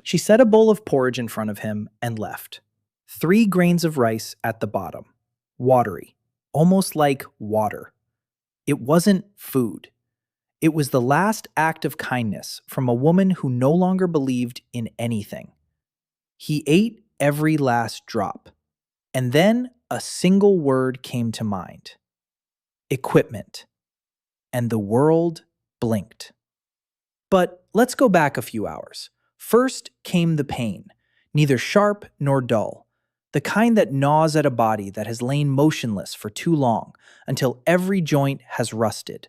She set a bowl of porridge in front of him and left. 3 grains of rice at the bottom. Watery. Almost like water. It wasn't food. It was the last act of kindness from a woman who no longer believed in anything. He ate every last drop. And then a single word came to mind. Equipment. And the world blinked. But let's go back a few hours. First came the pain, neither sharp nor dull, the kind that gnaws at a body that has lain motionless for too long until every joint has rusted.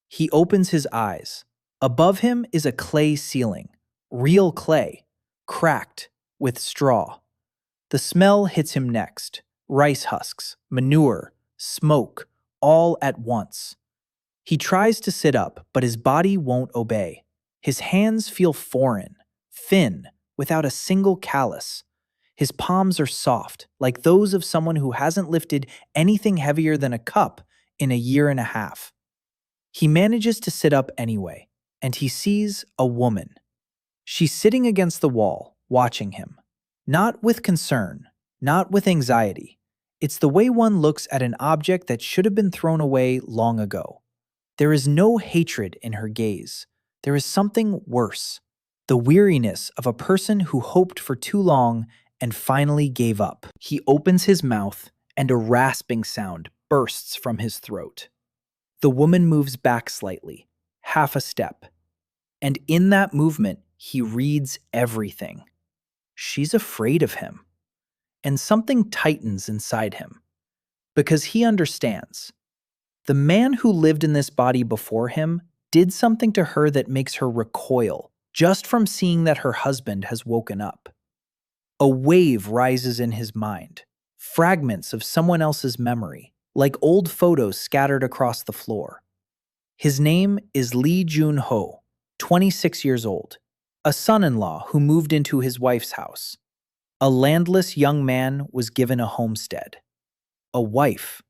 He opens his eyes. Above him is a clay ceiling, real clay, cracked with straw. The smell hits him next, rice husks, manure, smoke, all at once. He tries to sit up, but his body won't obey. His hands feel foreign, thin, without a single callus. His palms are soft, like those of someone who hasn't lifted anything heavier than a cup in a year and a half. He manages to sit up anyway, and he sees a woman. She's sitting against the wall, watching him. Not with concern, not with anxiety. It's the way one looks at an object that should have been thrown away long ago. There is no hatred in her gaze. There is something worse. The weariness of a person who hoped for too long and finally gave up. He opens his mouth, and a rasping sound bursts from his throat. The woman moves back slightly, half a step. And in that movement, he reads everything. She's afraid of him. And something tightens inside him. Because he understands. The man who lived in this body before him did something to her that makes her recoil, just from seeing that her husband has woken up. A wave rises in his mind, fragments of someone else's memory, like old photos scattered across the floor. His name is Lee Jun-ho, 26 years old, a son-in-law who moved into his wife's house. A landless young man was given a homestead, a wife,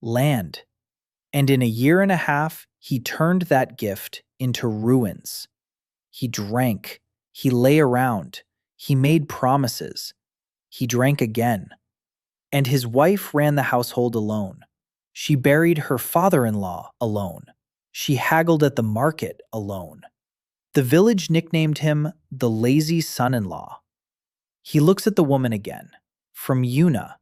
land, and in a year and a half, he turned that gift into ruins. He drank, he lay around, he made promises, he drank again. And his wife ran the household alone. She buried her father-in-law alone. She haggled at the market alone. The village nicknamed him the lazy son-in-law. He looks at the woman again. From Yuna,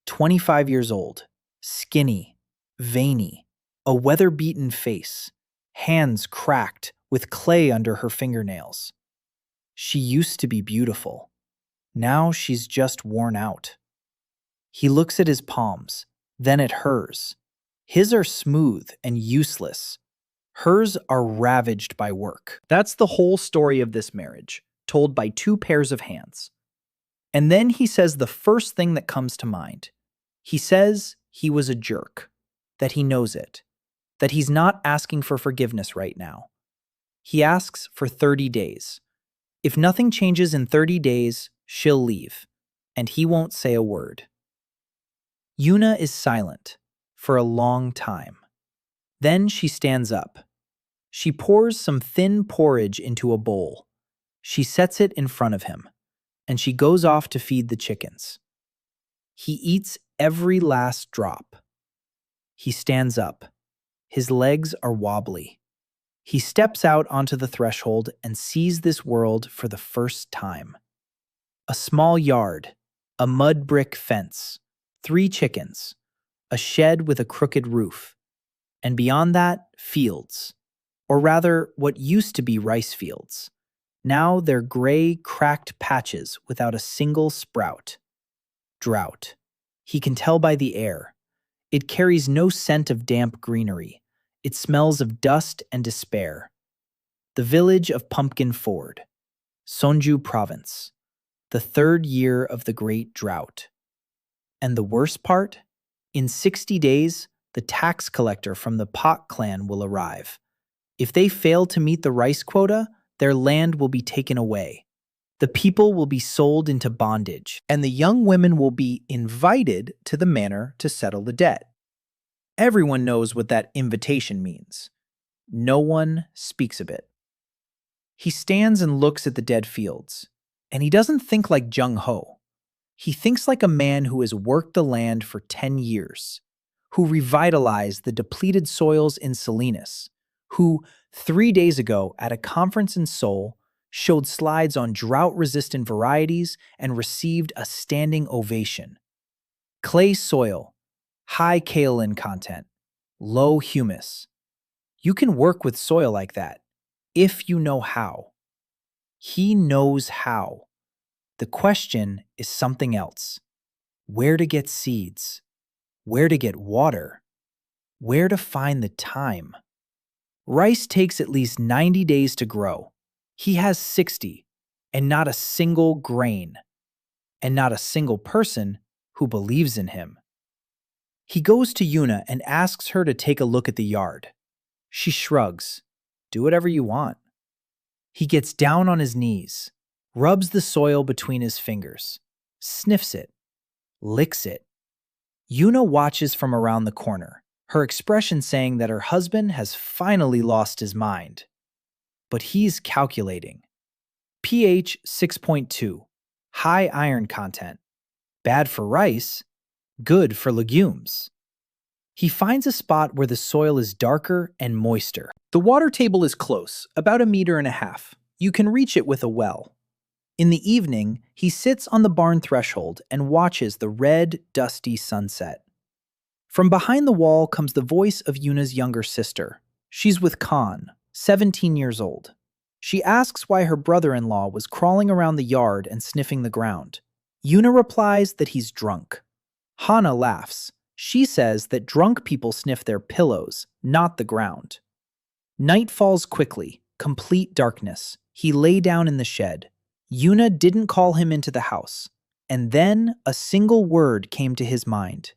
25 years old, skinny, veiny, a weather-beaten face, hands cracked with clay under her fingernails. She used to be beautiful. Now she's just worn out. He looks at his palms, then at hers. His are smooth and useless. Hers are ravaged by work. That's the whole story of this marriage, told by 2 pairs of hands. And then he says the first thing that comes to mind. He says he was a jerk, that he knows it, that he's not asking for forgiveness right now. He asks for 30 days. If nothing changes in 30 days, she'll leave, and he won't say a word. Yuna is silent for a long time. Then she stands up. She pours some thin porridge into a bowl. She sets it in front of him, and she goes off to feed the chickens. He eats every last drop. He stands up. His legs are wobbly. He steps out onto the threshold and sees this world for the first time. A small yard, a mud brick fence, 3 chickens, a shed with a crooked roof, and beyond that, fields. Or rather, what used to be rice fields. Now they're gray, cracked patches without a single sprout. Drought. He can tell by the air. It carries no scent of damp greenery. It smells of dust and despair. The village of Pumpkin Ford, Sonju Province, the 3rd year of the Great Drought. And the worst part? In 60 days, the tax collector from the Pak clan will arrive. If they fail to meet the rice quota, their land will be taken away. The people will be sold into bondage, and the young women will be invited to the manor to settle the debt. Everyone knows what that invitation means. No one speaks of it. He stands and looks at the dead fields. And he doesn't think like Jung Ho. He thinks like a man who has worked the land for 10 years, who revitalized the depleted soils in Salinas, who, 3 days ago at a conference in Seoul, showed slides on drought-resistant varieties and received a standing ovation. Clay soil, high kaolin content, low humus. You can work with soil like that if you know how. He knows how. The question is something else. Where to get seeds? Where to get water? Where to find the time? Rice takes at least 90 days to grow. He has 60, and not a single grain, and not a single person who believes in him. He goes to Yuna and asks her to take a look at the yard. She shrugs. Do whatever you want. He gets down on his knees, rubs the soil between his fingers, sniffs it, licks it. Yuna watches from around the corner, her expression saying that her husband has finally lost his mind. But he's calculating. pH 6.2, high iron content. Bad for rice, good for legumes. He finds a spot where the soil is darker and moister. The water table is close, about 1.5 meters. You can reach it with a well. In the evening, he sits on the barn threshold and watches the red, dusty sunset. From behind the wall comes the voice of Yuna's younger sister. She's with Khan, 17 years old. She asks why her brother-in-law was crawling around the yard and sniffing the ground. Yuna replies that he's drunk. Hana laughs. She says that drunk people sniff their pillows, not the ground. Night falls quickly, complete darkness. He lay down in the shed. Yuna didn't call him into the house. And then a single word came to his mind.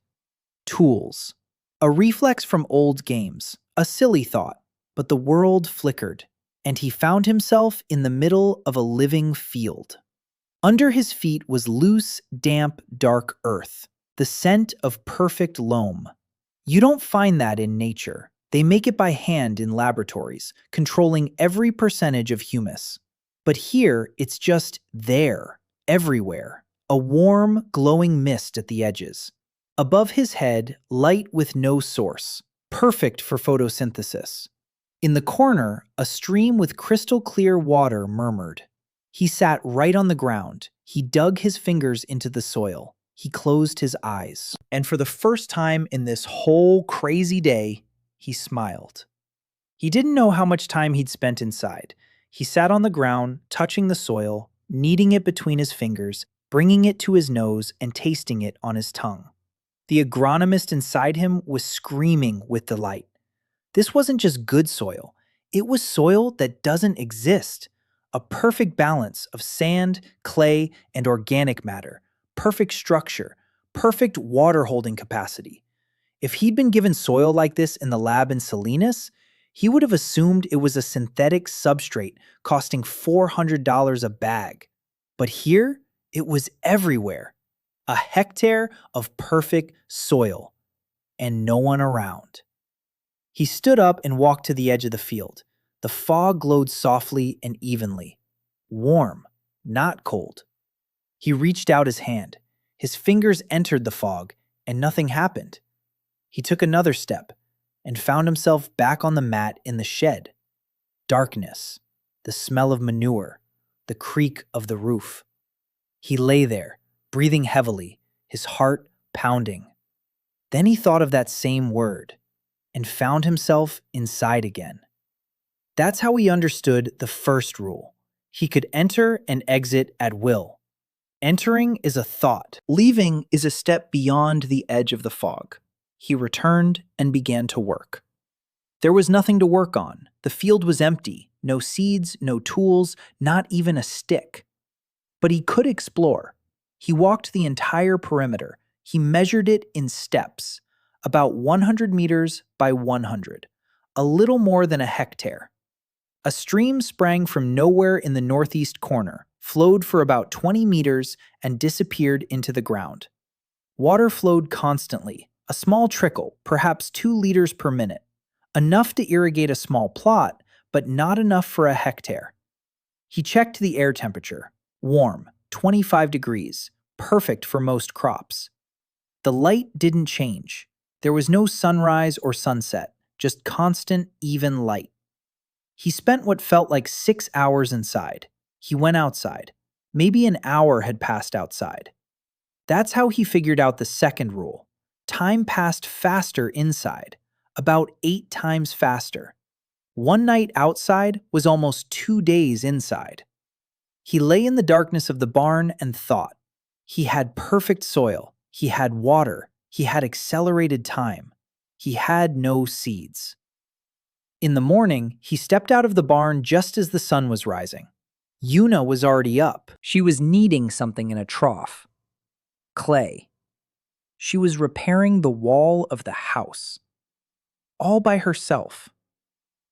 Tools. A reflex from old games. A silly thought. But the world flickered, and he found himself in the middle of a living field. Under his feet was loose, damp, dark earth, the scent of perfect loam. You don't find that in nature. They make it by hand in laboratories, controlling every percentage of humus. But here, it's just there, everywhere. A warm, glowing mist at the edges. Above his head, light with no source, perfect for photosynthesis. In the corner, a stream with crystal clear water murmured. He sat right on the ground. He dug his fingers into the soil. He closed his eyes. And for the first time in this whole crazy day, he smiled. He didn't know how much time he'd spent inside. He sat on the ground, touching the soil, kneading it between his fingers, bringing it to his nose and tasting it on his tongue. The agronomist inside him was screaming with delight. This wasn't just good soil. It was soil that doesn't exist. A perfect balance of sand, clay, and organic matter. Perfect structure. Perfect water-holding capacity. If he'd been given soil like this in the lab in Salinas, he would have assumed it was a synthetic substrate costing $400 a bag. But here, it was everywhere. A hectare of perfect soil. And no one around. He stood up and walked to the edge of the field. The fog glowed softly and evenly. Warm, not cold. He reached out his hand. His fingers entered the fog, and nothing happened. He took another step and found himself back on the mat in the shed. Darkness, the smell of manure, the creak of the roof. He lay there, breathing heavily, his heart pounding. Then he thought of that same word and found himself inside again. That's how he understood the first rule. He could enter and exit at will. Entering is a thought. Leaving is a step beyond the edge of the fog. He returned and began to work. There was nothing to work on. The field was empty. No seeds, no tools, not even a stick. But he could explore. He walked the entire perimeter. He measured it in steps, about 100 meters by 100, a little more than a hectare. A stream sprang from nowhere in the northeast corner, flowed for about 20 meters, and disappeared into the ground. Water flowed constantly, a small trickle, perhaps 2 liters per minute, enough to irrigate a small plot, but not enough for a hectare. He checked the air temperature, Warm, 25 degrees, perfect for most crops. The light didn't change. There was no sunrise or sunset, just constant, even light. He spent what felt like 6 hours inside. He went outside. Maybe an hour had passed outside. That's how he figured out the second rule. Time passed faster inside, about 8 times faster. One night outside was almost 2 days inside. He lay in the darkness of the barn and thought. He had perfect soil. He had water. He had accelerated time. He had no seeds. In the morning, he stepped out of the barn just as the sun was rising. Yuna was already up. She was kneading something in a trough. Clay. She was repairing the wall of the house. All by herself.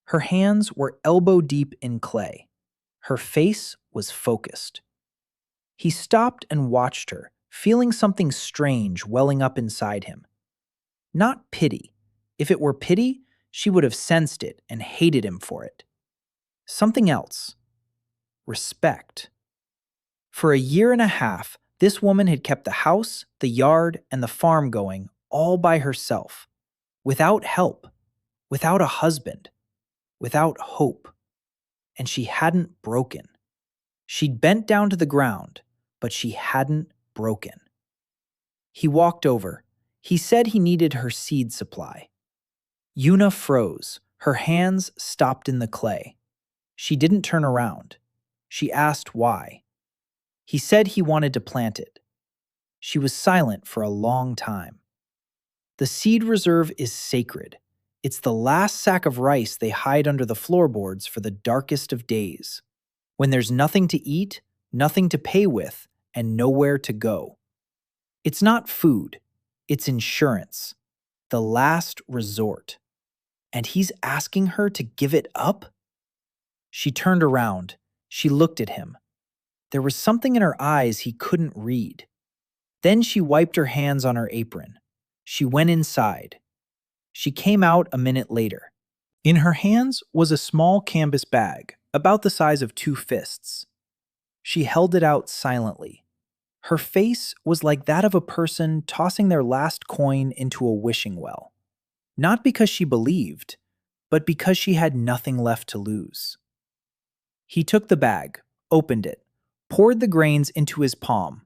Her hands were elbow deep in clay. Her face was focused. He stopped and watched her, feeling something strange welling up inside him. Not pity. If it were pity, she would have sensed it and hated him for it. Something else. Respect. For a year and a half, this woman had kept the house, the yard, and the farm going all by herself, without help, without a husband, without hope. And she hadn't broken. She'd bent down to the ground, but she hadn't broken. He walked over. He said he needed her seed supply. Yuna froze. Her hands stopped in the clay. She didn't turn around. She asked why. He said he wanted to plant it. She was silent for a long time. The seed reserve is sacred. It's the last sack of rice they hide under the floorboards for the darkest of days, when there's nothing to eat, nothing to pay with, and nowhere to go. It's not food. It's insurance. The last resort. And he's asking her to give it up? She turned around. She looked at him. There was something in her eyes he couldn't read. Then she wiped her hands on her apron. She went inside. She came out a minute later. In her hands was a small canvas bag, about the size of 2 fists. She held it out silently. Her face was like that of a person tossing their last coin into a wishing well. Not because she believed, but because she had nothing left to lose. He took the bag, opened it, poured the grains into his palm,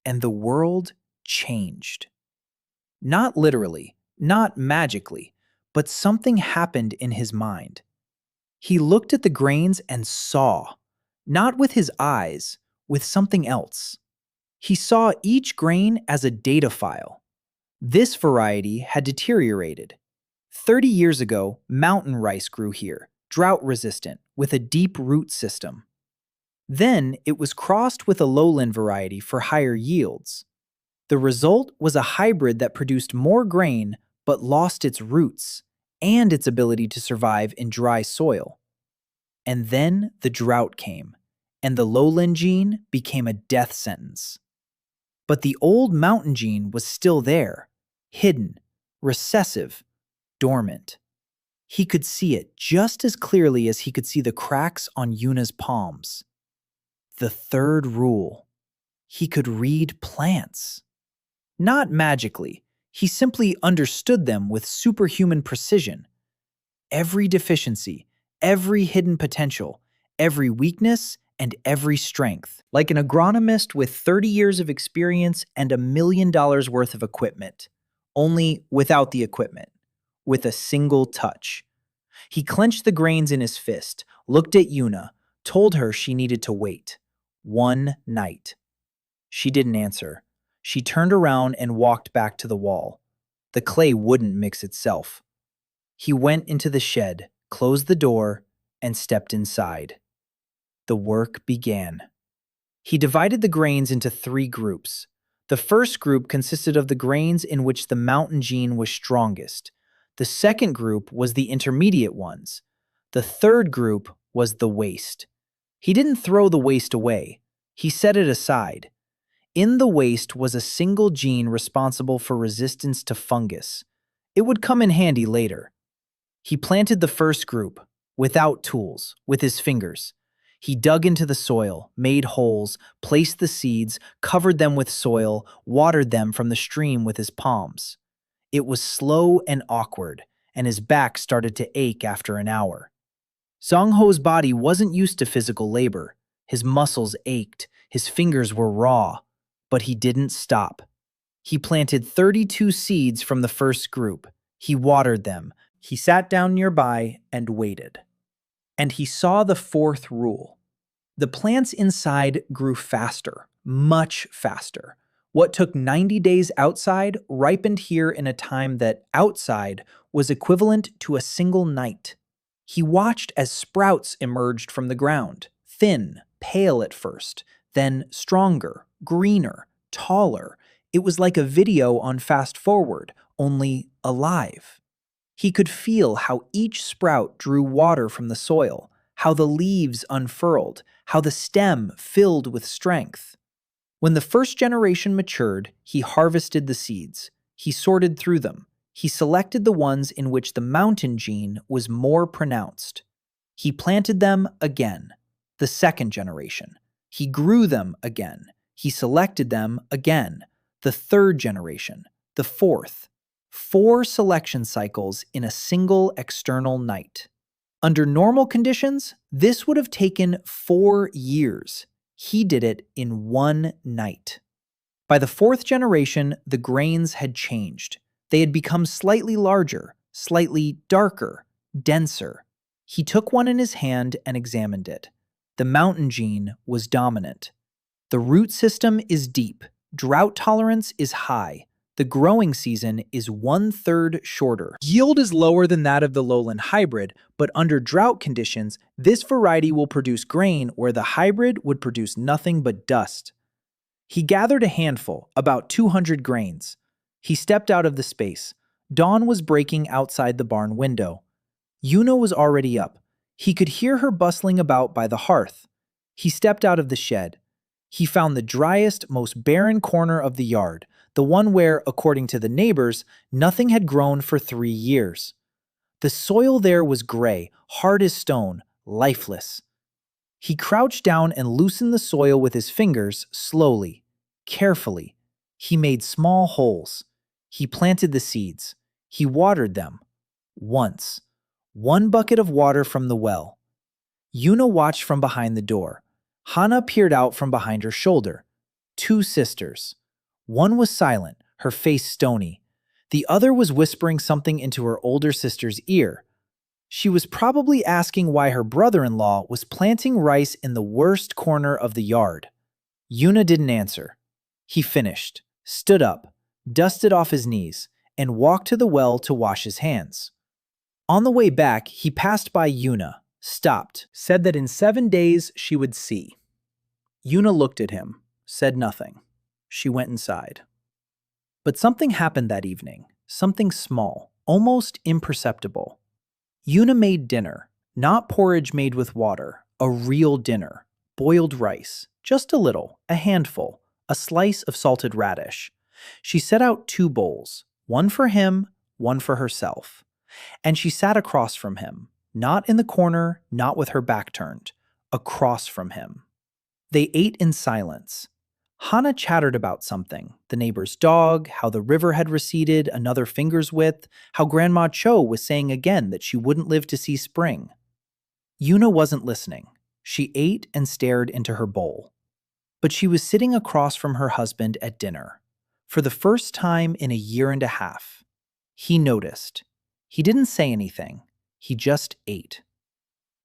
and the world changed. Not literally, not magically, but something happened in his mind. He looked at the grains and saw, not with his eyes, with something else. He saw each grain as a data file. This variety had deteriorated. 30 years ago, mountain rice grew here, drought-resistant, with a deep root system. Then it was crossed with a lowland variety for higher yields. The result was a hybrid that produced more grain but lost its roots and its ability to survive in dry soil. And then the drought came, and the lowland gene became a death sentence. But the old mountain gene was still there, hidden, recessive, dormant. He could see it just as clearly as he could see the cracks on Yuna's palms. The third rule. He could read plants. Not magically. He simply understood them with superhuman precision. Every deficiency, every hidden potential, every weakness, and every strength. Like an agronomist with 30 years of experience and $1 million worth of equipment. Only without the equipment. With a single touch. He clenched the grains in his fist, looked at Yuna, told her she needed to wait. One night. She didn't answer. She turned around and walked back to the wall. The clay wouldn't mix itself. He went into the shed, closed the door, and stepped inside. The work began. He divided the grains into 3 groups. The first group consisted of the grains in which the mountain gene was strongest. The second group was the intermediate ones. The third group was the waste. He didn't throw the waste away. He set it aside. In the waste was a single gene responsible for resistance to fungus. It would come in handy later. He planted the first group, without tools, with his fingers. He dug into the soil, made holes, placed the seeds, covered them with soil, watered them from the stream with his palms. It was slow and awkward, and his back started to ache after an hour. Zhang body wasn't used to physical labor. His muscles ached, his fingers were raw, but he didn't stop. He planted 32 seeds from the first group. He watered them. He sat down nearby and waited. And he saw the fourth rule. The plants inside grew faster, much faster. What took 90 days outside ripened here in a time that outside was equivalent to a single night. He watched as sprouts emerged from the ground, thin, pale at first, then stronger, greener, taller. It was like a video on fast forward, only alive. He could feel how each sprout drew water from the soil, how the leaves unfurled, how the stem filled with strength. When the first generation matured, he harvested the seeds. He sorted through them. He selected the ones in which the mountain gene was more pronounced. He planted them again, the second generation. He grew them again. He selected them again, the third generation, the fourth. 4 selection cycles in a single external night. Under normal conditions, this would have taken 4 years. He did it in 1 night. By the 4th generation, the grains had changed. They had become slightly larger, slightly darker, denser. He took one in his hand and examined it. The mountain gene was dominant. The root system is deep. Drought tolerance is high. The growing season is 1/3 shorter. Yield is lower than that of the lowland hybrid, but under drought conditions, this variety will produce grain where the hybrid would produce nothing but dust. He gathered a handful, about 200 grains. He stepped out of the space. Dawn was breaking outside the barn window. Yuna was already up. He could hear her bustling about by the hearth. He stepped out of the shed. He found the driest, most barren corner of the yard, the one where, according to the neighbors, nothing had grown for 3 years. The soil there was gray, hard as stone, lifeless. He crouched down and loosened the soil with his fingers, slowly, carefully. He made small holes. He planted the seeds. He watered them. Once. 1 bucket of water from the well. Yuna watched from behind the door. Hana peered out from behind her shoulder. 2 sisters. One was silent, her face stony. The other was whispering something into her older sister's ear. She was probably asking why her brother-in-law was planting rice in the worst corner of the yard. Yuna didn't answer. He finished, stood up, dusted off his knees, and walked to the well to wash his hands. On the way back, he passed by Yuna, stopped, said that in 7 days she would see. Yuna looked at him, said nothing. She went inside. But something happened that evening, something small, almost imperceptible. Yuna made dinner, not porridge made with water, a real dinner, boiled rice, just a little, a handful, a slice of salted radish. She set out 2 bowls, one for him, one for herself. And she sat across from him, not in the corner, not with her back turned, across from him. They ate in silence. Hana chattered about something, the neighbor's dog, how the river had receded another finger's width, how Grandma Cho was saying again that she wouldn't live to see spring. Yuna wasn't listening. She ate and stared into her bowl. But she was sitting across from her husband at dinner. For the first time in a year and a half. He noticed. He didn't say anything. He just ate.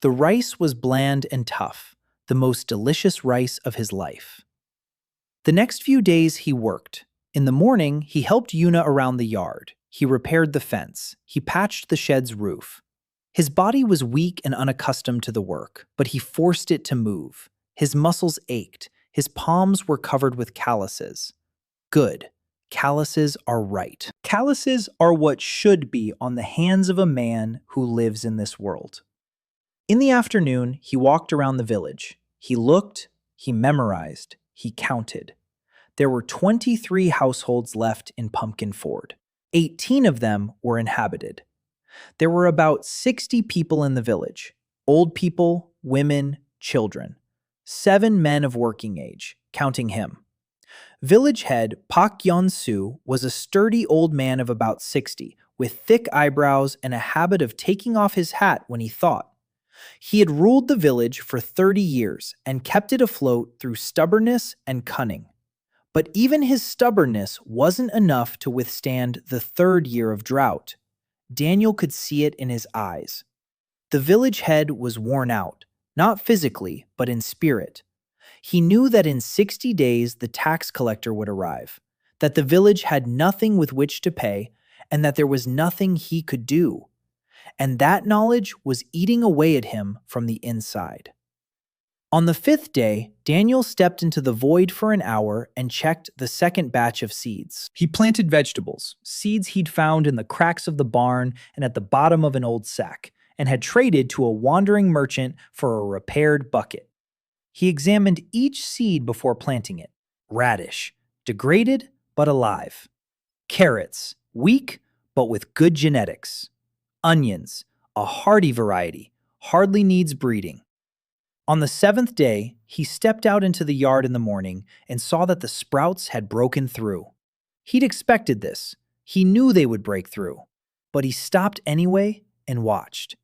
The rice was bland and tough, the most delicious rice of his life. The next few days he worked. In the morning, he helped Yuna around the yard. He repaired the fence. He patched the shed's roof. His body was weak and unaccustomed to the work, but he forced it to move. His muscles ached. His palms were covered with calluses. Good. Calluses are right. Calluses are what should be on the hands of a man who lives in this world. In the afternoon, he walked around the village. He looked, he memorized, he counted. There were 23 households left in Pumpkin Ford. 18 of them were inhabited. There were about 60 people in the village. Old people, women, children. 7 men of working age, counting him. Village head Pak Yon-soo was a sturdy old man of about 60, with thick eyebrows and a habit of taking off his hat when he thought. He had ruled the village for 30 years and kept it afloat through stubbornness and cunning. But even his stubbornness wasn't enough to withstand the 3rd year of drought. Daniel could see it in his eyes. The village head was worn out, not physically, but in spirit. He knew that in 60 days the tax collector would arrive, that the village had nothing with which to pay, and that there was nothing he could do. And that knowledge was eating away at him from the inside. On the 5th day, Daniel stepped into the void for an hour and checked the second batch of seeds. He planted vegetables, seeds he'd found in the cracks of the barn and at the bottom of an old sack, and had traded to a wandering merchant for a repaired bucket. He examined each seed before planting it. Radish, degraded but alive. Carrots, weak but with good genetics. Onions, a hardy variety, hardly needs breeding. On the 7th day, he stepped out into the yard in the morning and saw that the sprouts had broken through. He'd expected this. He knew they would break through. But he stopped anyway and watched.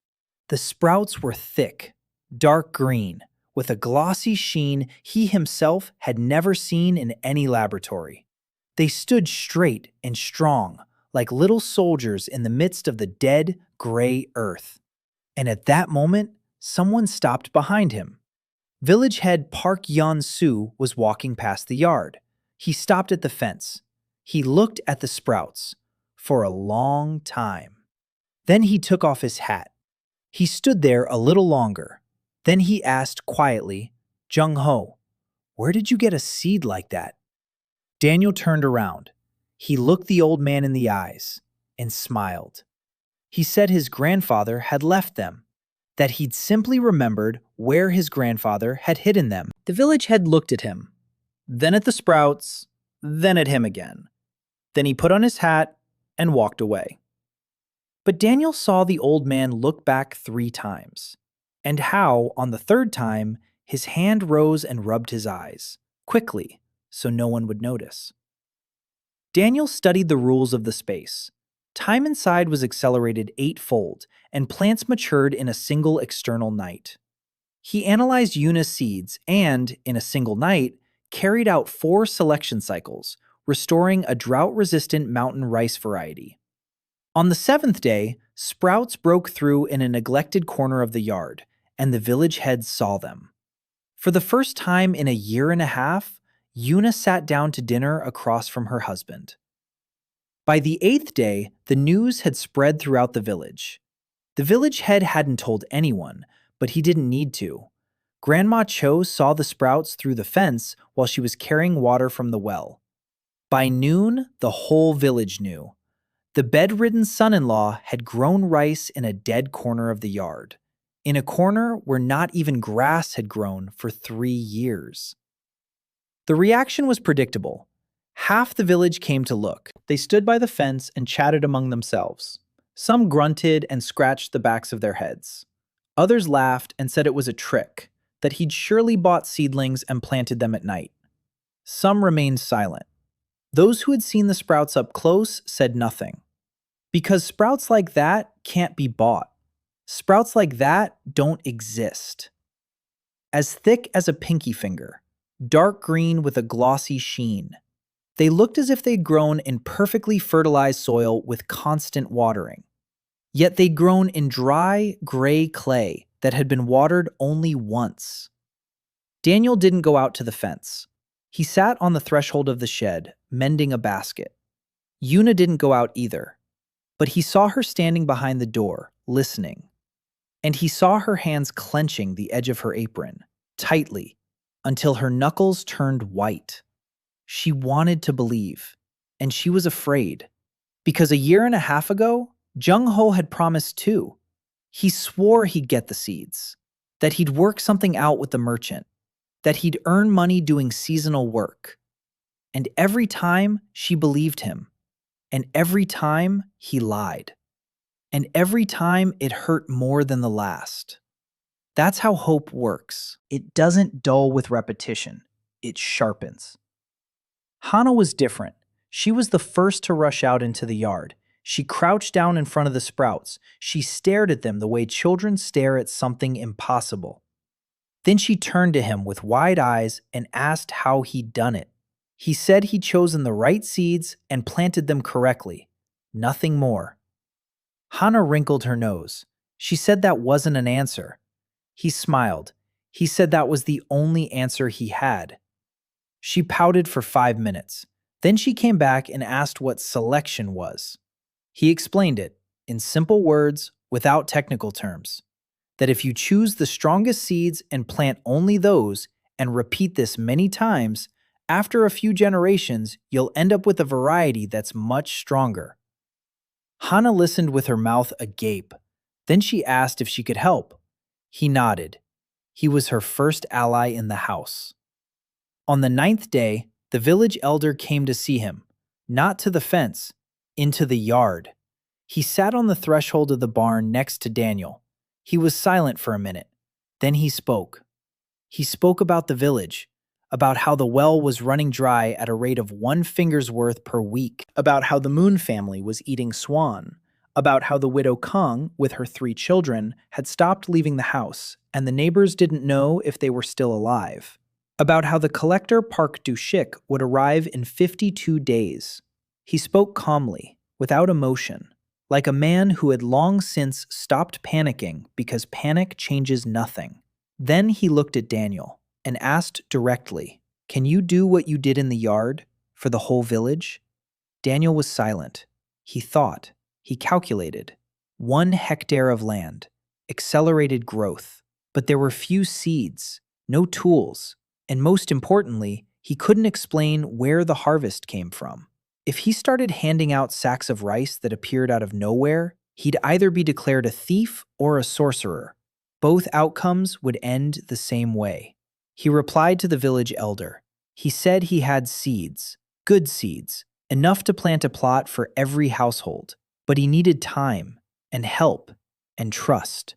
The sprouts were thick, dark green, with a glossy sheen he himself had never seen in any laboratory. They stood straight and strong, like little soldiers in the midst of the dead, gray earth. And at that moment, someone stopped behind him. Village head Park Yeon-soo was walking past the yard. He stopped at the fence. He looked at the sprouts for a long time. Then he took off his hat. He stood there a little longer. Then he asked quietly, "Jung-ho, where did you get a seed like that?" Daniel turned around. He looked the old man in the eyes and smiled. He said his grandfather had left them, that he'd simply remembered where his grandfather had hidden them. The village head looked at him, then at the sprouts, then at him again. Then he put on his hat and walked away. But Daniel saw the old man look back 3 times, and how, on the 3rd time, his hand rose and rubbed his eyes, quickly, so no one would notice. Daniel studied the rules of the space. Time inside was accelerated 8-fold, and plants matured in a single external night. He analyzed Yuna's seeds and, in a single night, carried out 4 selection cycles, restoring a drought-resistant mountain rice variety. On the 7th day, sprouts broke through in a neglected corner of the yard, and the village head saw them. For the first time in a year and a half, Yuna sat down to dinner across from her husband. By the 8th day, the news had spread throughout the village. The village head hadn't told anyone, but he didn't need to. Grandma Cho saw the sprouts through the fence while she was carrying water from the well. By noon, the whole village knew. The bedridden son-in-law had grown rice in a dead corner of the yard, in a corner where not even grass had grown for 3 years. The reaction was predictable. Half the village came to look. They stood by the fence and chatted among themselves. Some grunted and scratched the backs of their heads. Others laughed and said it was a trick, that he'd surely bought seedlings and planted them at night. Some remained silent. Those who had seen the sprouts up close said nothing. Because sprouts like that can't be bought. Sprouts like that don't exist. As thick as a pinky finger, dark green with a glossy sheen. They looked as if they'd grown in perfectly fertilized soil with constant watering. Yet they'd grown in dry, gray clay that had been watered only once. Daniel didn't go out to the fence. He sat on the threshold of the shed, mending a basket. Yuna didn't go out either, but he saw her standing behind the door, listening. And he saw her hands clenching the edge of her apron, tightly, until her knuckles turned white. She wanted to believe, and she was afraid, because a year and a half ago, Jung-ho had promised too. He swore he'd get the seeds, that he'd work something out with the merchant, that he'd earn money doing seasonal work. And every time she believed him, and every time he lied, and every time it hurt more than the last. That's how hope works. It doesn't dull with repetition, it sharpens. Hana was different. She was the first to rush out into the yard. She crouched down in front of the sprouts. She stared at them the way children stare at something impossible. Then she turned to him with wide eyes and asked how he'd done it. He said he'd chosen the right seeds and planted them correctly. Nothing more. Hana wrinkled her nose. She said that wasn't an answer. He smiled. He said that was the only answer he had. She pouted for 5 minutes. Then she came back and asked what selection was. He explained it, in simple words, without technical terms, that if you choose the strongest seeds and plant only those, and repeat this many times, after a few generations, you'll end up with a variety that's much stronger. Hana listened with her mouth agape. Then she asked if she could help. He nodded. He was her first ally in the house. On the 9th day, the village elder came to see him, not to the fence, into the yard. He sat on the threshold of the barn next to Daniel. He was silent for a minute. Then he spoke. He spoke about the village, about how the well was running dry at a rate of 1 finger's worth per week, about how the Moon family was eating swan, about how the widow Kang, with her 3 children, had stopped leaving the house, and the neighbors didn't know if they were still alive, about how the collector Park Du-shik would arrive in 52 days. He spoke calmly, without emotion, like a man who had long since stopped panicking because panic changes nothing. Then he looked at Daniel and asked directly, "Can you do what you did in the yard for the whole village?" Daniel was silent. He thought. He calculated. 1 hectare of land, accelerated growth, but there were few seeds, no tools, and most importantly, he couldn't explain where the harvest came from. If he started handing out sacks of rice that appeared out of nowhere, he'd either be declared a thief or a sorcerer. Both outcomes would end the same way. He replied to the village elder. He said he had seeds, good seeds, enough to plant a plot for every household, but he needed time and help and trust.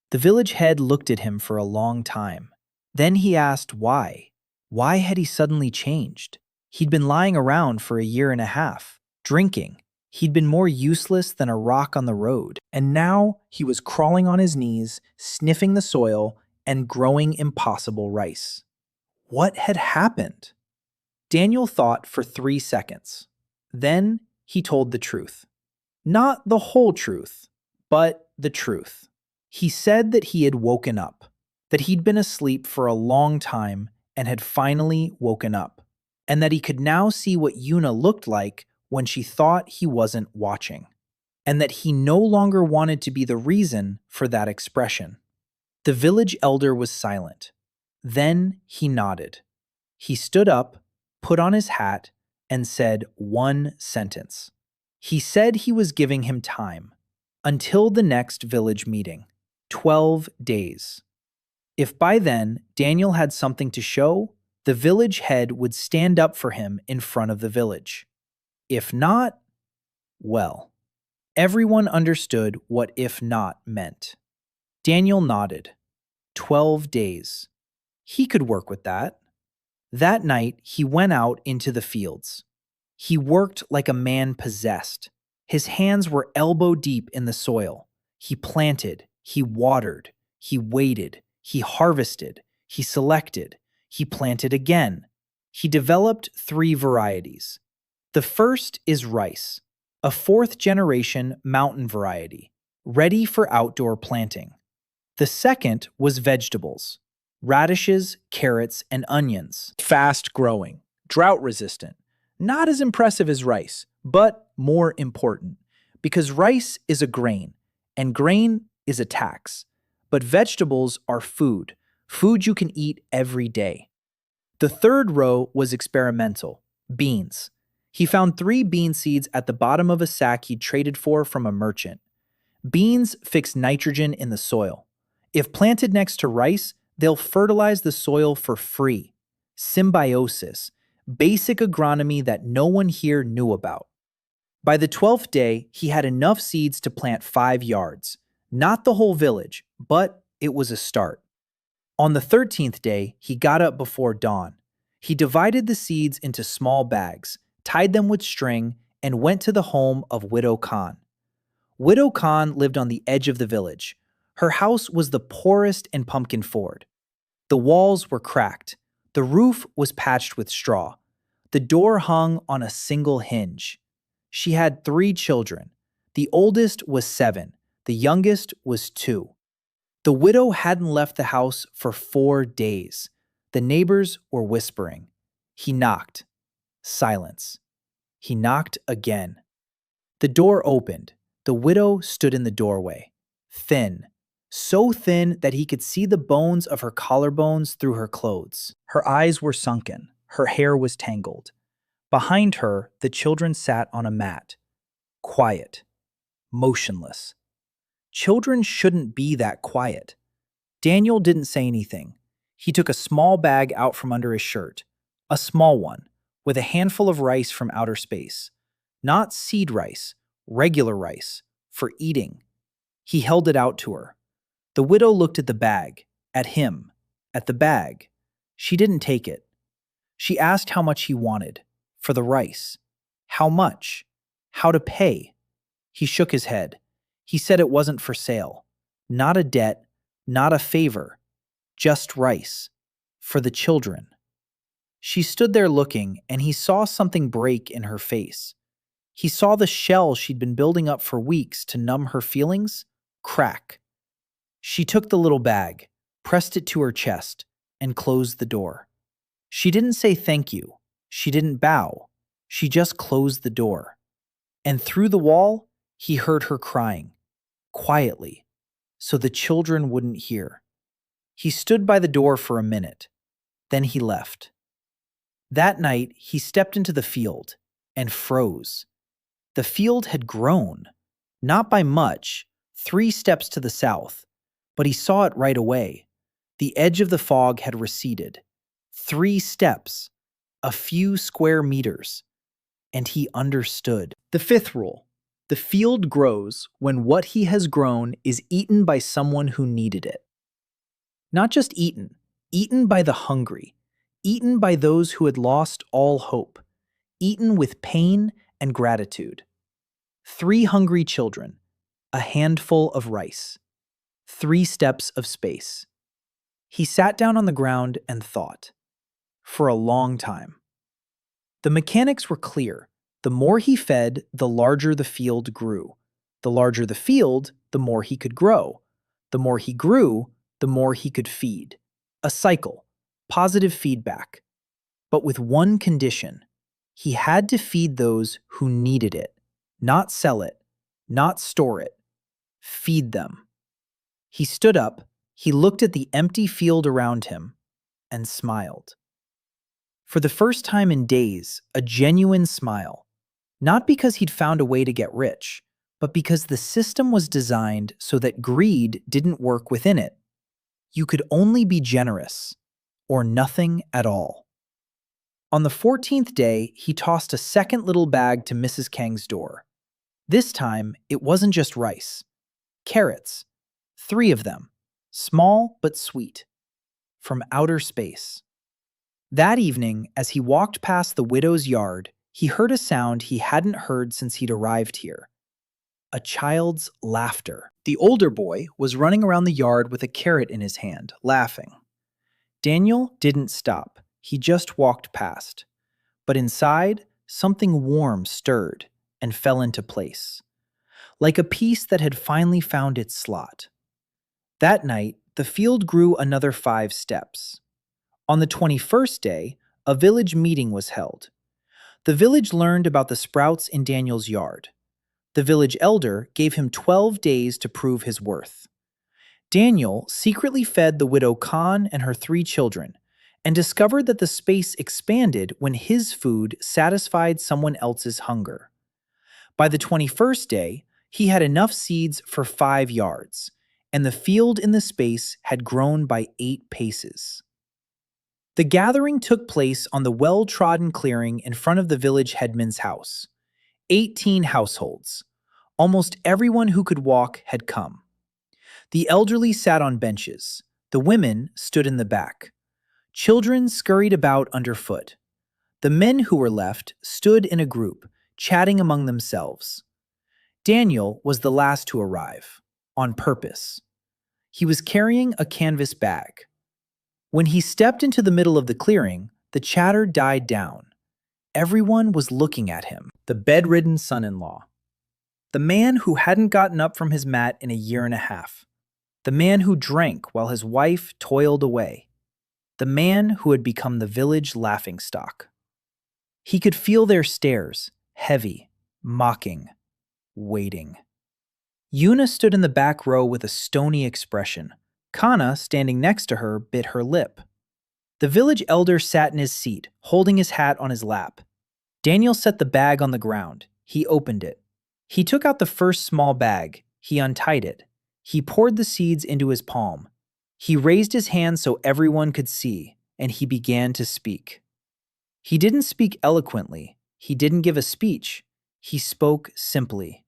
The village head looked at him for a long time. Then he asked why. Why had he suddenly changed? He'd been lying around for a year and a half, drinking. He'd been more useless than a rock on the road. And now he was crawling on his knees, sniffing the soil, and growing impossible rice. What had happened? Daniel thought for 3 seconds. Then he told the truth. Not the whole truth, but the truth. He said that he had woken up, that he'd been asleep for a long time and had finally woken up, and that he could now see what Yuna looked like when she thought he wasn't watching, and that he no longer wanted to be the reason for that expression. The village elder was silent. Then he nodded. He stood up, put on his hat, and said 1 sentence. He said he was giving him time, until the next village meeting, 12 days. If by then Daniel had something to show, the village head would stand up for him in front of the village. If not, well, everyone understood what "if not" meant. Daniel nodded. 12 days. He could work with that. That night, he went out into the fields. He worked like a man possessed. His hands were elbow deep in the soil. He planted, he watered, he waited, he harvested, he selected, he planted again. He developed 3 varieties. The first is rice, a 4th-generation mountain variety, ready for outdoor planting. The second was vegetables, radishes, carrots, and onions. Fast-growing, drought-resistant, not as impressive as rice, but more important, because rice is a grain, and grain is a tax. But vegetables are food you can eat every day. The third row was experimental, beans. He found 3 bean seeds at the bottom of a sack he'd traded for from a merchant. Beans fix nitrogen in the soil. If planted next to rice, they'll fertilize the soil for free. Symbiosis, basic agronomy that no one here knew about. By the 12th day, he had enough seeds to plant 5 yards. Not the whole village, but it was a start. On the 13th day, he got up before dawn. He divided the seeds into small bags, tied them with string, and went to the home of Widow Khan. Widow Khan lived on the edge of the village. Her house was the poorest in Pumpkin Ford. The walls were cracked. The roof was patched with straw. The door hung on a single hinge. She had 3 children. The oldest was 7. The youngest was 2. The widow hadn't left the house for 4 days. The neighbors were whispering. He knocked. Silence. He knocked again. The door opened. The widow stood in the doorway. Thin. So thin that he could see the bones of her collarbones through her clothes. Her eyes were sunken. Her hair was tangled. Behind her, the children sat on a mat. Quiet. Motionless. Children shouldn't be that quiet. Daniel didn't say anything. He took a small bag out from under his shirt. A small one, with a handful of rice from outer space. Not seed rice, regular rice, for eating. He held it out to her. The widow looked at the bag, at him, at the bag. She didn't take it. She asked how much he wanted, for the rice. How much? How to pay? He shook his head. He said it wasn't for sale. Not a debt, not a favor. Just rice. For the children. She stood there looking, and he saw something break in her face. He saw the shell she'd been building up for weeks to numb her feelings crack. She took the little bag, pressed it to her chest, and closed the door. She didn't say thank you. She didn't bow. She just closed the door. And through the wall, he heard her crying, quietly, so the children wouldn't hear. He stood by the door for a minute. Then he left. That night, he stepped into the field and froze. The field had grown, not by much, 3 steps to the south, but he saw it right away. The edge of the fog had receded. 3 steps, a few square meters, and he understood. The 5th rule: the field grows when what he has grown is eaten by someone who needed it. Not just eaten by the hungry, eaten by those who had lost all hope, eaten with pain and gratitude. 3 hungry children, a handful of rice, 3 steps of space. He sat down on the ground and thought. For a long time. The mechanics were clear. The more he fed, the larger the field grew. The larger the field, the more he could grow. The more he grew, the more he could feed. A cycle, positive feedback. But with one condition. He had to feed those who needed it, not sell it, not store it. Feed them. He stood up, he looked at the empty field around him, and smiled. For the first time in days, a genuine smile. Not because he'd found a way to get rich, but because the system was designed so that greed didn't work within it. You could only be generous, or nothing at all. On the 14th day, he tossed a second little bag to Mrs. Kang's door. This time, it wasn't just rice. Carrots. 3 of them. Small but sweet. From outer space. That evening, as he walked past the widow's yard, he heard a sound he hadn't heard since he'd arrived here. A child's laughter. The older boy was running around the yard with a carrot in his hand, laughing. Daniel didn't stop. He just walked past. But inside, something warm stirred and fell into place. Like a piece that had finally found its slot. That night, the field grew another 5 steps. On the 21st day, a village meeting was held. The village learned about the sprouts in Daniel's yard. The village elder gave him 12 days to prove his worth. Daniel secretly fed the widow Khan and her 3 children, and discovered that the space expanded when his food satisfied someone else's hunger. By the 21st day, he had enough seeds for 5 yards, and the field in the space had grown by 8 paces. The gathering took place on the well-trodden clearing in front of the village headman's house. 18 households. Almost everyone who could walk had come. The elderly sat on benches. The women stood in the back. Children scurried about underfoot. The men who were left stood in a group, chatting among themselves. Daniel was the last to arrive, on purpose. He was carrying a canvas bag. When he stepped into the middle of the clearing, the chatter died down. Everyone was looking at him, the bedridden son-in-law. The man who hadn't gotten up from his mat in a year and a half. The man who drank while his wife toiled away. The man who had become the village laughingstock. He could feel their stares, heavy, mocking, waiting. Yuna stood in the back row with a stony expression. Kana, standing next to her, bit her lip. The village elder sat in his seat, holding his hat on his lap. Daniel set the bag on the ground. He opened it. He took out the first small bag. He untied it. He poured the seeds into his palm. He raised his hand so everyone could see, and he began to speak. He didn't speak eloquently. He didn't give a speech. He spoke simply.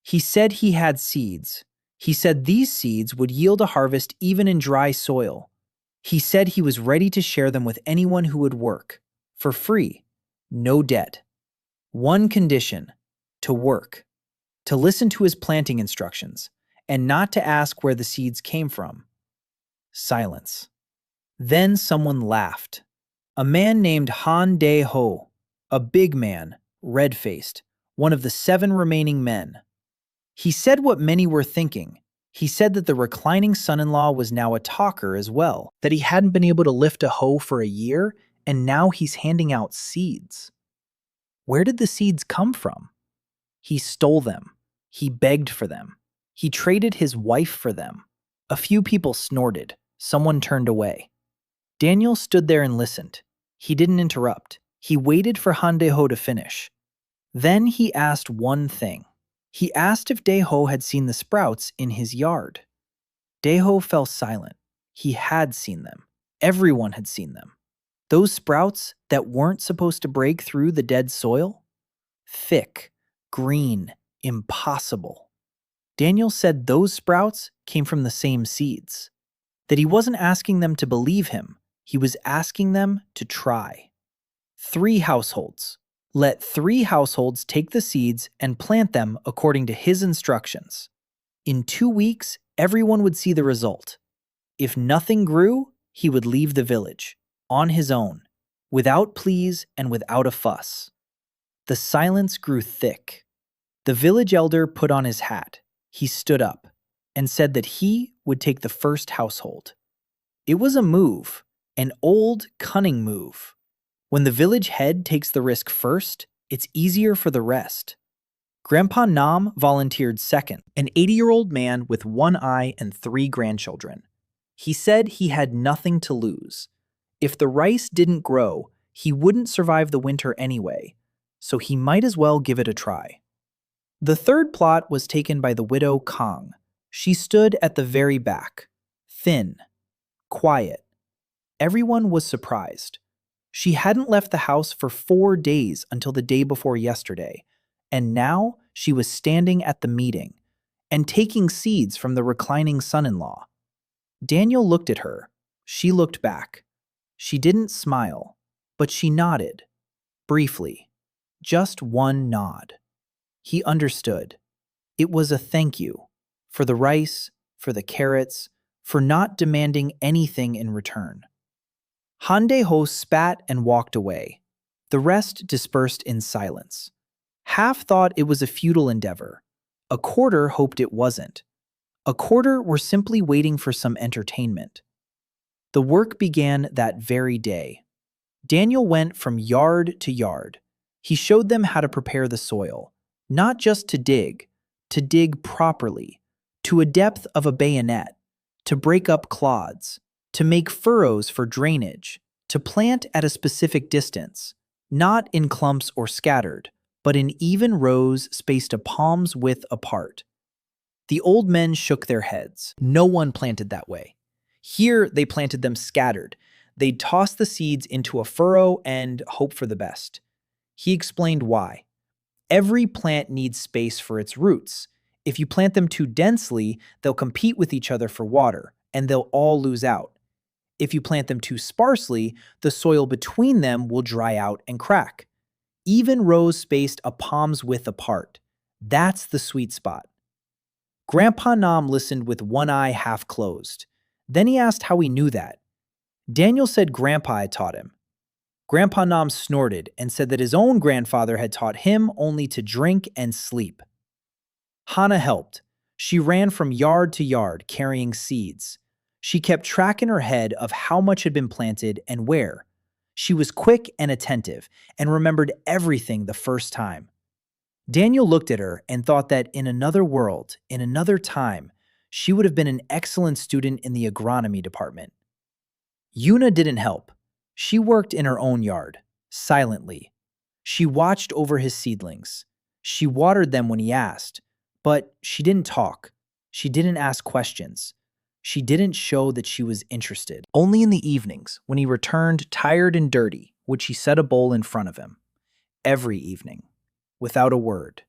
He said he had seeds. He said these seeds would yield a harvest even in dry soil. He said he was ready to share them with anyone who would work, for free, no debt. One condition, to work, to listen to his planting instructions, and not to ask where the seeds came from. Silence. Then someone laughed. A man named Han Dae-ho, a big man, red-faced, one of the 7 remaining men. He said what many were thinking. He said that the reclining son-in-law was now a talker as well, that he hadn't been able to lift a hoe for a year, and now he's handing out seeds. Where did the seeds come from? He stole them. He begged for them. He traded his wife for them. A few people snorted. Someone turned away. Daniel stood there and listened. He didn't interrupt. He waited for Han Dae-ho to finish. Then he asked one thing. He asked if Dae-ho had seen the sprouts in his yard. Dae-ho fell silent. He had seen them. Everyone had seen them. Those sprouts that weren't supposed to break through the dead soil? Thick, green, impossible. Daniel said those sprouts came from the same seeds. That he wasn't asking them to believe him. He was asking them to try. 3 households. Let 3 households take the seeds and plant them according to his instructions. In 2 weeks, everyone would see the result. If nothing grew, he would leave the village, on his own, without pleas and without a fuss. The silence grew thick. The village elder put on his hat. He stood up and said that he would take the first household. It was a move, an old, cunning move. When the village head takes the risk first, it's easier for the rest. Grandpa Nam volunteered second, an 80-year-old man with 1 eye and 3 grandchildren. He said he had nothing to lose. If the rice didn't grow, he wouldn't survive the winter anyway, so he might as well give it a try. The third plot was taken by the widow Kang. She stood at the very back, thin, quiet. Everyone was surprised. She hadn't left the house for 4 days until the day before yesterday, and now she was standing at the meeting and taking seeds from the reclining son-in-law. Daniel looked at her. She looked back. She didn't smile, but she nodded, briefly, just one nod. He understood. It was a thank you, for the rice, for the carrots, for not demanding anything in return. Han Dae-ho spat and walked away. The rest dispersed in silence. Half thought it was a futile endeavor. A quarter hoped it wasn't. A quarter were simply waiting for some entertainment. The work began that very day. Daniel went from yard to yard. He showed them how to prepare the soil, not just to dig properly, to a depth of a bayonet, to break up clods, to make furrows for drainage, to plant at a specific distance, not in clumps or scattered, but in even rows spaced a palm's width apart. The old men shook their heads. No one planted that way. Here they planted them scattered. They'd toss the seeds into a furrow and hope for the best. He explained why. Every plant needs space for its roots. If you plant them too densely, they'll compete with each other for water, and they'll all lose out. If you plant them too sparsely, the soil between them will dry out and crack. Even rows spaced a palm's width apart. That's the sweet spot. Grandpa Nam listened with one eye half closed. Then he asked how he knew that. Daniel said Grandpa had taught him. Grandpa Nam snorted and said that his own grandfather had taught him only to drink and sleep. Hana helped. She ran from yard to yard carrying seeds. She kept track in her head of how much had been planted and where. She was quick and attentive and remembered everything the first time. Daniel looked at her and thought that in another world, in another time, she would have been an excellent student in the agronomy department. Yuna didn't help. She worked in her own yard, silently. She watched over his seedlings. She watered them when he asked, but she didn't talk. She didn't ask questions. She didn't show that she was interested. Only in the evenings, when he returned tired and dirty, would she set a bowl in front of him. Every evening, without a word.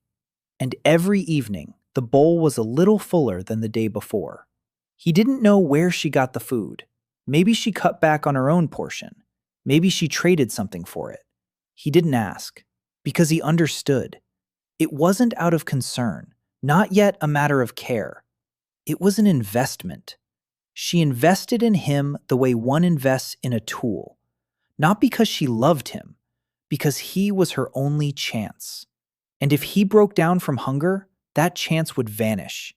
And every evening, the bowl was a little fuller than the day before. He didn't know where she got the food. Maybe she cut back on her own portion. Maybe she traded something for it. He didn't ask, because he understood. It wasn't out of concern, not yet a matter of care. It was an investment. She invested in him the way one invests in a tool, not because she loved him, because he was her only chance. And if he broke down from hunger, that chance would vanish.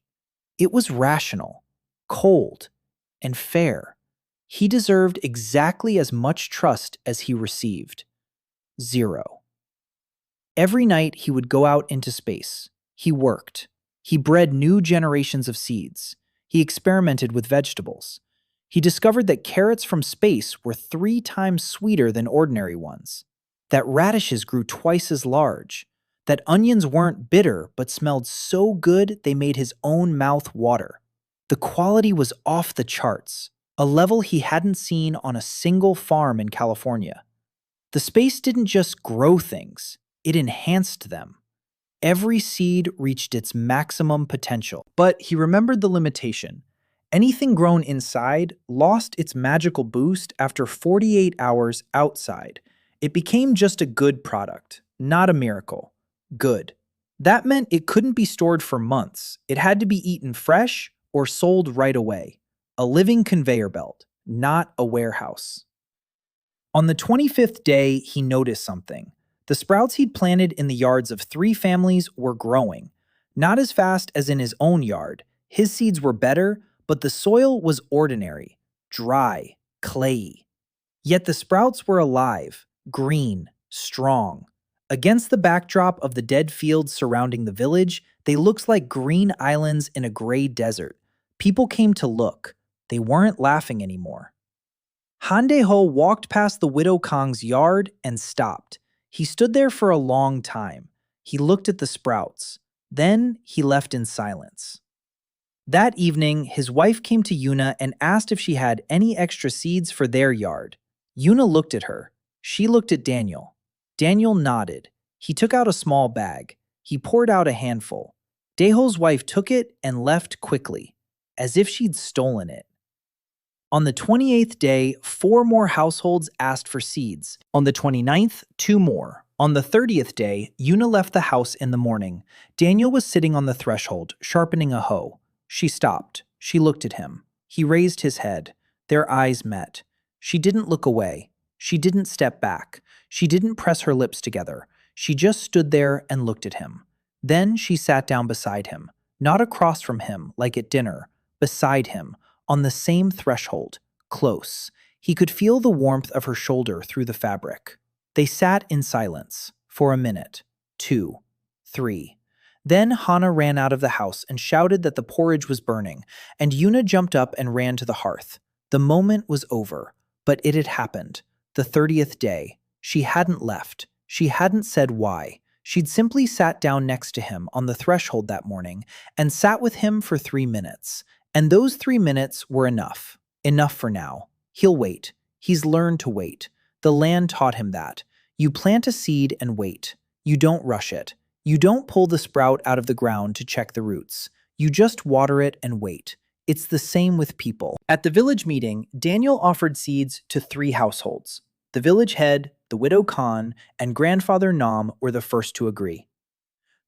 It was rational, cold, and fair. He deserved exactly as much trust as he received. 0. Every night he would go out into space. He worked. He bred new generations of seeds. He experimented with vegetables. He discovered that carrots from space were 3 times sweeter than ordinary ones, that radishes grew twice as large, that onions weren't bitter but smelled so good they made his own mouth water. The quality was off the charts, a level he hadn't seen on a single farm in California. The space didn't just grow things, it enhanced them. Every seed reached its maximum potential. But he remembered the limitation. Anything grown inside lost its magical boost after 48 hours outside. It became just a good product, not a miracle. Good. That meant it couldn't be stored for months. It had to be eaten fresh or sold right away. A living conveyor belt, not a warehouse. On the 25th day, he noticed something. The sprouts he'd planted in the yards of 3 families were growing. Not as fast as in his own yard. His seeds were better, but the soil was ordinary, dry, clayey. Yet the sprouts were alive, green, strong. Against the backdrop of the dead fields surrounding the village, they looked like green islands in a gray desert. People came to look. They weren't laughing anymore. Han-dae-ho walked past the widow Kang's yard and stopped. He stood there for a long time. He looked at the sprouts. Then he left in silence. That evening, his wife came to Yuna and asked if she had any extra seeds for their yard. Yuna looked at her. She looked at Daniel. Daniel nodded. He took out a small bag. He poured out a handful. Daeho's wife took it and left quickly, as if she'd stolen it. On the 28th day, 4 more households asked for seeds. On the 29th, 2 more. On the 30th day, Yuna left the house in the morning. Daniel was sitting on the threshold, sharpening a hoe. She stopped. She looked at him. He raised his head. Their eyes met. She didn't look away. She didn't step back. She didn't press her lips together. She just stood there and looked at him. Then she sat down beside him, not across from him like at dinner, beside him, on the same threshold, close. He could feel the warmth of her shoulder through the fabric. They sat in silence for a minute, 2, 3. Then Hana ran out of the house and shouted that the porridge was burning, and Yuna jumped up and ran to the hearth. The moment was over, but it had happened. The 30th day. She hadn't left. She hadn't said why. She'd simply sat down next to him on the threshold that morning and sat with him for 3 minutes. And those 3 minutes were enough. Enough for now. He'll wait. He's learned to wait. The land taught him that. You plant a seed and wait. You don't rush it. You don't pull the sprout out of the ground to check the roots. You just water it and wait. It's the same with people. At the village meeting, Daniel offered seeds to 3 households. The village head, the widow Khan, and grandfather Nam were the first to agree.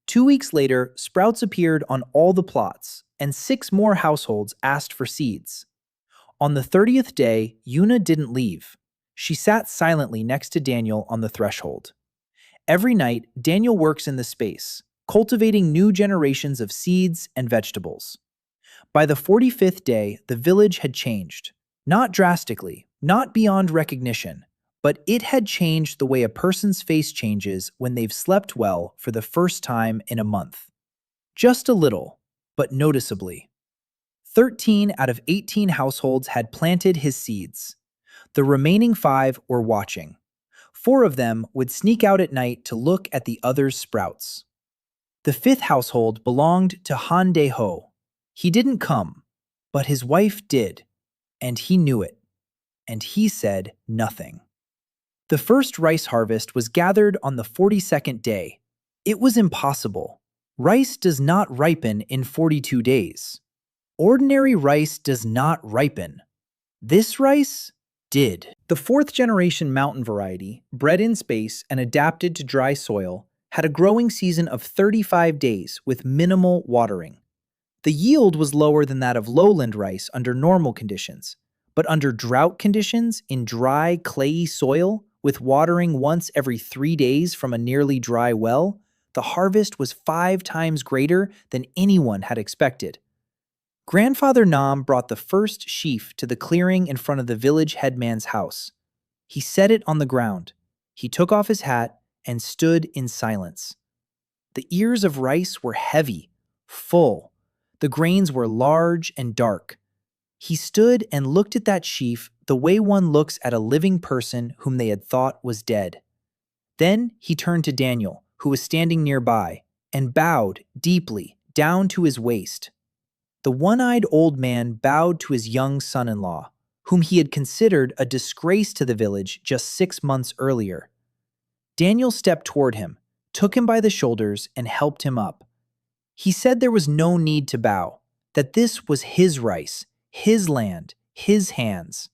2 weeks later, sprouts appeared on all the plots, and 6 more households asked for seeds. On the 30th day, Yuna didn't leave. She sat silently next to Daniel on the threshold. Every night, Daniel works in the space, cultivating new generations of seeds and vegetables. By the 45th day, the village had changed. Not drastically, not beyond recognition, but it had changed the way a person's face changes when they've slept well for the first time in a month. Just a little, but noticeably. 13 out of 18 households had planted his seeds. The remaining 5 were watching. 4 of them would sneak out at night to look at the others' sprouts. The 5th household belonged to Han Dae-ho. He didn't come, but his wife did, and he knew it, and he said nothing. The first rice harvest was gathered on the 42nd day. It was impossible. Rice does not ripen in 42 days. Ordinary rice does not ripen. This rice did. The 4th generation mountain variety, bred in space and adapted to dry soil, had a growing season of 35 days with minimal watering. The yield was lower than that of lowland rice under normal conditions, but under drought conditions in dry, clayey soil, with watering once every 3 days from a nearly dry well, the harvest was 5 times greater than anyone had expected. Grandfather Nam brought the first sheaf to the clearing in front of the village headman's house. He set it on the ground. He took off his hat and stood in silence. The ears of rice were heavy, full. The grains were large and dark. He stood and looked at that sheaf the way one looks at a living person whom they had thought was dead. Then he turned to Daniel, who was standing nearby, and bowed deeply down to his waist. The one-eyed old man bowed to his young son-in-law, whom he had considered a disgrace to the village just 6 months earlier. Daniel stepped toward him, took him by the shoulders, and helped him up. He said there was no need to bow, that this was his rice, his land, his hands.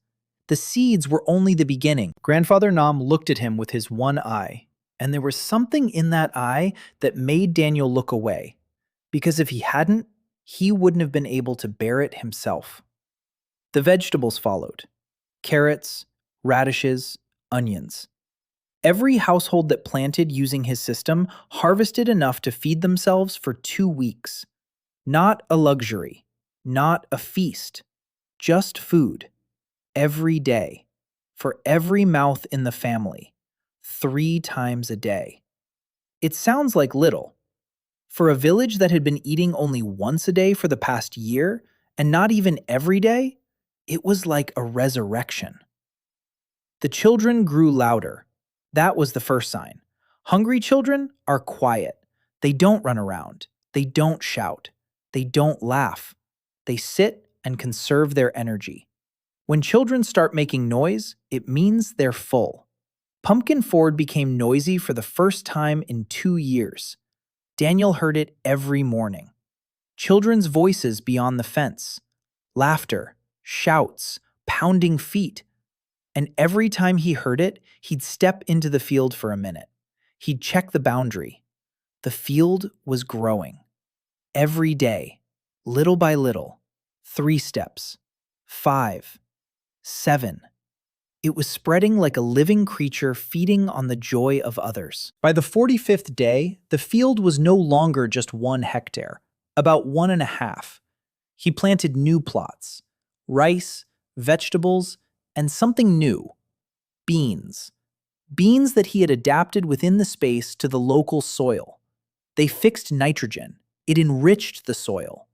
The seeds were only the beginning. Grandfather Nam looked at him with his one eye, and there was something in that eye that made Daniel look away, because if he hadn't, he wouldn't have been able to bear it himself. The vegetables followed: carrots, radishes, onions. Every household that planted using his system harvested enough to feed themselves for 2 weeks. Not a luxury, not a feast, just food. Every day, for every mouth in the family, 3 times a day. It sounds like little. For a village that had been eating only once a day for the past year, and not even every day, it was like a resurrection. The children grew louder. That was the first sign. Hungry children are quiet. They don't run around. They don't shout. They don't laugh. They sit and conserve their energy. When children start making noise, it means they're full. Pumpkin Ford became noisy for the first time in 2 years. Daniel heard it every morning. Children's voices beyond the fence. Laughter, shouts, pounding feet. And every time he heard it, he'd step into the field for a minute. He'd check the boundary. The field was growing. Every day, little by little, 3 steps, 5, 7. It was spreading like a living creature feeding on the joy of others. By the 45th day, the field was no longer just 1 hectare, about 1.5. He planted new plots: rice, vegetables, and something new: beans. Beans that he had adapted within the space to the local soil. They fixed nitrogen. It enriched the soil.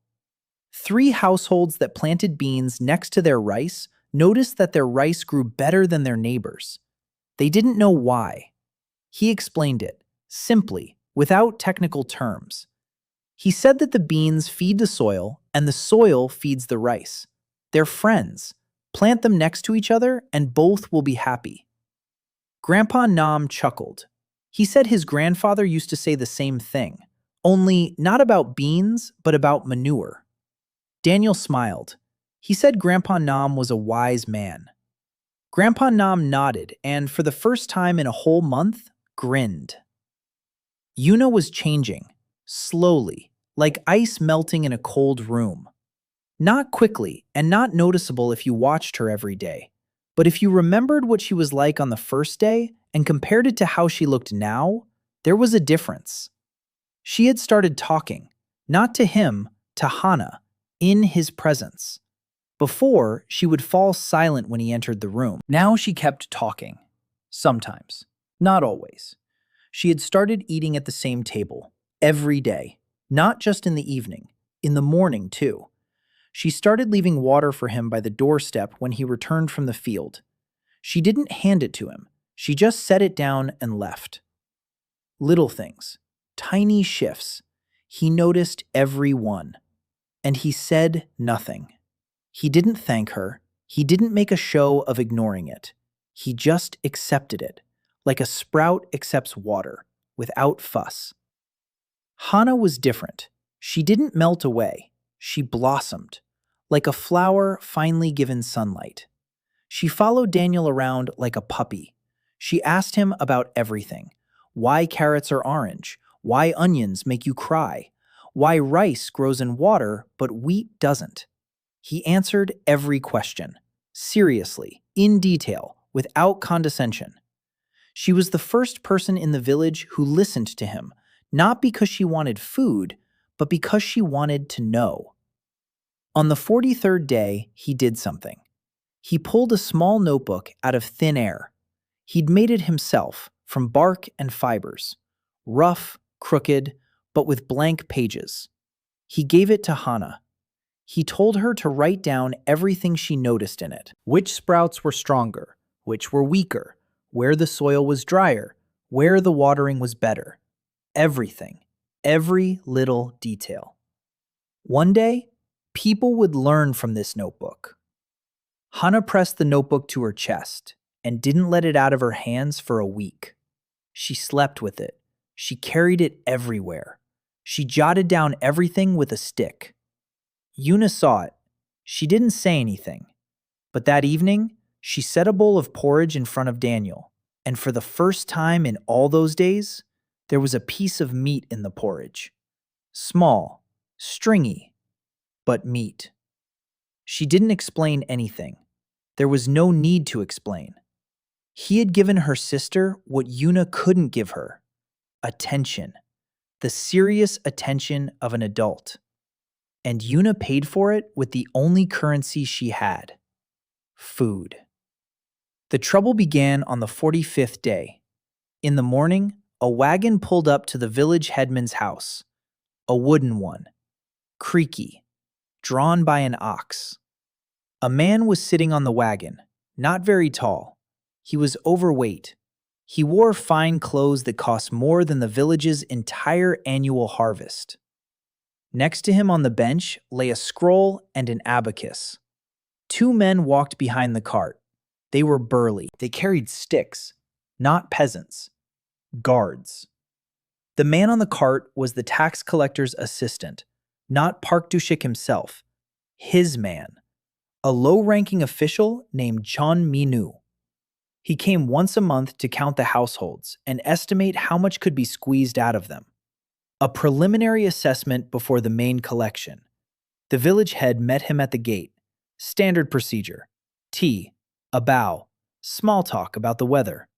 3 households that planted beans next to their rice noticed that their rice grew better than their neighbors. They didn't know why. He explained it, simply, without technical terms. He said that the beans feed the soil, and the soil feeds the rice. They're friends. Plant them next to each other, and both will be happy. Grandpa Nam chuckled. He said his grandfather used to say the same thing. Only not about beans, but about manure. Daniel smiled. He said Grandpa Nam was a wise man. Grandpa Nam nodded and, for the first time in a whole month, grinned. Yuna was changing, slowly, like ice melting in a cold room. Not quickly and not noticeable if you watched her every day. But if you remembered what she was like on the first day and compared it to how she looked now, there was a difference. She had started talking, not to him, to Hana, in his presence. Before, she would fall silent when he entered the room. Now she kept talking. Sometimes. Not always. She had started eating at the same table, every day. Not just in the evening, in the morning too. She started leaving water for him by the doorstep when he returned from the field. She didn't hand it to him. She just set it down and left. Little things. Tiny shifts. He noticed every one. And he said nothing. He didn't thank her. He didn't make a show of ignoring it. He just accepted it, like a sprout accepts water, without fuss. Hana was different. She didn't melt away. She blossomed, like a flower finally given sunlight. She followed Daniel around like a puppy. She asked him about everything. Why carrots are orange? Why onions make you cry? Why rice grows in water but wheat doesn't? He answered every question, seriously, in detail, without condescension. She was the first person in the village who listened to him, not because she wanted food, but because she wanted to know. On the 43rd day, he did something. He pulled a small notebook out of thin air. He'd made it himself, from bark and fibers. Rough, crooked, but with blank pages. He gave it to Hana. He told her to write down everything she noticed in it. Which sprouts were stronger, which were weaker, where the soil was drier, where the watering was better. Everything. Every little detail. One day, people would learn from this notebook. Hana pressed the notebook to her chest and didn't let it out of her hands for a week. She slept with it. She carried it everywhere. She jotted down everything with a stick. Yuna saw it. She didn't say anything. But that evening, she set a bowl of porridge in front of Daniel, and for the first time in all those days, there was a piece of meat in the porridge. Small, stringy, but meat. She didn't explain anything. There was no need to explain. He had given her sister what Yuna couldn't give her: attention. The serious attention of an adult. And Yuna paid for it with the only currency she had: food. The trouble began on the 45th day. In the morning, a wagon pulled up to the village headman's house. A wooden one. Creaky. Drawn by an ox. A man was sitting on the wagon, not very tall. He was overweight. He wore fine clothes that cost more than the village's entire annual harvest. Next to him on the bench lay a scroll and an abacus. Two men walked behind the cart. They were burly. They carried sticks, not peasants. Guards. The man on the cart was the tax collector's assistant, not Park Dushik himself. His man. A low-ranking official named Chon Minu. He came once a month to count the households and estimate how much could be squeezed out of them. A preliminary assessment before the main collection. The village head met him at the gate. Standard procedure. Tea, a bow, small talk about the weather.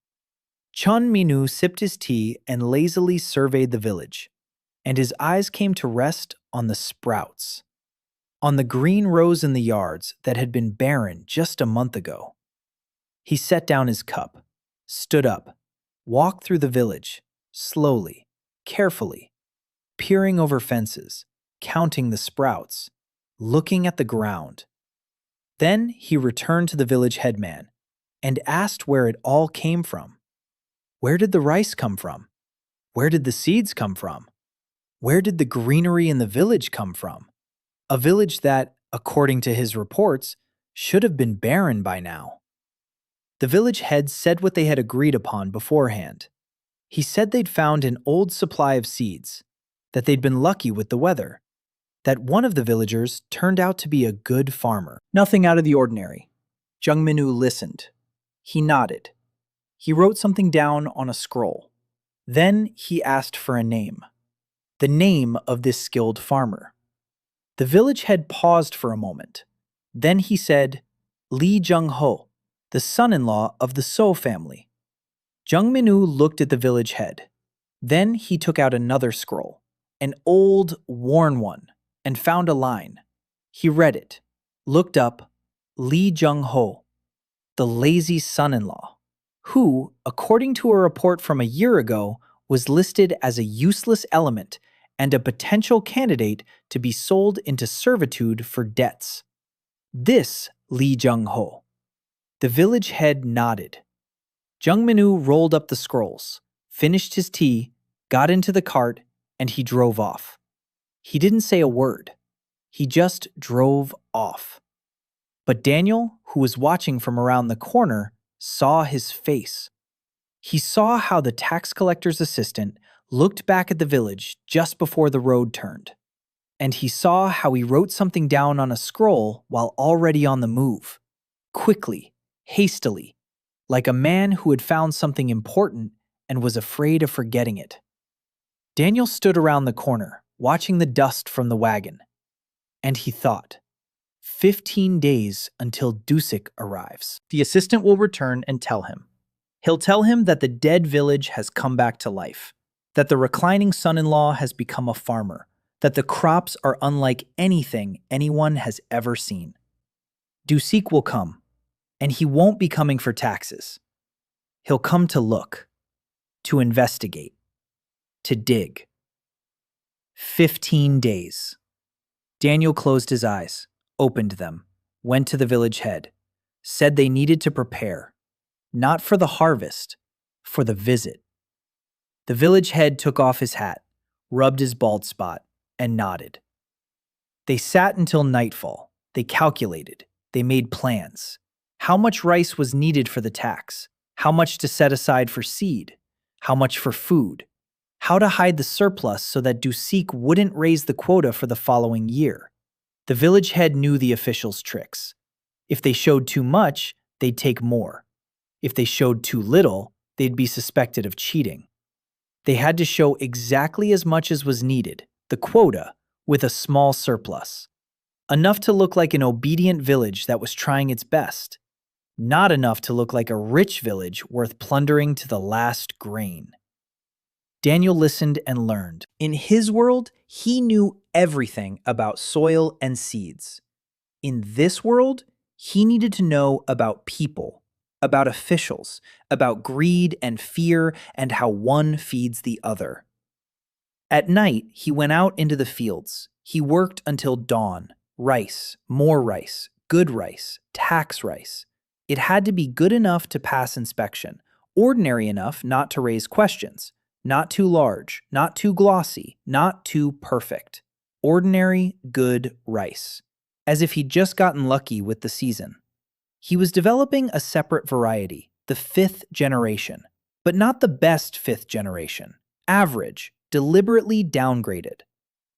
Chon Minu sipped his tea and lazily surveyed the village, and his eyes came to rest on the sprouts. On the green rows in the yards that had been barren just a month ago. He set down his cup, stood up, walked through the village, slowly, carefully, peering over fences, counting the sprouts, looking at the ground. Then he returned to the village headman and asked where it all came from. Where did the rice come from? Where did the seeds come from? Where did the greenery in the village come from? A village that, according to his reports, should have been barren by now. The village head said what they had agreed upon beforehand. He said they'd found an old supply of seeds. that they'd been lucky with the weather, that one of the villagers turned out to be a good farmer. Nothing out of the ordinary. Jung Minwoo listened. He nodded. He wrote something down on a scroll. Then he asked for a name. The name of this skilled farmer. The village head paused for a moment. Then he said, Lee Jung-ho, the son-in-law of the So family. Jung Minwoo looked at the village head. Then he took out another scroll, an old, worn one, and found a line. He read it, looked up, Lee Jung-ho, the lazy son-in-law, who, according to a report from a year ago, was listed as a useless element and a potential candidate to be sold into servitude for debts. This Lee Jung-ho. The village head nodded. Jung Minwoo rolled up the scrolls, finished his tea, got into the cart, and he drove off. He didn't say a word. He just drove off. But Daniel, who was watching from around the corner, saw his face. He saw how the tax collector's assistant looked back at the village just before the road turned. And he saw how he wrote something down on a scroll while already on the move. Quickly, hastily, like a man who had found something important and was afraid of forgetting it. Daniel stood around the corner, watching the dust from the wagon. And he thought, 15 days until Dusik arrives. The assistant will return and tell him. He'll tell him that the dead village has come back to life, that the reclining son-in-law has become a farmer, that the crops are unlike anything anyone has ever seen. Dusik will come, and he won't be coming for taxes. He'll come to look, to investigate, to dig. 15 days. Daniel closed his eyes, opened them, went to the village head, said they needed to prepare, not for the harvest, for the visit. The village head took off his hat, rubbed his bald spot, and nodded. They sat until nightfall. They calculated. They made plans. How much rice was needed for the tax? How much to set aside for seed? How much for food? How to hide the surplus so that Dusik wouldn't raise the quota for the following year. The village head knew the officials' tricks. If they showed too much, they'd take more. If they showed too little, they'd be suspected of cheating. They had to show exactly as much as was needed, the quota, with a small surplus. Enough to look like an obedient village that was trying its best. Not enough to look like a rich village worth plundering to the last grain. Daniel listened and learned. In his world, he knew everything about soil and seeds. In this world, he needed to know about people, about officials, about greed and fear, and how one feeds the other. At night, he went out into the fields. He worked until dawn. Rice, more rice, good rice, tax rice. It had to be good enough to pass inspection, ordinary enough not to raise questions. Not too large, not too glossy, not too perfect. Ordinary, good rice. As if he'd just gotten lucky with the season. He was developing a separate variety, the 5th generation. But not the best 5th generation. Average, deliberately downgraded.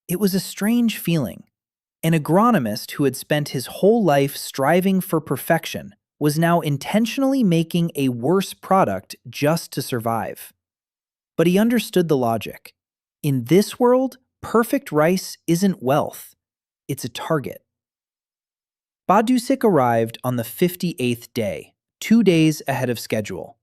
It was a strange feeling. An agronomist who had spent his whole life striving for perfection was now intentionally making a worse product just to survive. But he understood the logic. In this world, perfect rice isn't wealth. It's a target. Dusik arrived on the 58th day, 2 days ahead of schedule.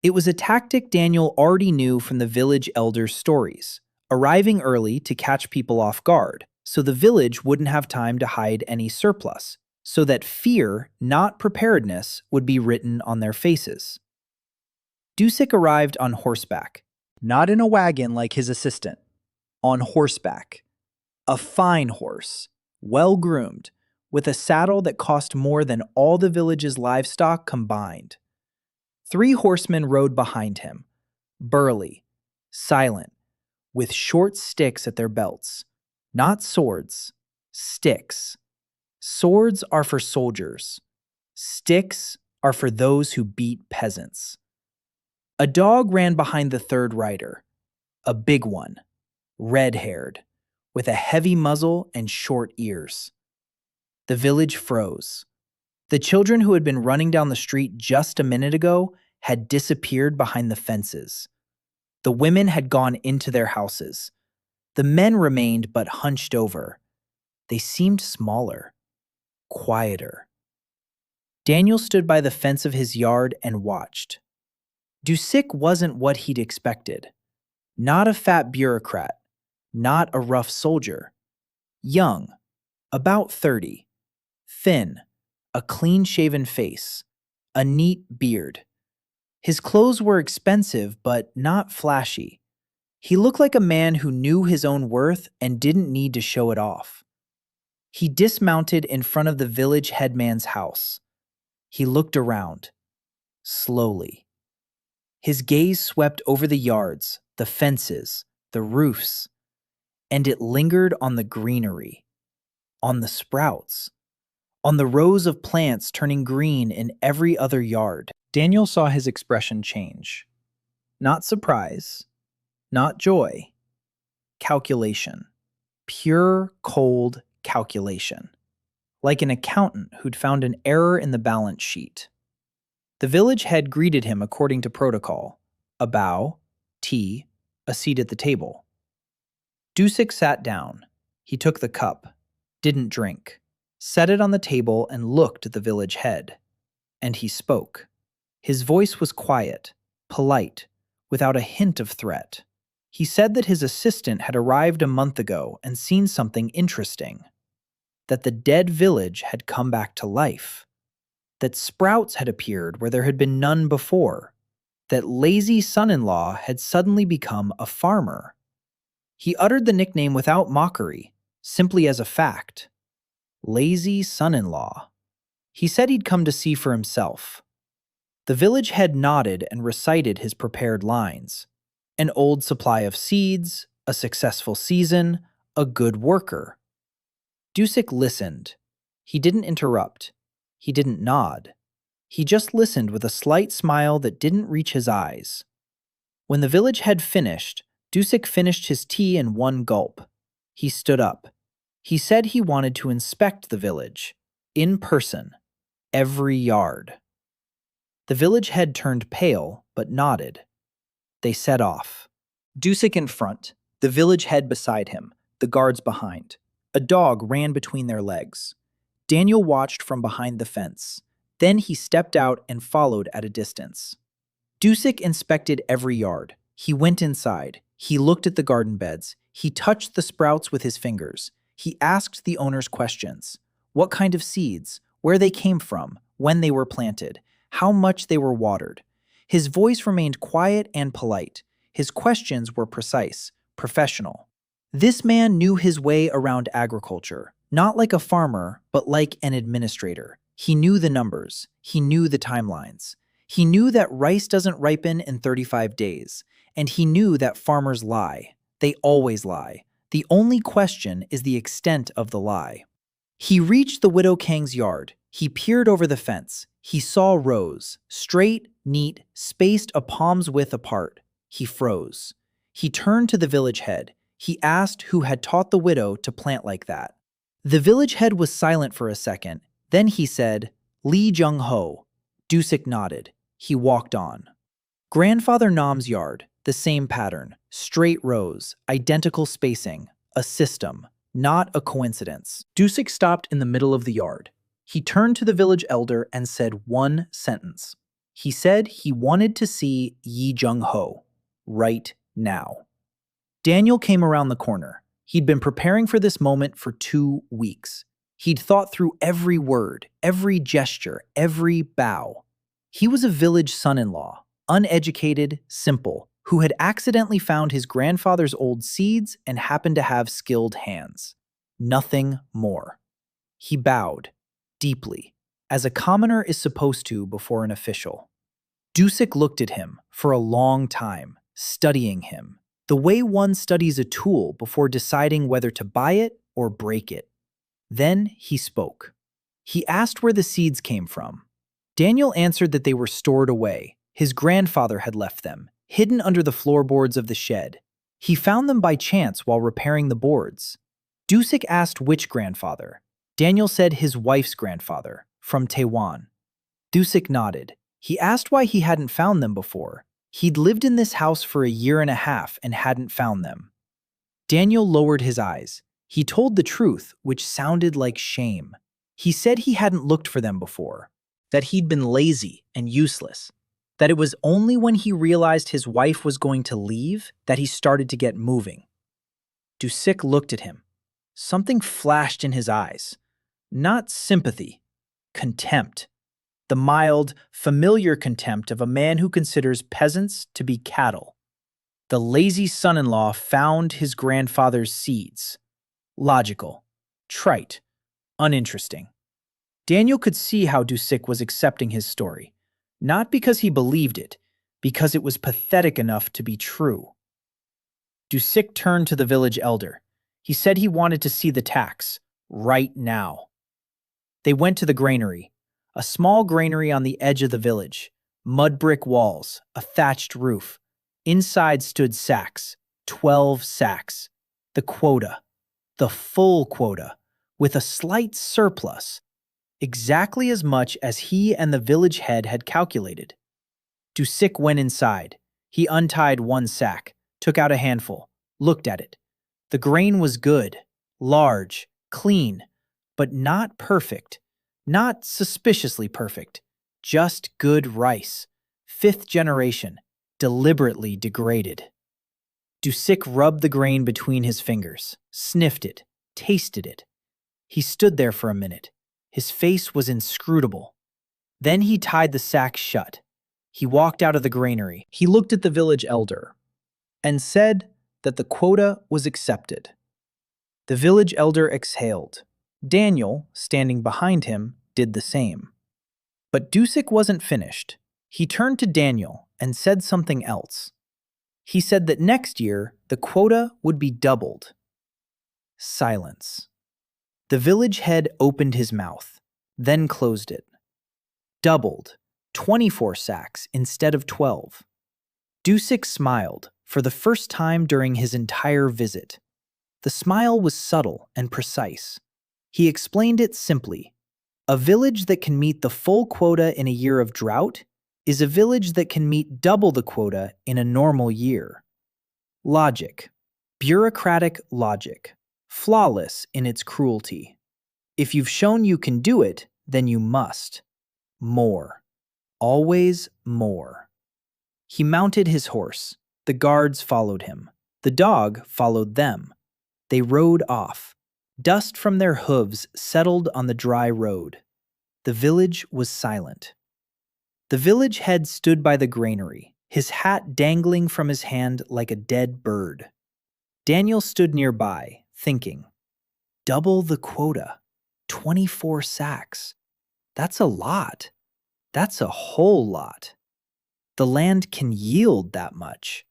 It was a tactic Daniel already knew from the village elders' stories, arriving early to catch people off guard, so the village wouldn't have time to hide any surplus, so that fear, not preparedness, would be written on their faces. Dusik arrived on horseback. Not in a wagon like his assistant. On horseback. A fine horse, well-groomed, with a saddle that cost more than all the village's livestock combined. 3 horsemen rode behind him, burly, silent, with short sticks at their belts. Not swords, sticks. Swords are for soldiers. Sticks are for those who beat peasants. A dog ran behind the 3rd rider, a big one. red-haired, with a heavy muzzle and short ears. The village froze. The children who had been running down the street just a minute ago had disappeared behind the fences. The women had gone into their houses. The men remained but hunched over. They seemed smaller, quieter. Daniel stood by the fence of his yard and watched. Dusik wasn't what he'd expected. Not a fat bureaucrat, not a rough soldier. Young, about 30, thin, a clean-shaven face, a neat beard. His clothes were expensive but not flashy. He looked like a man who knew his own worth and didn't need to show it off. He dismounted in front of the village headman's house. He looked around, slowly. His gaze swept over the yards, the fences, the roofs, and it lingered on the greenery, on the sprouts, on the rows of plants turning green in every other yard. Daniel saw his expression change. Not surprise, not joy. Calculation. Pure, cold calculation. Like an accountant who'd found an error in the balance sheet. The village head greeted him according to protocol. A bow, tea, a seat at the table. Dusik sat down. He took the cup, didn't drink, set it on the table and looked at the village head. And he spoke. His voice was quiet, polite, without a hint of threat. He said that his assistant had arrived a month ago and seen something interesting. That the dead village had come back to life. That sprouts had appeared where there had been none before. That lazy son-in-law had suddenly become a farmer. He uttered the nickname without mockery, simply as a fact. Lazy son-in-law. He said he'd come to see for himself. The village head nodded and recited his prepared lines. An old supply of seeds, a successful season, a good worker. Dusik listened. He didn't interrupt. He didn't nod. He just listened with a slight smile that didn't reach his eyes. When the village head finished, Dusik finished his tea in one gulp. He stood up. He said he wanted to inspect the village, in person, every yard. The village head turned pale, but nodded. They set off. Dusik in front, the village head beside him, the guards behind. A dog ran between their legs. Daniel watched from behind the fence. Then he stepped out and followed at a distance. Dusik inspected every yard. He went inside. He looked at the garden beds. He touched the sprouts with his fingers. He asked the owners questions. What kind of seeds? Where they came from? When they were planted? How much they were watered? His voice remained quiet and polite. His questions were precise, professional. This man knew his way around agriculture, not like a farmer, but like an administrator. He knew the numbers. He knew the timelines. He knew that rice doesn't ripen in 35 days, and he knew that farmers lie. They always lie. The only question is the extent of the lie. He reached the Widow Kang's yard. He peered over the fence. He saw rows, straight, neat, spaced a palm's width apart. He froze. He turned to the village head. He asked who had taught the widow to plant like that. The village head was silent for a second. Then he said, Lee Jung-ho. Dusik nodded. He walked on. Grandfather Nam's yard, the same pattern, straight rows, identical spacing, a system, not a coincidence. Dusik stopped in the middle of the yard. He turned to the village elder and said one sentence. He said he wanted to see Yi Jung-ho, right now. Daniel came around the corner. He'd been preparing for this moment for 2 weeks. He'd thought through every word, every gesture, every bow. He was a village son-in-law, uneducated, simple, who had accidentally found his grandfather's old seeds and happened to have skilled hands. Nothing more. He bowed, deeply, as a commoner is supposed to before an official. Dusik looked at him for a long time, studying him, the way one studies a tool before deciding whether to buy it or break it. Then he spoke. He asked where the seeds came from. Daniel answered that they were stored away. His grandfather had left them, hidden under the floorboards of the shed. He found them by chance while repairing the boards. Dusik asked which grandfather. Daniel said his wife's grandfather, from Taiwan. Dusik nodded. He asked why he hadn't found them before. He'd lived in this house for a year and a half and hadn't found them. Daniel lowered his eyes. He told the truth, which sounded like shame. He said he hadn't looked for them before, that he'd been lazy and useless, that it was only when he realized his wife was going to leave that he started to get moving. Dusik looked at him. Something flashed in his eyes. Not sympathy, contempt. The mild, familiar contempt of a man who considers peasants to be cattle. The lazy son-in-law found his grandfather's seeds. Logical, trite, uninteresting. Daniel could see how Dusik was accepting his story, not because he believed it, because it was pathetic enough to be true. Dusik turned to the village elder. He said he wanted to see the tax, right now. They went to the granary, a small granary on the edge of the village, mud brick walls, a thatched roof. Inside stood sacks, 12 sacks, the quota, the full quota, with a slight surplus, exactly as much as he and the village head had calculated. Dusik went inside. He untied one sack, took out a handful, looked at it. The grain was good, large, clean, but not perfect, not suspiciously perfect, just good rice, 5th generation, deliberately degraded. Dusik rubbed the grain between his fingers, sniffed it, tasted it. He stood there for a minute. His face was inscrutable. Then he tied the sack shut. He walked out of the granary. He looked at the village elder and said that the quota was accepted. The village elder exhaled. Daniel, standing behind him, did the same. But Dusik wasn't finished. He turned to Daniel and said something else. He said that next year the quota would be doubled. Silence. The village head opened his mouth, then closed it. Doubled, 24 sacks instead of 12. Dusik smiled for the first time during his entire visit. The smile was subtle and precise. He explained it simply. A village that can meet the full quota in a year of drought is a village that can meet double the quota in a normal year. Logic. Bureaucratic logic. Flawless in its cruelty. If you've shown you can do it, then you must. More. Always more. He mounted his horse. The guards followed him. The dog followed them. They rode off. Dust from their hooves settled on the dry road. The village was silent. The village head stood by the granary, his hat dangling from his hand like a dead bird. Daniel stood nearby, thinking, double the quota, 24 sacks. That's a lot. That's a whole lot. The land can yield that much.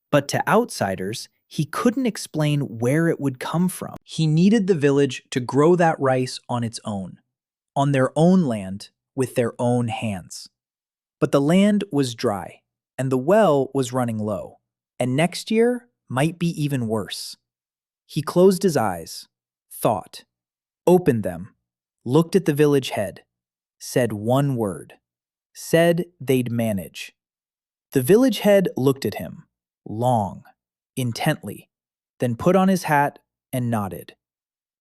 But to outsiders, he couldn't explain where it would come from. He needed the village to grow that rice on its own, on their own land, with their own hands. But the land was dry, and the well was running low, and next year might be even worse. He closed his eyes, thought, opened them, looked at the village head, said one word, said they'd manage. The village head looked at him, long, intently, then put on his hat and nodded.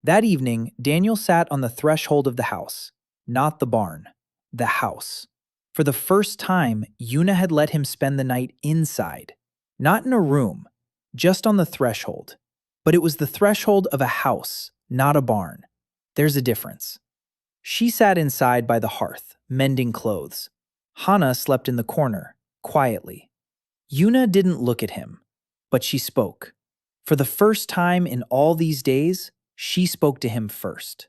That evening, Daniel sat on the threshold of the house, not the barn, the house. For the first time, Yuna had let him spend the night inside, not in a room, just on the threshold. But it was the threshold of a house, not a barn. There's a difference. She sat inside by the hearth, mending clothes. Hana slept in the corner, quietly. Yuna didn't look at him, but she spoke. For the first time in all these days, she spoke to him first.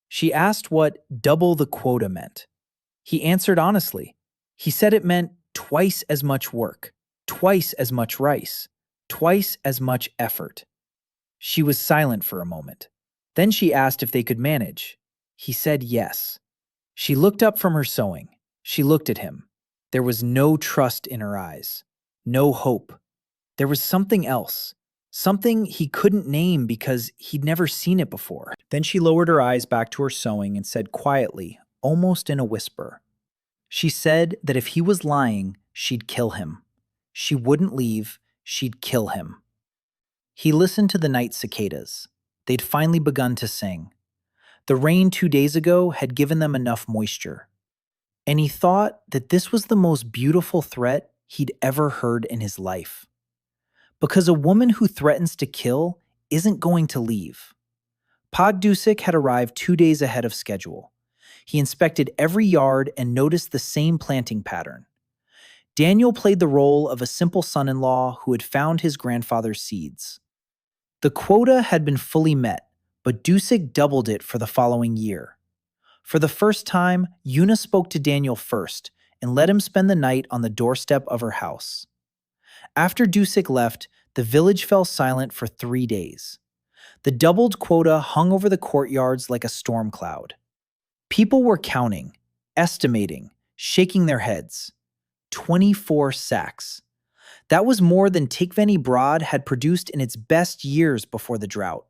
She asked what double the quota meant. He answered honestly. He said it meant twice as much work, twice as much rice, twice as much effort. She was silent for a moment. Then she asked if they could manage. He said yes. She looked up from her sewing. She looked at him. There was no trust in her eyes, no hope. There was something else, something he couldn't name because he'd never seen it before. Then she lowered her eyes back to her sewing and said quietly, almost in a whisper. She said that if he was lying, she'd kill him. She wouldn't leave, she'd kill him. He listened to the night cicadas. They'd finally begun to sing. The rain 2 days ago had given them enough moisture. And he thought that this was the most beautiful threat he'd ever heard in his life. Because a woman who threatens to kill isn't going to leave. Pogdusik had arrived 2 days ahead of schedule. He inspected every yard and noticed the same planting pattern. Daniel played the role of a simple son-in-law who had found his grandfather's seeds. The quota had been fully met, but Dusik doubled it for the following year. For the first time, Yuna spoke to Daniel first and let him spend the night on the doorstep of her house. After Dusik left, the village fell silent for 3 days. The doubled quota hung over the courtyards like a storm cloud. People were counting, estimating, shaking their heads. 24 sacks. That was more than Tikveni Broad had produced in its best years before the drought.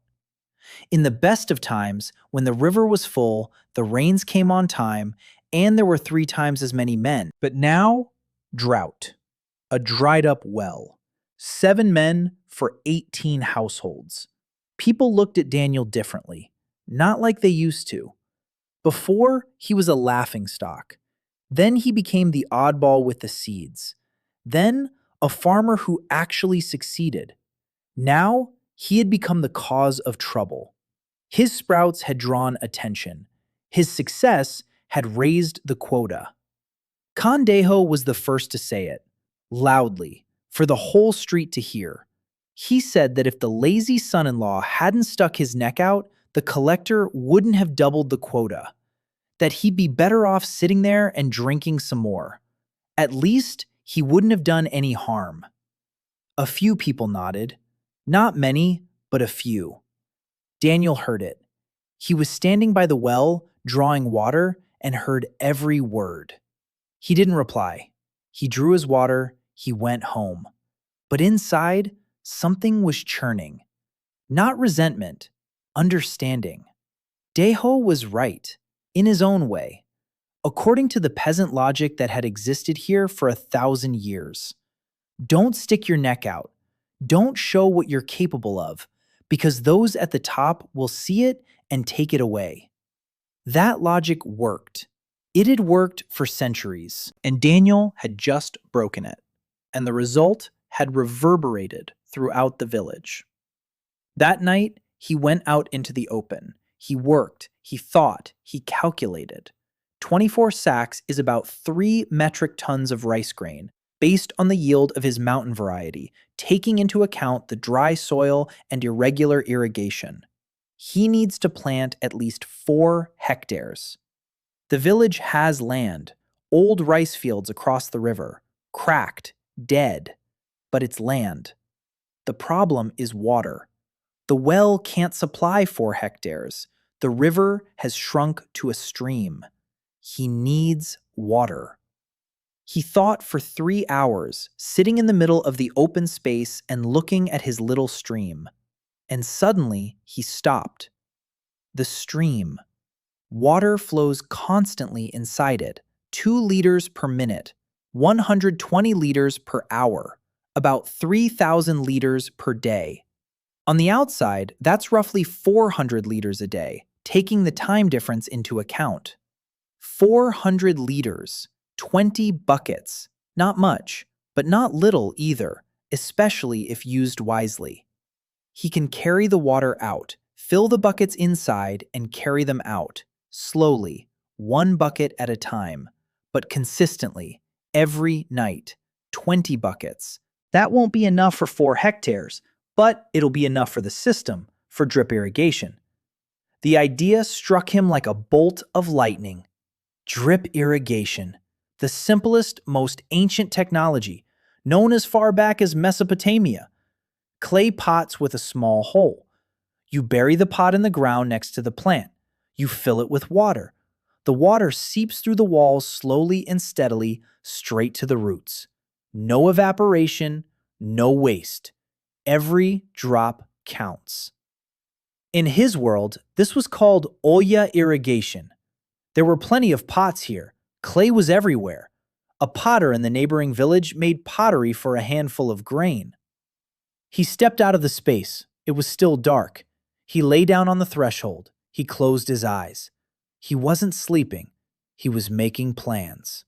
In the best of times, when the river was full, the rains came on time, and there were 3 times as many men. But now, drought. A dried-up well. 7 men for 18 households. People looked at Daniel differently, not like they used to. Before, he was a laughingstock. Then he became the oddball with the seeds. Then, a farmer who actually succeeded. Now, he had become the cause of trouble. His sprouts had drawn attention. His success had raised the quota. Kandeho was the first to say it, loudly, for the whole street to hear. He said that if the lazy son-in-law hadn't stuck his neck out, the collector wouldn't have doubled the quota. That he'd be better off sitting there and drinking some more. At least, he wouldn't have done any harm. A few people nodded. Not many, but a few. Daniel heard it. He was standing by the well, drawing water, and heard every word. He didn't reply. He drew his water, he went home. But inside, something was churning. Not resentment, understanding. Deho was right, in his own way, according to the peasant logic that had existed here for 1,000 years. Don't stick your neck out. Don't show what you're capable of, because those at the top will see it and take it away. That logic worked. It had worked for centuries, and Daniel had just broken it, and the result had reverberated throughout the village. That night, he went out into the open. He worked, he thought, he calculated. 24 sacks is about 3 metric tons of rice grain, based on the yield of his mountain variety, taking into account the dry soil and irregular irrigation. He needs to plant at least 4 hectares. The village has land, old rice fields across the river, cracked, dead, but it's land. The problem is water. The well can't supply 4 hectares. The river has shrunk to a stream. He needs water. He thought for 3 hours, sitting in the middle of the open space and looking at his little stream. And suddenly, he stopped. The stream. Water flows constantly inside it, 2 liters per minute, 120 liters per hour, about 3,000 liters per day. On the outside, that's roughly 400 liters a day, taking the time difference into account. 400 liters, 20 buckets. Not much, but not little either, especially if used wisely. He can carry the water out, fill the buckets inside, and carry them out, slowly, 1 bucket at a time, but consistently, every night, 20 buckets. That won't be enough for 4 hectares, but it'll be enough for the system, for drip irrigation. The idea struck him like a bolt of lightning. Drip irrigation, the simplest, most ancient technology, known as far back as Mesopotamia. Clay pots with a small hole. You bury the pot in the ground next to the plant. You fill it with water. The water seeps through the walls slowly and steadily, straight to the roots. No evaporation, no waste. Every drop counts. In his world, this was called Oya irrigation. There were plenty of pots here. Clay was everywhere. A potter in the neighboring village made pottery for a handful of grain. He stepped out of the space. It was still dark. He lay down on the threshold. He closed his eyes. He wasn't sleeping. He was making plans.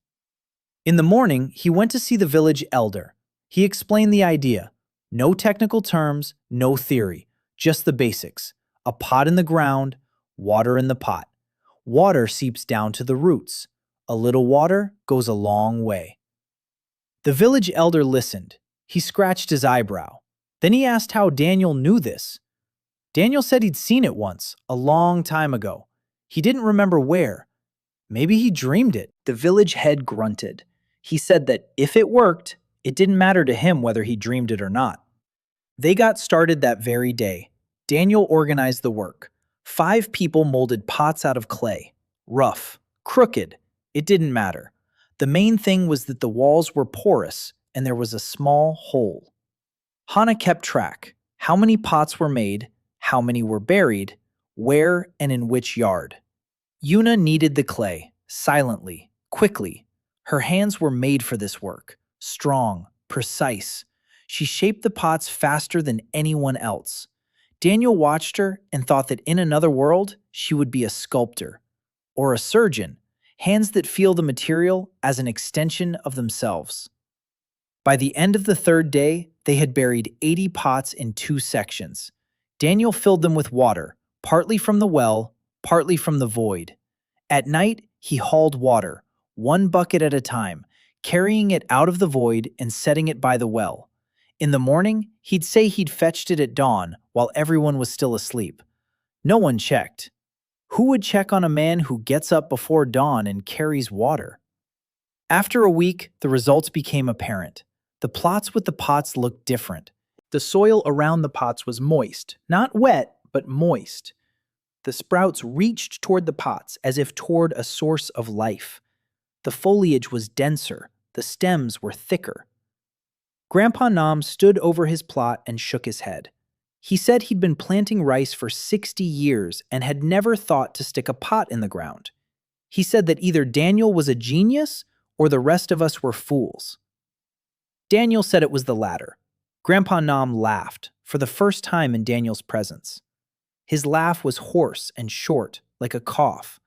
In the morning, he went to see the village elder. He explained the idea. No technical terms, no theory, just the basics. A pot in the ground, water in the pot. Water seeps down to the roots. A little water goes a long way. The village elder listened. He scratched his eyebrow. Then he asked how Daniel knew this. Daniel said he'd seen it once, a long time ago. He didn't remember where. Maybe he dreamed it. The village head grunted. He said that if it worked, it didn't matter to him whether he dreamed it or not. They got started that very day. Daniel organized the work. 5 people molded pots out of clay. Rough, crooked, it didn't matter. The main thing was that the walls were porous and there was a small hole. Hana kept track. How many pots were made, how many were buried, where and in which yard. Yuna kneaded the clay, silently, quickly. Her hands were made for this work. Strong, precise. She shaped the pots faster than anyone else. Daniel watched her and thought that in another world, she would be a sculptor. Or a surgeon, hands that feel the material as an extension of themselves. By the end of the 3rd day, they had buried 80 pots in 2 sections. Daniel filled them with water, partly from the well, partly from the void. At night, he hauled water, 1 bucket at a time, carrying it out of the void and setting it by the well. In the morning, he'd say he'd fetched it at dawn while everyone was still asleep. No one checked. Who would check on a man who gets up before dawn and carries water? After a week, the results became apparent. The plots with the pots looked different. The soil around the pots was moist, not wet, but moist. The sprouts reached toward the pots as if toward a source of life. The foliage was denser, the stems were thicker. Grandpa Nam stood over his plot and shook his head. He said he'd been planting rice for 60 years and had never thought to stick a pot in the ground. He said that either Daniel was a genius or the rest of us were fools. Daniel said it was the latter. Grandpa Nam laughed, for the first time in Daniel's presence. His laugh was hoarse and short, like a cough,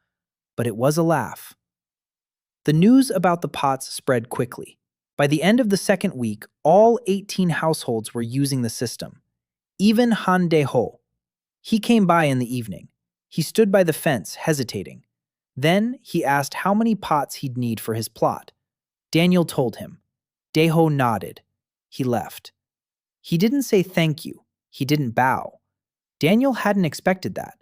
but it was a laugh. The news about the pots spread quickly. By the end of the 2nd week, all 18 households were using the system. Even Han De-ho. He came by in the evening. He stood by the fence, hesitating. Then he asked how many pots he'd need for his plot. Daniel told him. De-ho nodded. He left. He didn't say thank you. He didn't bow. Daniel hadn't expected that.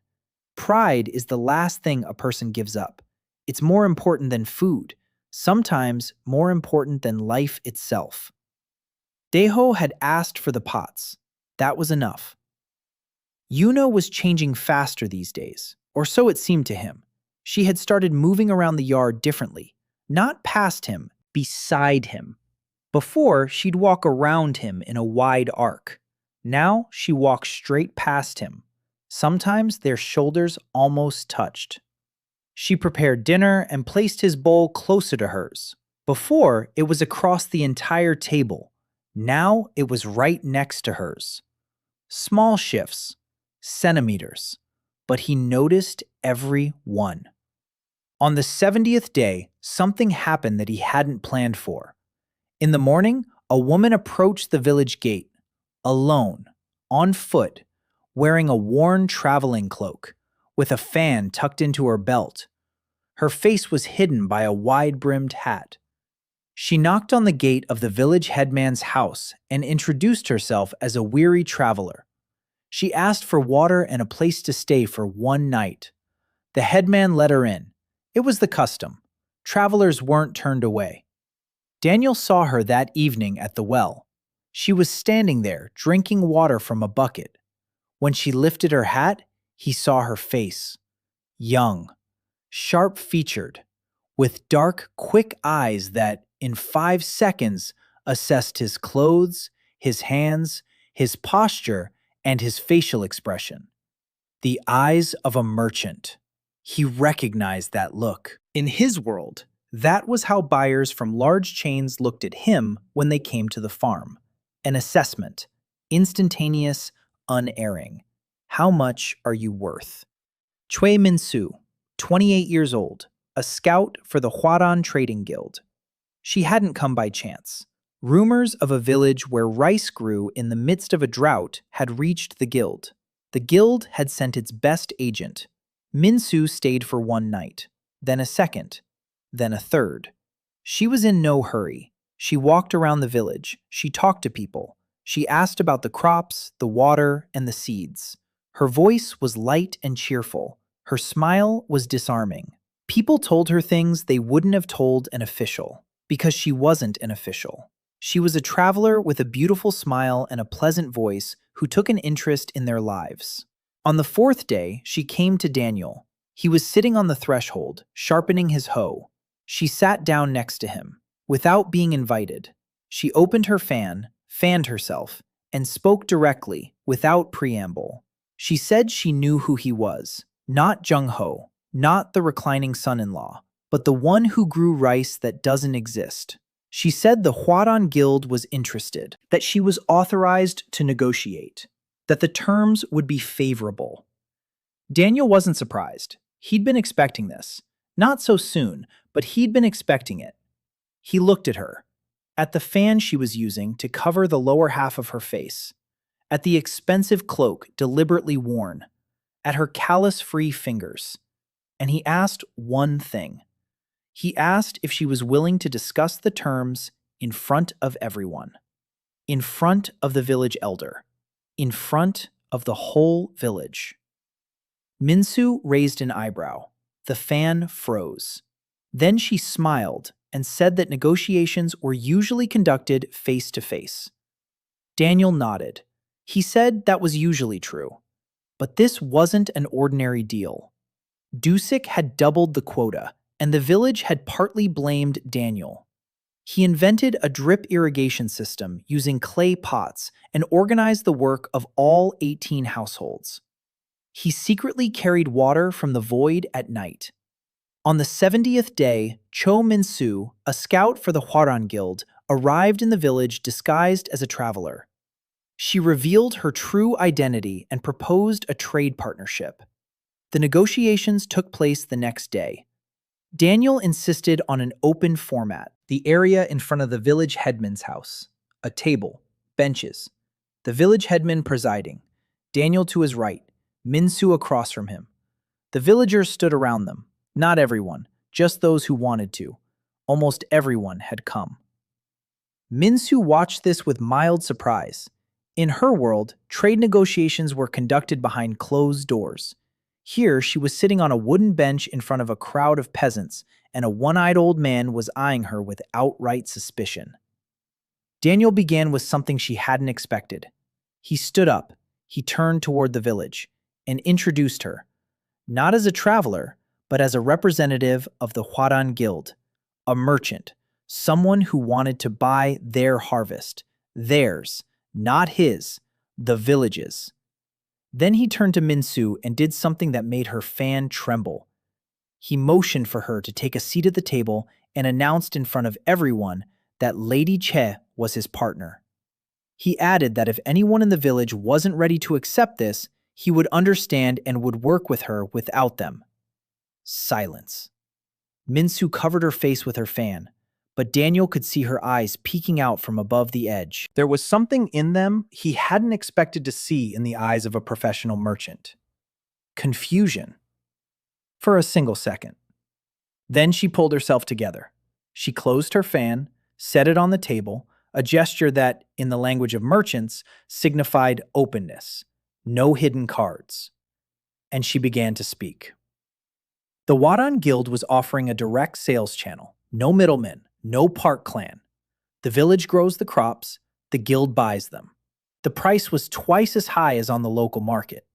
Pride is the last thing a person gives up. It's more important than food, sometimes more important than life itself. De-ho had asked for the pots. That was enough. Yuna was changing faster these days, or so it seemed to him. She had started moving around the yard differently, not past him, beside him. Before, she'd walk around him in a wide arc. Now, she walked straight past him. Sometimes their shoulders almost touched. She prepared dinner and placed his bowl closer to hers. Before, it was across the entire table. Now, it was right next to hers. Small shifts, centimeters, but he noticed every one. On the 70th day, something happened that he hadn't planned for. In the morning, a woman approached the village gate, alone, on foot, wearing a worn traveling cloak, with a fan tucked into her belt. Her face was hidden by a wide-brimmed hat. She knocked on the gate of the village headman's house and introduced herself as a weary traveler. She asked for water and a place to stay for 1 night. The headman let her in. It was the custom. Travelers weren't turned away. Daniel saw her that evening at the well. She was standing there, drinking water from a bucket. When she lifted her hat, he saw her face. Young, sharp-featured, with dark, quick eyes that, in 5 seconds, assessed his clothes, his hands, his posture, and his facial expression. The eyes of a merchant. He recognized that look. In his world, that was how buyers from large chains looked at him when they came to the farm. An assessment. Instantaneous, unerring. How much are you worth? Chui Minsu, 28 years old, a scout for the Huaran Trading Guild. She hadn't come by chance. Rumors of a village where rice grew in the midst of a drought had reached the guild. The guild had sent its best agent. Minsu stayed for one night, then a second, then a third. She was in no hurry. She walked around the village. She talked to people. She asked about the crops, the water, and the seeds. Her voice was light and cheerful. Her smile was disarming. People told her things they wouldn't have told an official, because she wasn't an official. She was a traveler with a beautiful smile and a pleasant voice who took an interest in their lives. On the fourth day, she came to Daniel. He was sitting on the threshold, sharpening his hoe. She sat down next to him. Without being invited, she opened her fan, fanned herself, and spoke directly, without preamble. She said she knew who he was, not Jung-ho, not the reclining son-in-law, but the one who grew rice that doesn't exist. She said the Huaran Guild was interested, that she was authorized to negotiate, that the terms would be favorable. Daniel wasn't surprised. He'd been expecting this. Not so soon, but he'd been expecting it. He looked at her, at the fan she was using to cover the lower half of her face, at the expensive cloak deliberately worn, at her callus-free fingers, and he asked one thing. He asked if she was willing to discuss the terms in front of everyone, in front of the village elder, in front of the whole village. Minsu raised an eyebrow. The fan froze. Then she smiled and said that negotiations were usually conducted face to face. Daniel nodded. He said that was usually true. But this wasn't an ordinary deal. Dusik had doubled the quota, and the village had partly blamed Daniel. He invented a drip irrigation system using clay pots and organized the work of all 18 households. He secretly carried water from the void at night. On the 70th day, Cho Min-soo, a scout for the Huaran Guild, arrived in the village disguised as a traveler. She revealed her true identity and proposed a trade partnership. The negotiations took place the next day. Daniel insisted on an open format, the area in front of the village headman's house, a table, benches, the village headman presiding, Daniel to his right, Min-soo across from him. The villagers stood around them. Not everyone, just those who wanted to. Almost everyone had come. Min-soo watched this with mild surprise. In her world, trade negotiations were conducted behind closed doors. Here, she was sitting on a wooden bench in front of a crowd of peasants, and a one-eyed old man was eyeing her with outright suspicion. Daniel began with something she hadn't expected. He stood up, he turned toward the village, and introduced her, not as a traveler, but as a representative of the Huaran Guild, a merchant, someone who wanted to buy their harvest, theirs, not his, the village's. Then he turned to Min-soo and did something that made her fan tremble. He motioned for her to take a seat at the table and announced in front of everyone that Lady Che was his partner. He added that if anyone in the village wasn't ready to accept this, he would understand and would work with her without them. Silence. Min-soo covered her face with her fan, but Daniel could see her eyes peeking out from above the edge. There was something in them he hadn't expected to see in the eyes of a professional merchant. Confusion. For a single second. Then she pulled herself together. She closed her fan, set it on the table, a gesture that, in the language of merchants, signified openness, no hidden cards. And she began to speak. The Huaran Guild was offering a direct sales channel, no middlemen, no Park clan. The village grows the crops, the guild buys them. The price was twice as high as on the local market.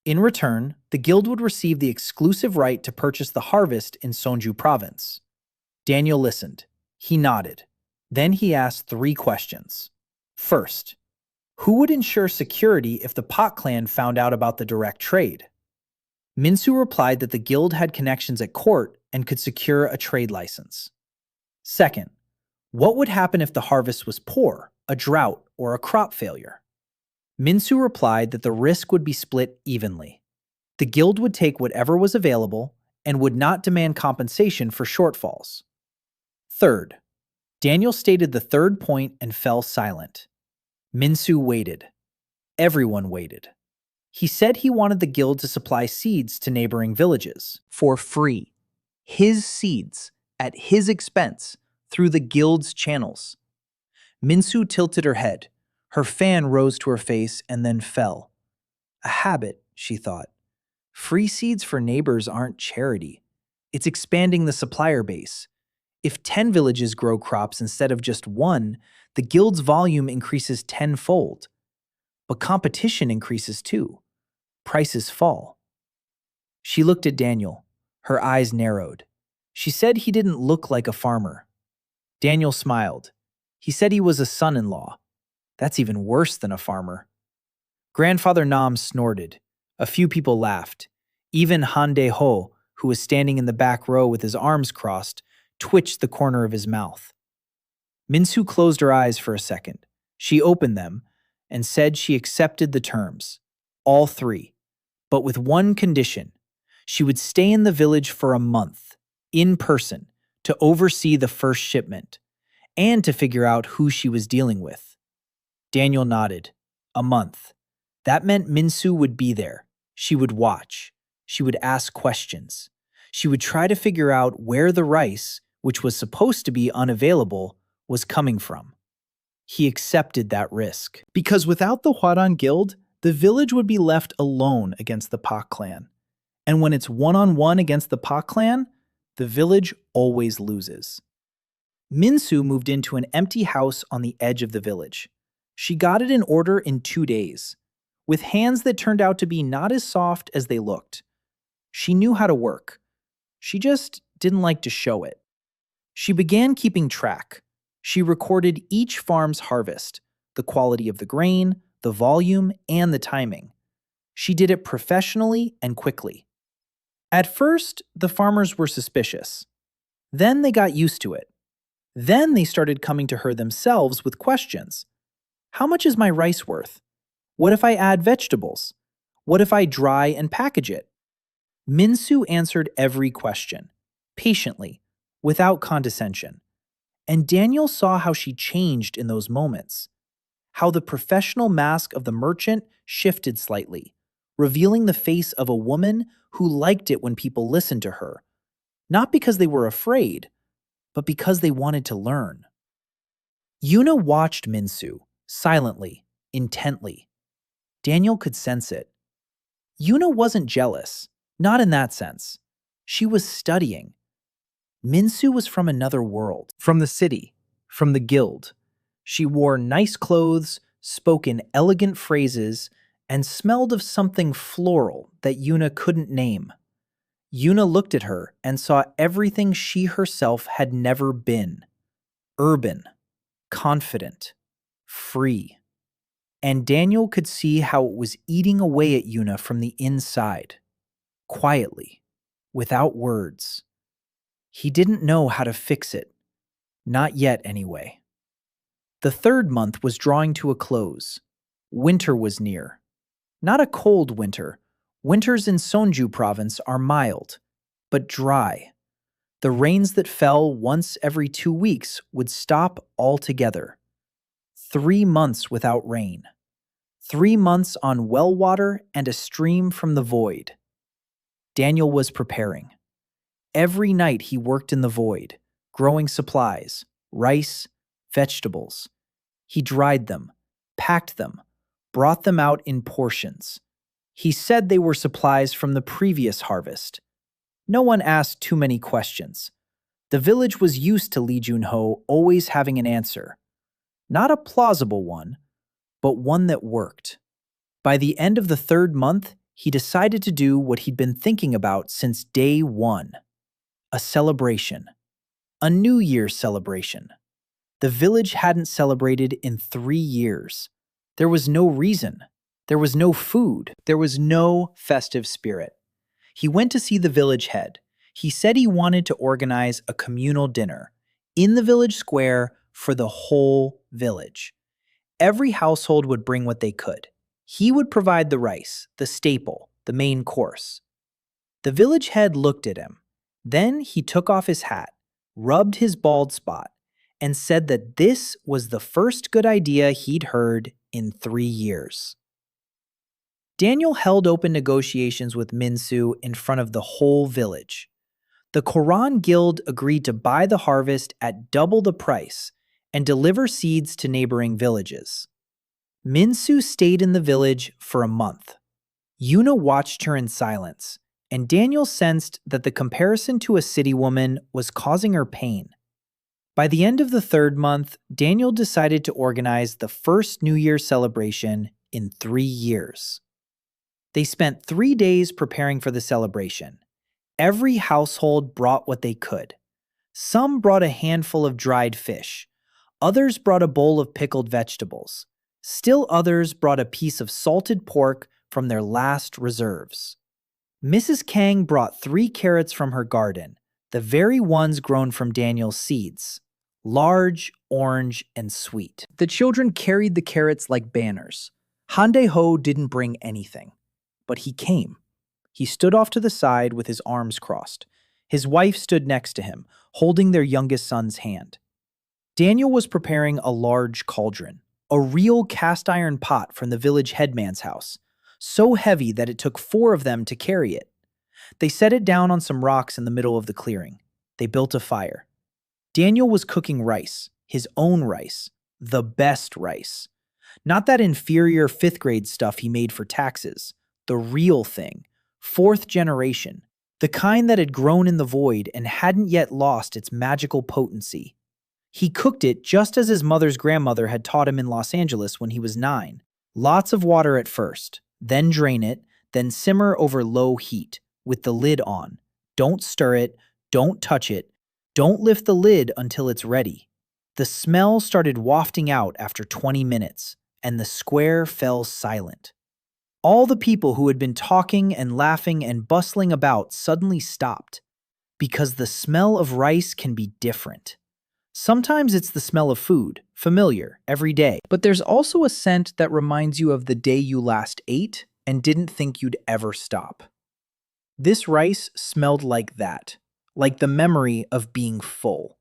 In return, the guild would receive the exclusive right to purchase the harvest in Sonju province. Daniel listened. He nodded. Then he asked 3 questions. First, Who would ensure security if the Pot clan found out about the direct trade? Minsu replied that the guild had connections at court and could secure a trade license. Second, what would happen if the harvest was poor, a drought, or a crop failure? Minsu replied that the risk would be split evenly. The guild would take whatever was available and would not demand compensation for shortfalls. Third, Daniel stated the third point and fell silent. Minsu waited. Everyone waited. He said he wanted the guild to supply seeds to neighboring villages for free. His seeds, at his expense, through the guild's channels. Minsu tilted her head. Her fan rose to her face and then fell. A habit, she thought. Free seeds for neighbors aren't charity. It's expanding the supplier base. If 10 villages grow crops instead of just one, the guild's volume increases tenfold. But competition increases too. Prices fall. She looked at Daniel. Her eyes narrowed. She said he didn't look like a farmer. Daniel smiled. He said he was a son-in-law. That's even worse than a farmer. Grandfather Nam snorted. A few people laughed. Even Hande Ho, who was standing in the back row with his arms crossed, twitched the corner of his mouth. Minsu closed her eyes for a second. She opened them and said she accepted the terms. All three. But with one condition. She would stay in the village for a month, in person, to oversee the first shipment, and to figure out who she was dealing with. Daniel nodded. A month. That meant Minsu would be there. She would watch. She would ask questions. She would try to figure out where the rice, which was supposed to be unavailable, was coming from. He accepted that risk. Because without the Hwadan Guild, the village would be left alone against the Pak clan. And when it's one-on-one against the Pak clan, the village always loses. Minsu moved into an empty house on the edge of the village. She got it in order in 2 days, with hands that turned out to be not as soft as they looked. She knew how to work. She just didn't like to show it. She began keeping track. She recorded each farm's harvest, the quality of the grain, the volume, and the timing. She did it professionally and quickly. At first, the farmers were suspicious. Then they got used to it. Then they started coming to her themselves with questions. How much is my rice worth? What if I add vegetables? What if I dry and package it? Minsu answered every question, patiently, without condescension. And Daniel saw how she changed in those moments. How the professional mask of the merchant shifted slightly, revealing the face of a woman who liked it when people listened to her, not because they were afraid, but because they wanted to learn. Yuna watched Minsu, silently, intently. Daniel could sense it. Yuna wasn't jealous, not in that sense. She was studying. Minsu was from another world, from the city, from the guild. She wore nice clothes, spoke in elegant phrases, and smelled of something floral that Yuna couldn't name. Yuna looked at her and saw everything she herself had never been. Urban, confident, free. And Daniel could see how it was eating away at Yuna from the inside, quietly, without words. He didn't know how to fix it. Not yet, anyway. The third month was drawing to a close. Winter was near. Not a cold winter. Winters in Sonju province are mild, but dry. The rains that fell once every 2 weeks would stop altogether. 3 months without rain. 3 months on well water and a stream from the void. Daniel was preparing. Every night he worked in the void, growing supplies, rice, vegetables. He dried them, packed them, brought them out in portions. He said they were supplies from the previous harvest. No one asked too many questions. The village was used to Lee Junho always having an answer. Not a plausible one, but one that worked. By the end of the 3rd month, he decided to do what he'd been thinking about since day 1. A celebration. A New Year's celebration. The village hadn't celebrated in 3 years. There was no reason. There was no food. There was no festive spirit. He went to see the village head. He said he wanted to organize a communal dinner in the village square for the whole village. Every household would bring what they could. He would provide the rice, the staple, the main course. The village head looked at him. Then he took off his hat, rubbed his bald spot, and said that this was the first good idea he'd heard in 3 years. Daniel held open negotiations with Minsu in front of the whole village. The Koran Guild agreed to buy the harvest at double the price and deliver seeds to neighboring villages. Minsu stayed in the village for a month. Yuna watched her in silence, and Daniel sensed that the comparison to a city woman was causing her pain. By the end of the 3rd month, Daniel decided to organize the first New Year celebration in 3 years. They spent 3 days preparing for the celebration. Every household brought what they could. Some brought a handful of dried fish. Others brought a bowl of pickled vegetables. Still others brought a piece of salted pork from their last reserves. Mrs. Kang brought 3 carrots from her garden, the very ones grown from Daniel's seeds, large, orange, and sweet. The children carried the carrots like banners. Hande Ho didn't bring anything, but he came. He stood off to the side with his arms crossed. His wife stood next to him, holding their youngest son's hand. Daniel was preparing a large cauldron, a real cast-iron pot from the village headman's house, so heavy that it took 4 of them to carry it. They set it down on some rocks in the middle of the clearing. They built a fire. Daniel was cooking rice, his own rice, the best rice. Not that inferior 5th grade stuff he made for taxes, the real thing, 4th generation, the kind that had grown in the void and hadn't yet lost its magical potency. He cooked it just as his mother's grandmother had taught him in Los Angeles when he was 9. Lots of water at first, then drain it, then simmer over low heat, with the lid on. Don't stir it, don't touch it, don't lift the lid until it's ready. The smell started wafting out after 20 minutes, and the square fell silent. All the people who had been talking and laughing and bustling about suddenly stopped, because the smell of rice can be different. Sometimes it's the smell of food, familiar, every day. But there's also a scent that reminds you of the day you last ate and didn't think you'd ever stop. This rice smelled like that, like the memory of being full.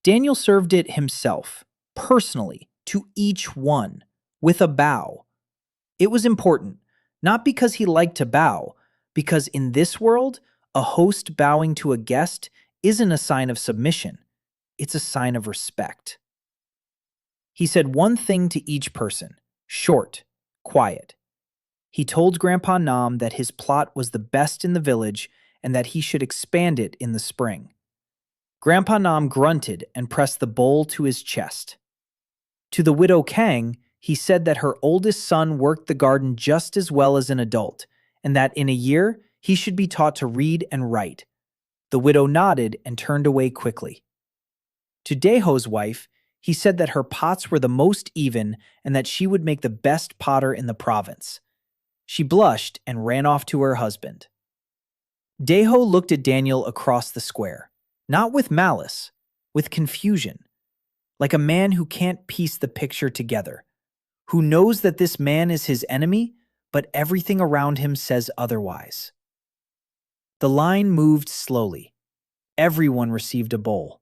Daniel served it himself, personally, to each one, with a bow. It was important, not because he liked to bow, because in this world, a host bowing to a guest isn't a sign of submission. It's a sign of respect. He said one thing to each person, short, quiet. He told Grandpa Nam that his plot was the best in the village and that he should expand it in the spring. Grandpa Nam grunted and pressed the bowl to his chest. To the widow Kang, he said that her oldest son worked the garden just as well as an adult, and that in a year he should be taught to read and write. The widow nodded and turned away quickly. To Daeho's wife, he said that her pots were the most even and that she would make the best potter in the province. She blushed and ran off to her husband. Daeho looked at Daniel across the square, not with malice, with confusion, like a man who can't piece the picture together, who knows that this man is his enemy, but everything around him says otherwise. The line moved slowly. Everyone received a bowl.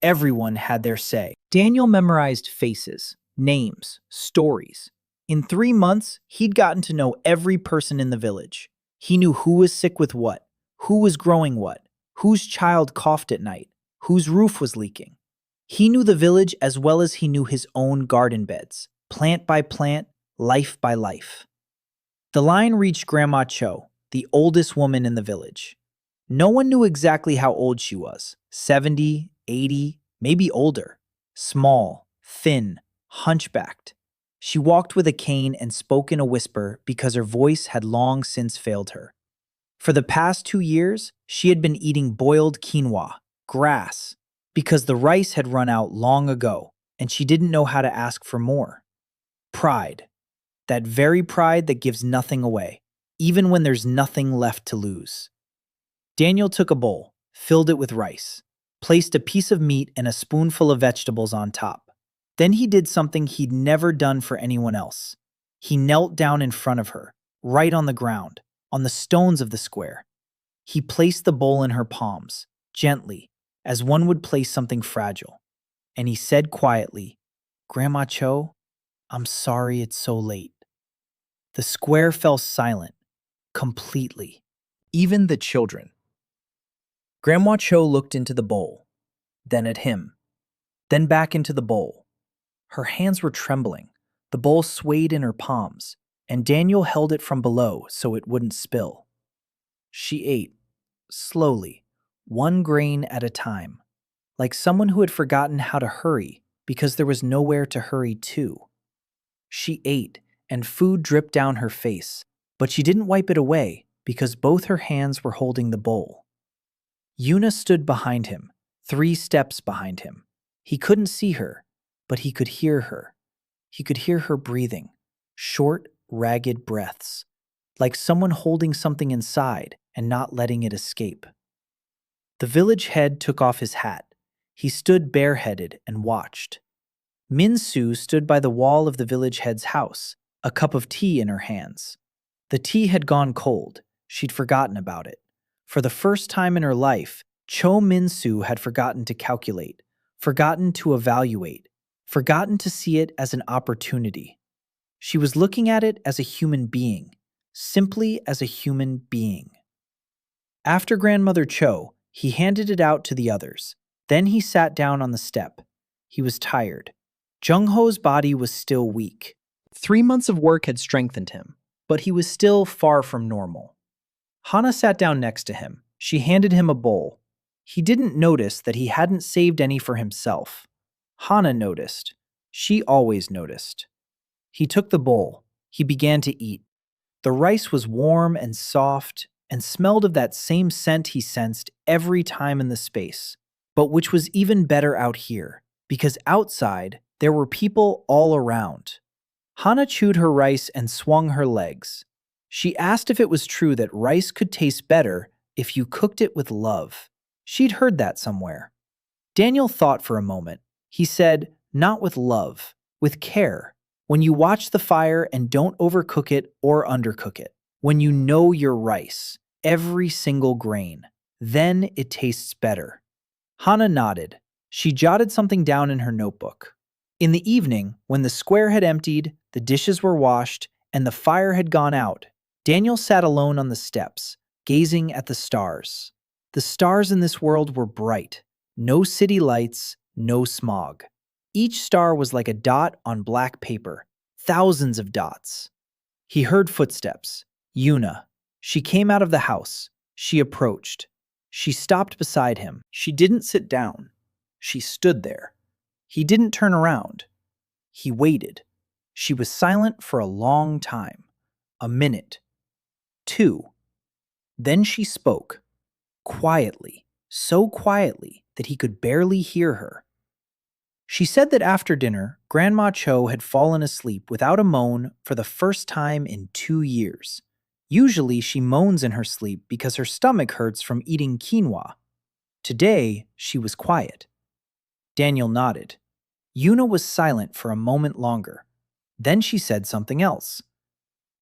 Everyone had their say. Daniel memorized faces, names, stories. In 3 months, he'd gotten to know every person in the village. He knew who was sick with what, who was growing what, whose child coughed at night, whose roof was leaking. He knew the village as well as he knew his own garden beds, plant by plant, life by life. The line reached Grandma Cho, the oldest woman in the village. No one knew exactly how old she was, 70, 80, maybe older. Small, thin, hunchbacked. She walked with a cane and spoke in a whisper because her voice had long since failed her. For the past 2 years, she had been eating boiled quinoa, grass, because the rice had run out long ago, and she didn't know how to ask for more. Pride. That very pride that gives nothing away, even when there's nothing left to lose. Daniel took a bowl, filled it with rice, placed a piece of meat and a spoonful of vegetables on top. Then he did something he'd never done for anyone else. He knelt down in front of her, right on the ground, on the stones of the square. He placed the bowl in her palms, gently, as one would place something fragile. And he said quietly, "Grandma Cho, I'm sorry it's so late." The square fell silent, completely. Even the children. Grandma Cho looked into the bowl, then at him, then back into the bowl. Her hands were trembling. The bowl swayed in her palms, and Daniel held it from below so it wouldn't spill. She ate, slowly, one grain at a time, like someone who had forgotten how to hurry because there was nowhere to hurry to. She ate, and food dripped down her face, but she didn't wipe it away because both her hands were holding the bowl. Yuna stood behind him, 3 steps behind him. He couldn't see her, but he could hear her. He could hear her breathing, short, ragged breaths, like someone holding something inside and not letting it escape. The village head took off his hat. He stood bareheaded and watched. Min-soo stood by the wall of the village head's house, a cup of tea in her hands. The tea had gone cold. She'd forgotten about it. For the first time in her life, Cho Min-soo had forgotten to calculate, forgotten to evaluate, forgotten to see it as an opportunity. She was looking at it as a human being, simply as a human being. After Grandmother Cho, he handed it out to the others. Then he sat down on the step. He was tired. Jung-ho's body was still weak. 3 months of work had strengthened him, but he was still far from normal. Hana sat down next to him. She handed him a bowl. He didn't notice that he hadn't saved any for himself. Hana noticed. She always noticed. He took the bowl. He began to eat. The rice was warm and soft and smelled of that same scent he sensed every time in the space, but which was even better out here, because outside there were people all around. Hana chewed her rice and swung her legs. She asked if it was true that rice could taste better if you cooked it with love. She'd heard that somewhere. Daniel thought for a moment. He said, not with love, with care. When you watch the fire and don't overcook it or undercook it. When you know your rice, every single grain, then it tastes better. Hana nodded. She jotted something down in her notebook. In the evening, when the square had emptied, the dishes were washed, and the fire had gone out, Daniel sat alone on the steps, gazing at the stars. The stars in this world were bright. No city lights, no smog. Each star was like a dot on black paper, thousands of dots. He heard footsteps. Yuna. She came out of the house. She approached. She stopped beside him. She didn't sit down. She stood there. He didn't turn around. He waited. She was silent for a long time. A minute. 2. Then she spoke. Quietly. So quietly that he could barely hear her. She said that after dinner, Grandma Cho had fallen asleep without a moan for the first time in 2 years. Usually she moans in her sleep because her stomach hurts from eating quinoa. Today, she was quiet. Daniel nodded. Yuna was silent for a moment longer. Then she said something else.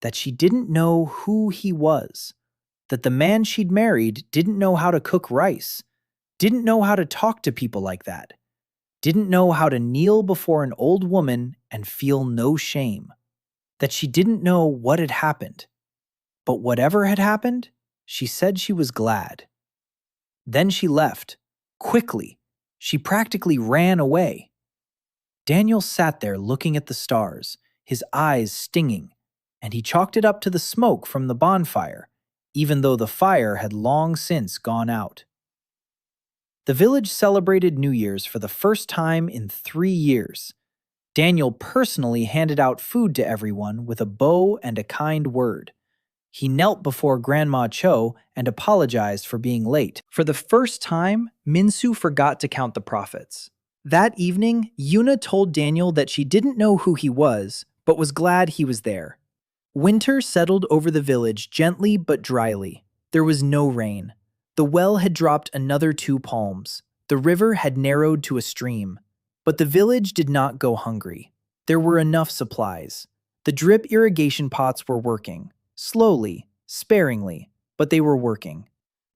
That she didn't know who he was. That the man she'd married didn't know how to cook rice. Didn't know how to talk to people like that. Didn't know how to kneel before an old woman and feel no shame. That she didn't know what had happened. But whatever had happened, she said she was glad. Then she left. Quickly. She practically ran away. Daniel sat there looking at the stars, his eyes stinging, and he chalked it up to the smoke from the bonfire, even though the fire had long since gone out. The village celebrated New Year's for the first time in 3 years. Daniel personally handed out food to everyone with a bow and a kind word. He knelt before Grandma Cho and apologized for being late. For the first time, Min-soo forgot to count the profits. That evening, Yuna told Daniel that she didn't know who he was, but was glad he was there. Winter settled over the village gently but dryly. There was no rain. The well had dropped another 2 palms. The river had narrowed to a stream. But the village did not go hungry. There were enough supplies. The drip irrigation pots were working. Slowly, sparingly, but they were working.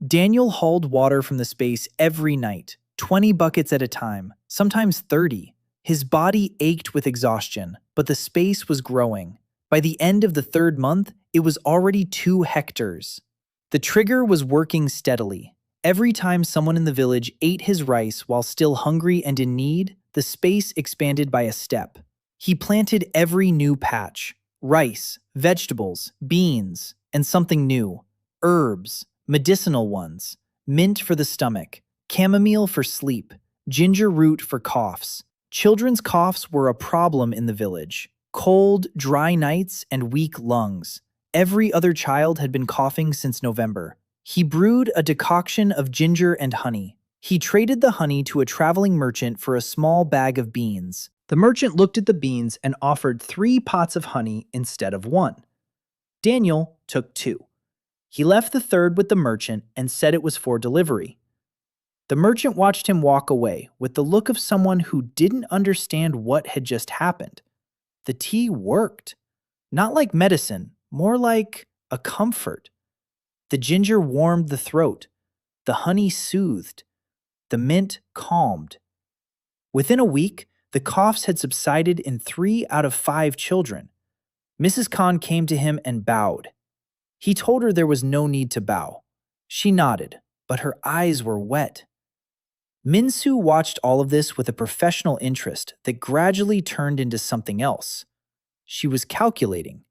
Daniel hauled water from the space every night, 20 buckets at a time, sometimes 30. His body ached with exhaustion, but the space was growing. By the end of the 3rd month, it was already 2 hectares. The trigger was working steadily. Every time someone in the village ate his rice while still hungry and in need, the space expanded by a step. He planted every new patch: rice, vegetables, beans, and something new: herbs, medicinal ones, mint for the stomach, chamomile for sleep, ginger root for coughs. Children's coughs were a problem in the village. Cold, dry nights, and weak lungs. Every other child had been coughing since November. He brewed a decoction of ginger and honey. He traded the honey to a traveling merchant for a small bag of beans. The merchant looked at the beans and offered 3 pots of honey instead of 1. Daniel took 2. He left the 3rd with the merchant and said it was for delivery. The merchant watched him walk away with the look of someone who didn't understand what had just happened. The tea worked. Not like medicine, more like a comfort. The ginger warmed the throat. The honey soothed. The mint calmed. Within a week, the coughs had subsided in 3 out of 5 children. Mrs. Khan came to him and bowed. He told her there was no need to bow. She nodded, but her eyes were wet. Minsu watched all of this with a professional interest that gradually turned into something else. She was calculating.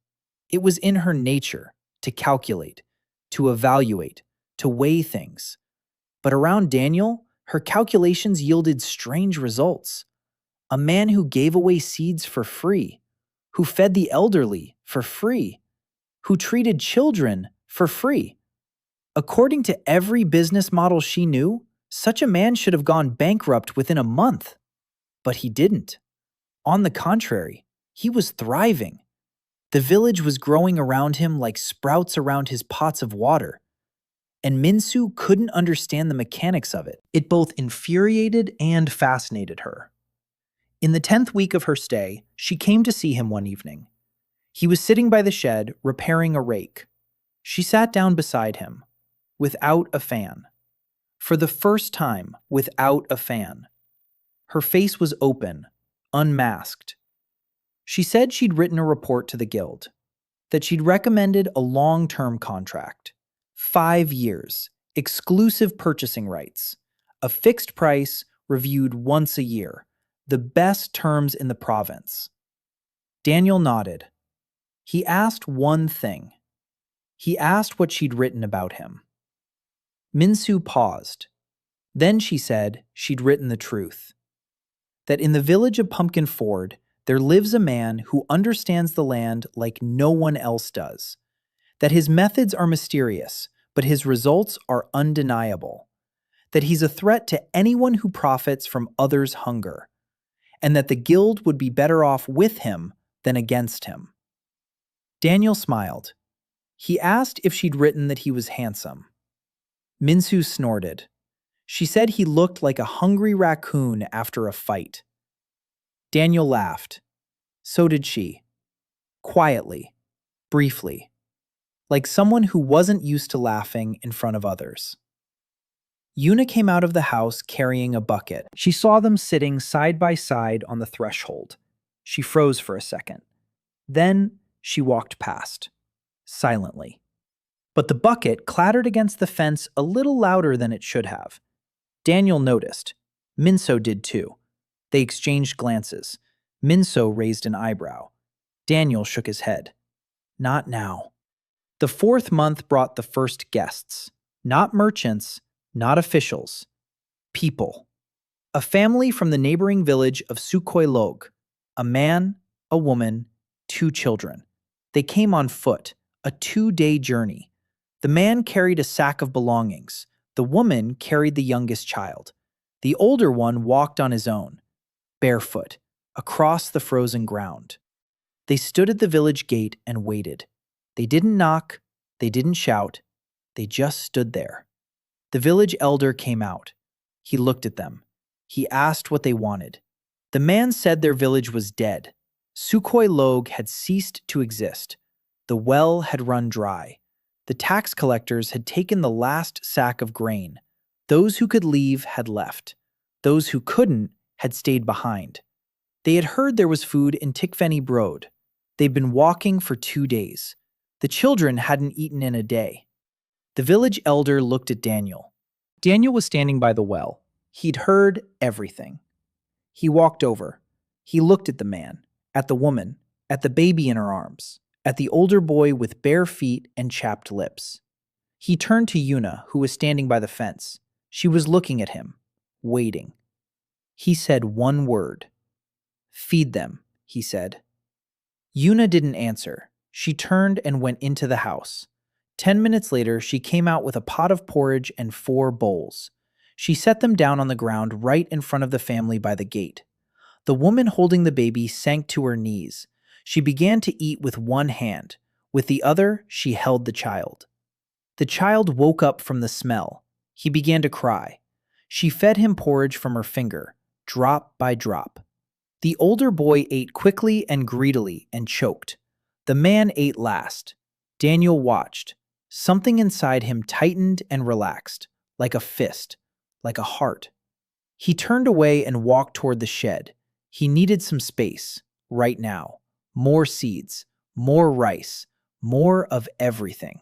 It was in her nature to calculate, to evaluate, to weigh things. But around Daniel, her calculations yielded strange results. A man who gave away seeds for free, who fed the elderly for free, who treated children for free. According to every business model she knew, such a man should have gone bankrupt within a month. But he didn't. On the contrary, he was thriving. The village was growing around him like sprouts around his pots of water. And Minsu couldn't understand the mechanics of it. It both infuriated and fascinated her. In the 10th week of her stay, she came to see him one evening. He was sitting by the shed, repairing a rake. She sat down beside him, without a fan. For the first time, without a fan. Her face was open, unmasked. She said she'd written a report to the guild, that she'd recommended a long-term contract. 5 years, exclusive purchasing rights, a fixed price reviewed once a year, the best terms in the province. Daniel nodded. He asked one thing. He asked what she'd written about him. Minsu paused. Then she said she'd written the truth. That in the village of Pumpkin Ford, there lives a man who understands the land like no one else does. That his methods are mysterious, but his results are undeniable. That he's a threat to anyone who profits from others' hunger. And that the guild would be better off with him than against him. Daniel smiled. He asked if she'd written that he was handsome. Minsu snorted. She said he looked like a hungry raccoon after a fight. Daniel laughed. So did she. Quietly, briefly, like someone who wasn't used to laughing in front of others. Yuna came out of the house carrying a bucket. She saw them sitting side by side on the threshold. She froze for a second. Then she walked past, silently. But the bucket clattered against the fence a little louder than it should have. Daniel noticed. Minso did too. They exchanged glances. Minso raised an eyebrow. Daniel shook his head. Not now. The 4th month brought the first guests. Not merchants, not officials. People. A family from the neighboring village of Sukhoi Log. A man, a woman, 2 children. They came on foot, a 2-day journey. The man carried a sack of belongings. The woman carried the youngest child. The older one walked on his own, barefoot, across the frozen ground. They stood at the village gate and waited. They didn't knock, they didn't shout, they just stood there. The village elder came out. He looked at them. He asked what they wanted. The man said their village was dead. Sukhoi Log had ceased to exist. The well had run dry. The tax collectors had taken the last sack of grain. Those who could leave had left. Those who couldn't had stayed behind. They had heard there was food in Tikveni Broad. They'd been walking for 2 days. The children hadn't eaten in a day. The village elder looked at Daniel. Daniel was standing by the well. He'd heard everything. He walked over. He looked at the man, at the woman, at the baby in her arms, at the older boy with bare feet and chapped lips. He turned to Yuna, who was standing by the fence. She was looking at him, waiting. He said one word. "Feed them," he said. Yuna didn't answer. She turned and went into the house. 10 minutes later, she came out with a pot of porridge and 4 bowls. She set them down on the ground right in front of the family by the gate. The woman holding the baby sank to her knees. She began to eat with one hand. With the other, she held the child. The child woke up from the smell. He began to cry. She fed him porridge from her finger, drop by drop. The older boy ate quickly and greedily and choked. The man ate last. Daniel watched. Something inside him tightened and relaxed, like a fist, like a heart. He turned away and walked toward the shed. He needed some space, right now. More seeds, more rice, more of everything.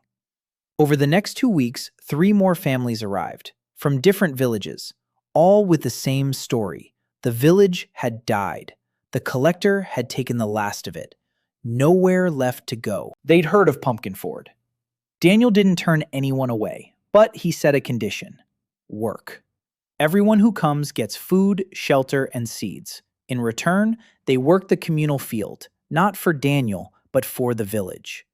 Over the next 2 weeks, 3 more families arrived, from different villages, all with the same story. The village had died. The collector had taken the last of it. Nowhere left to go. They'd heard of Pumpkin Ford. Daniel didn't turn anyone away, but he set a condition. Work. Everyone who comes gets food, shelter, and seeds. In return, they work the communal field, not for Daniel, but for the village.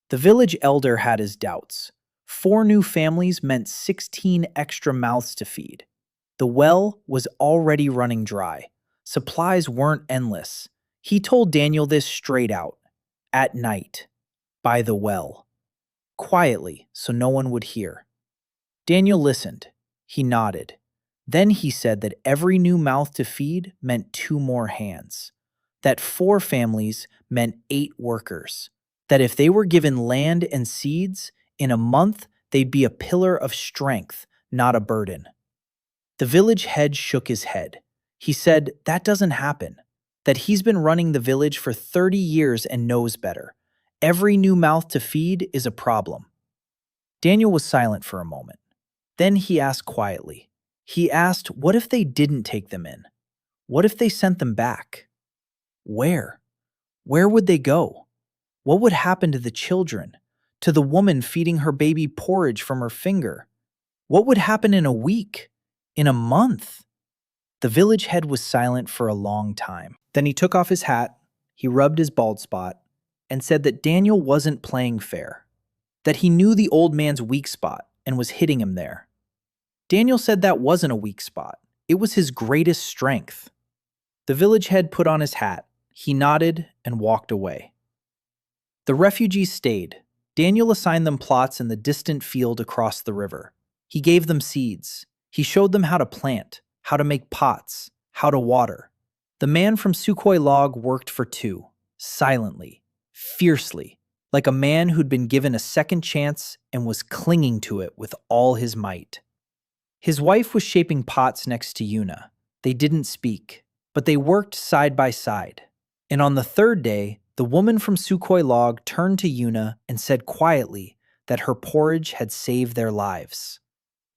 The village elder had his doubts. 4 new families meant 16 extra mouths to feed. The well was already running dry. Supplies weren't endless. He told Daniel this straight out. At night. By the well. Quietly, so no one would hear. Daniel listened. He nodded. Then he said that every new mouth to feed meant 2 more hands. That 4 families meant 8 workers. That if they were given land and seeds, in a month they'd be a pillar of strength, not a burden. The village head shook his head. He said that doesn't happen. That he's been running the village for 30 years and knows better. Every new mouth to feed is a problem. Daniel was silent for a moment. Then he asked quietly. He asked, what if they didn't take them in? What if they sent them back? Where? Where would they go? What would happen to the children? To the woman feeding her baby porridge from her finger? What would happen in a week? In a month? The village head was silent for a long time. Then he took off his hat, he rubbed his bald spot, and said that Daniel wasn't playing fair. That he knew the old man's weak spot and was hitting him there. Daniel said that wasn't a weak spot. It was his greatest strength. The village head put on his hat. He nodded and walked away. The refugees stayed. Daniel assigned them plots in the distant field across the river. He gave them seeds. He showed them how to plant, how to make pots, how to water. The man from Sukhoi Log worked for 2, silently, fiercely, like a man who'd been given a second chance and was clinging to it with all his might. His wife was shaping pots next to Yuna. They didn't speak, but they worked side by side. And on the 3rd day, the woman from Sukhoi Log turned to Yuna and said quietly that her porridge had saved their lives.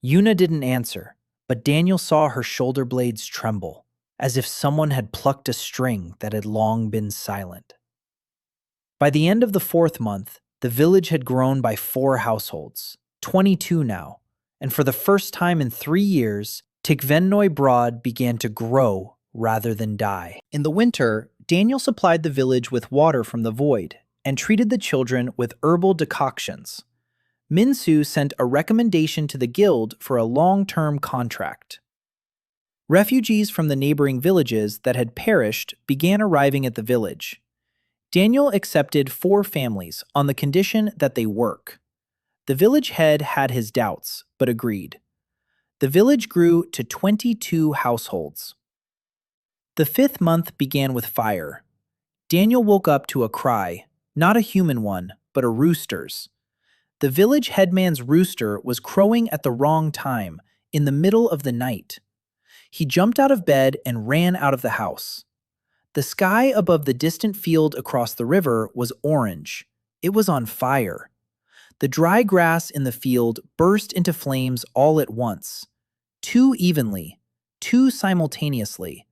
Yuna didn't answer, but Daniel saw her shoulder blades tremble, as if someone had plucked a string that had long been silent. By the end of the 4th month, the village had grown by 4 households, 22 now, and for the first time in 3 years, Tikvennoi Broad began to grow rather than die. In the winter, Daniel supplied the village with water from the void and treated the children with herbal decoctions. Minsu sent a recommendation to the guild for a long-term contract. Refugees from the neighboring villages that had perished began arriving at the village. Daniel accepted 4 families on the condition that they work. The village head had his doubts, but agreed. The village grew to 22 households. The 5th month began with fire. Daniel woke up to a cry, not a human one, but a rooster's. The village headman's rooster was crowing at the wrong time, in the middle of the night. He jumped out of bed and ran out of the house. The sky above the distant field across the river was orange. It was on fire. The dry grass in the field burst into flames all at once. Too evenly, too simultaneously.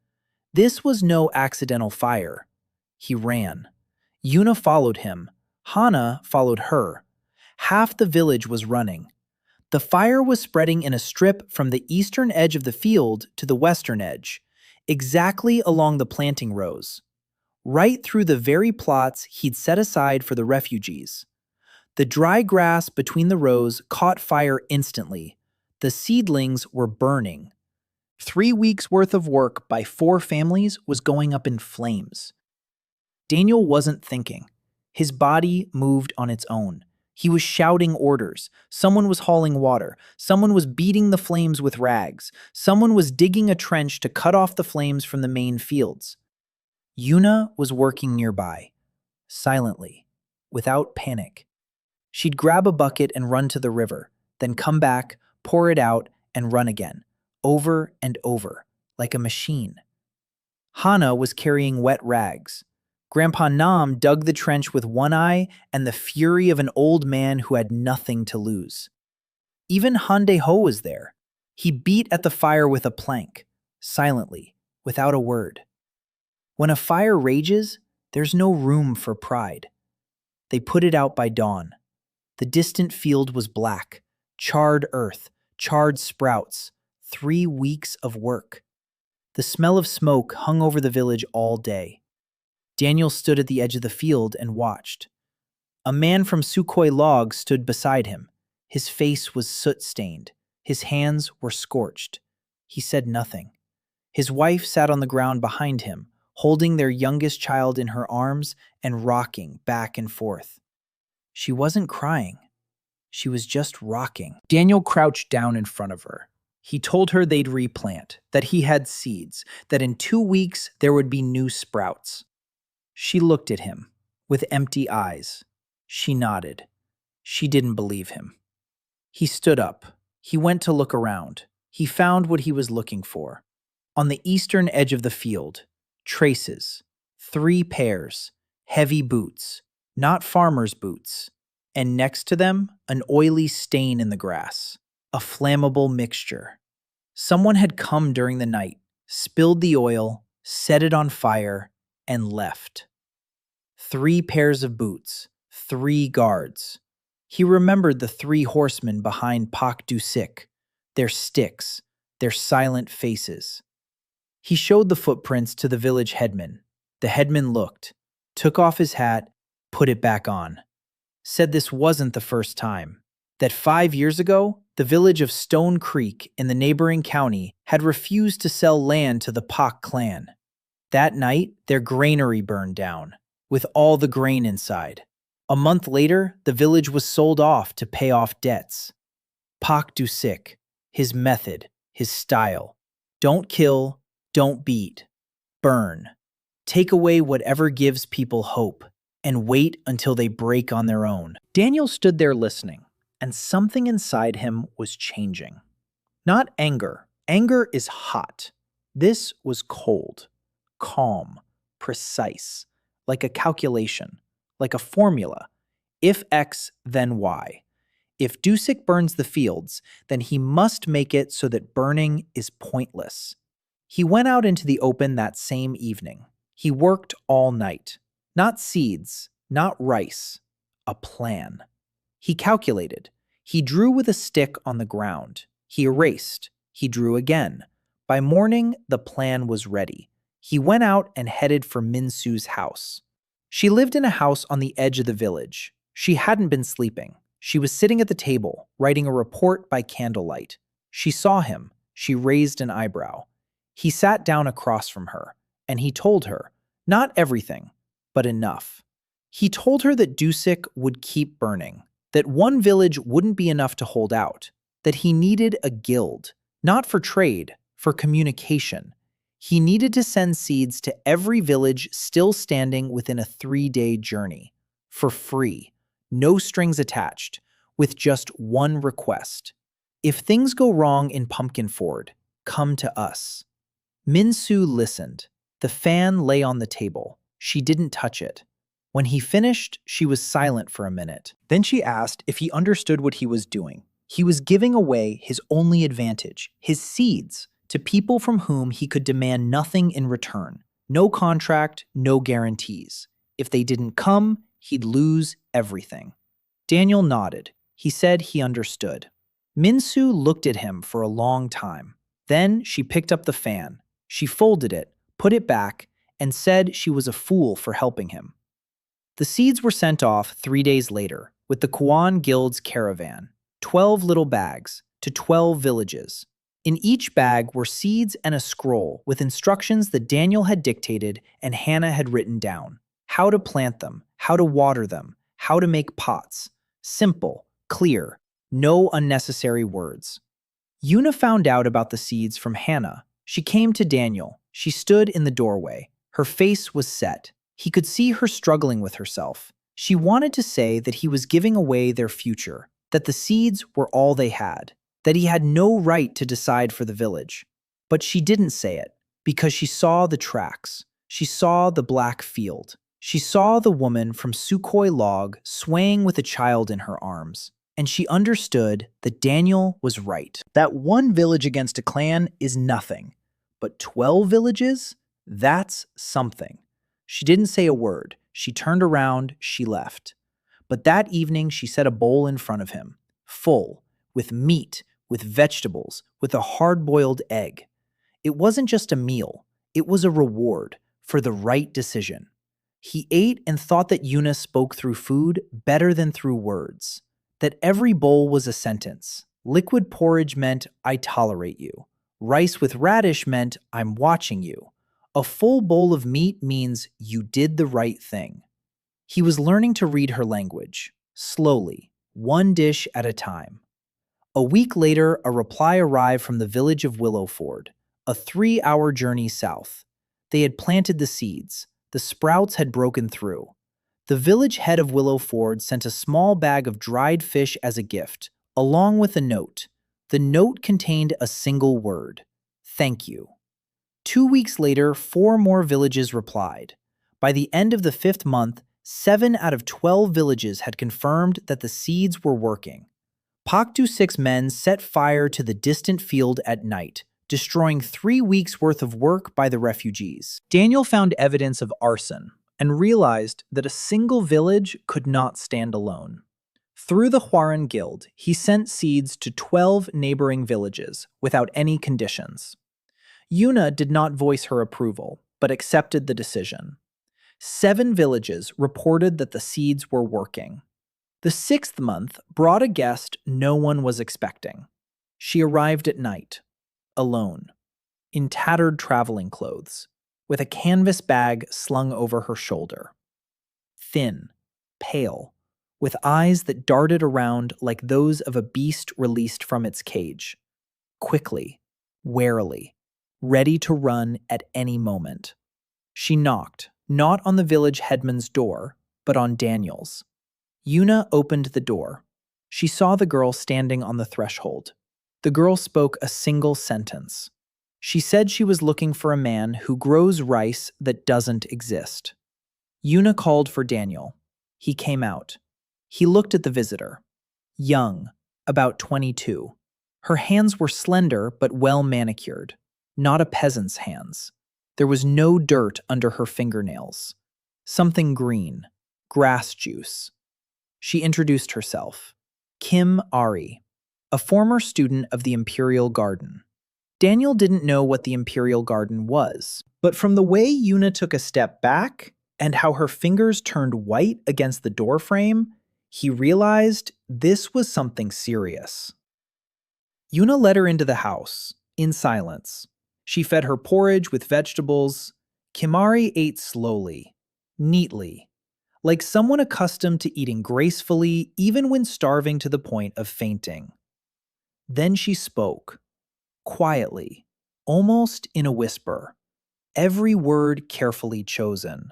This was no accidental fire. He ran. Yuna followed him. Hana followed her. Half the village was running. The fire was spreading in a strip from the eastern edge of the field to the western edge, exactly along the planting rows, right through the very plots he'd set aside for the refugees. The dry grass between the rows caught fire instantly. The seedlings were burning. 3 weeks' worth of work by 4 families was going up in flames. Daniel wasn't thinking. His body moved on its own. He was shouting orders. Someone was hauling water. Someone was beating the flames with rags. Someone was digging a trench to cut off the flames from the main fields. Yuna was working nearby, silently, without panic. She'd grab a bucket and run to the river, then come back, pour it out, and run again, over and over, like a machine. Hana was carrying wet rags. Grandpa Nam dug the trench with one eye and the fury of an old man who had nothing to lose. Even Hande Ho was there. He beat at the fire with a plank, silently, without a word. When a fire rages, there's no room for pride. They put it out by dawn. The distant field was black, charred earth, charred sprouts, 3 weeks of work. The smell of smoke hung over the village all day. Daniel stood at the edge of the field and watched. A man from Sukhoi Log stood beside him. His face was soot-stained. His hands were scorched. He said nothing. His wife sat on the ground behind him, holding their youngest child in her arms and rocking back and forth. She wasn't crying. She was just rocking. Daniel crouched down in front of her. He told her they'd replant, that he had seeds, that in 2 weeks there would be new sprouts. She looked at him, with empty eyes. She nodded. She didn't believe him. He stood up. He went to look around. He found what he was looking for. On the eastern edge of the field, traces, 3 pairs, heavy boots, not farmer's boots, and next to them, an oily stain in the grass, a flammable mixture. Someone had come during the night, spilled the oil, set it on fire, and left. 3 pairs of boots, 3 guards. He remembered the 3 horsemen behind Pak Du-sik, their sticks, their silent faces. He showed the footprints to the village headman. The headman looked, took off his hat, put it back on. Said this wasn't the first time. That 5 years ago, the village of Stone Creek in the neighboring county had refused to sell land to the Pak clan. That night, their granary burned down, with all the grain inside. A month later, the village was sold off to pay off debts. Pak Du-sik, his method, his style. Don't kill, don't beat, burn. Take away whatever gives people hope, and wait until they break on their own. Daniel stood there listening, and something inside him was changing. Not anger. Anger is hot. This was cold, calm, precise, like a calculation, like a formula. If X, then Y. If Du-sik burns the fields, then he must make it so that burning is pointless. He went out into the open that same evening. He worked all night. Not seeds, not rice. A plan. He calculated. He drew with a stick on the ground. He erased. He drew again. By morning, the plan was ready. He went out and headed for Min-soo's house. She lived in a house on the edge of the village. She hadn't been sleeping. She was sitting at the table, writing a report by candlelight. She saw him. She raised an eyebrow. He sat down across from her, and he told her, not everything, but enough. He told her that Dusik would keep burning, that one village wouldn't be enough to hold out, that he needed a guild, not for trade, for communication. He needed to send seeds to every village still standing within a 3-day journey, for free, no strings attached, with just one request. If things go wrong in Pumpkin Ford, come to us. Minsu listened. The fan lay on the table. She didn't touch it. When he finished, she was silent for a minute. Then she asked if he understood what he was doing. He was giving away his only advantage, his seeds, to people from whom he could demand nothing in return. No contract, no guarantees. If they didn't come, he'd lose everything. Daniel nodded. He said he understood. Minsu looked at him for a long time. Then she picked up the fan. She folded it, put it back, and said she was a fool for helping him. The seeds were sent off 3 days later with the Kuan Guild's caravan, 12 little bags, to 12 villages. In each bag were seeds and a scroll with instructions that Daniel had dictated and Hannah had written down. How to plant them, how to water them, how to make pots. Simple, clear, no unnecessary words. Yuna found out about the seeds from Hannah. She came to Daniel. She stood in the doorway. Her face was set. He could see her struggling with herself. She wanted to say that he was giving away their future, that the seeds were all they had, that he had no right to decide for the village. But she didn't say it, because she saw the tracks. She saw the black field. She saw the woman from Sukhoi Log swaying with a child in her arms. And she understood that Daniel was right. That one village against a clan is nothing. But 12 villages? That's something. She didn't say a word. She turned around, she left. But that evening she set a bowl in front of him, full, with meat, with vegetables, with a hard-boiled egg. It wasn't just a meal. It was a reward for the right decision. He ate and thought that Yuna spoke through food better than through words. That every bowl was a sentence. Liquid porridge meant, I tolerate you. Rice with radish meant, I'm watching you. A full bowl of meat means you did the right thing. He was learning to read her language, slowly, one dish at a time. A week later, a reply arrived from the village of Willowford, a 3-hour journey south. They had planted the seeds. The sprouts had broken through. The village head of Willowford sent a small bag of dried fish as a gift, along with a note. The note contained a single word: thank you. 2 weeks later, 4 more villages replied. By the end of the 5th month, 7 out of 12 villages had confirmed that the seeds were working. Paktu 6 men set fire to the distant field at night, destroying 3 weeks' worth of work by the refugees. Daniel found evidence of arson and realized that a single village could not stand alone. Through the Huaran Guild, he sent seeds to 12 neighboring villages without any conditions. Yuna did not voice her approval, but accepted the decision. 7 villages reported that the seeds were working. The 6th month brought a guest no one was expecting. She arrived at night, alone, in tattered traveling clothes, with a canvas bag slung over her shoulder. Thin, pale, with eyes that darted around like those of a beast released from its cage. Quickly, warily, ready to run at any moment. She knocked, not on the village headman's door, but on Daniel's. Yuna opened the door. She saw the girl standing on the threshold. The girl spoke a single sentence. She said she was looking for a man who grows rice that doesn't exist. Yuna called for Daniel. He came out. He looked at the visitor. Young, about 22. Her hands were slender but well manicured, not a peasant's hands. There was no dirt under her fingernails. Something green, grass juice. She introduced herself. Kim Ari, a former student of the Imperial Garden. Daniel didn't know what the Imperial Garden was, but from the way Yuna took a step back and how her fingers turned white against the doorframe, he realized this was something serious. Yuna led her into the house, in silence. She fed her porridge with vegetables. Kimari ate slowly, neatly, like someone accustomed to eating gracefully even when starving to the point of fainting. Then she spoke, quietly, almost in a whisper, every word carefully chosen.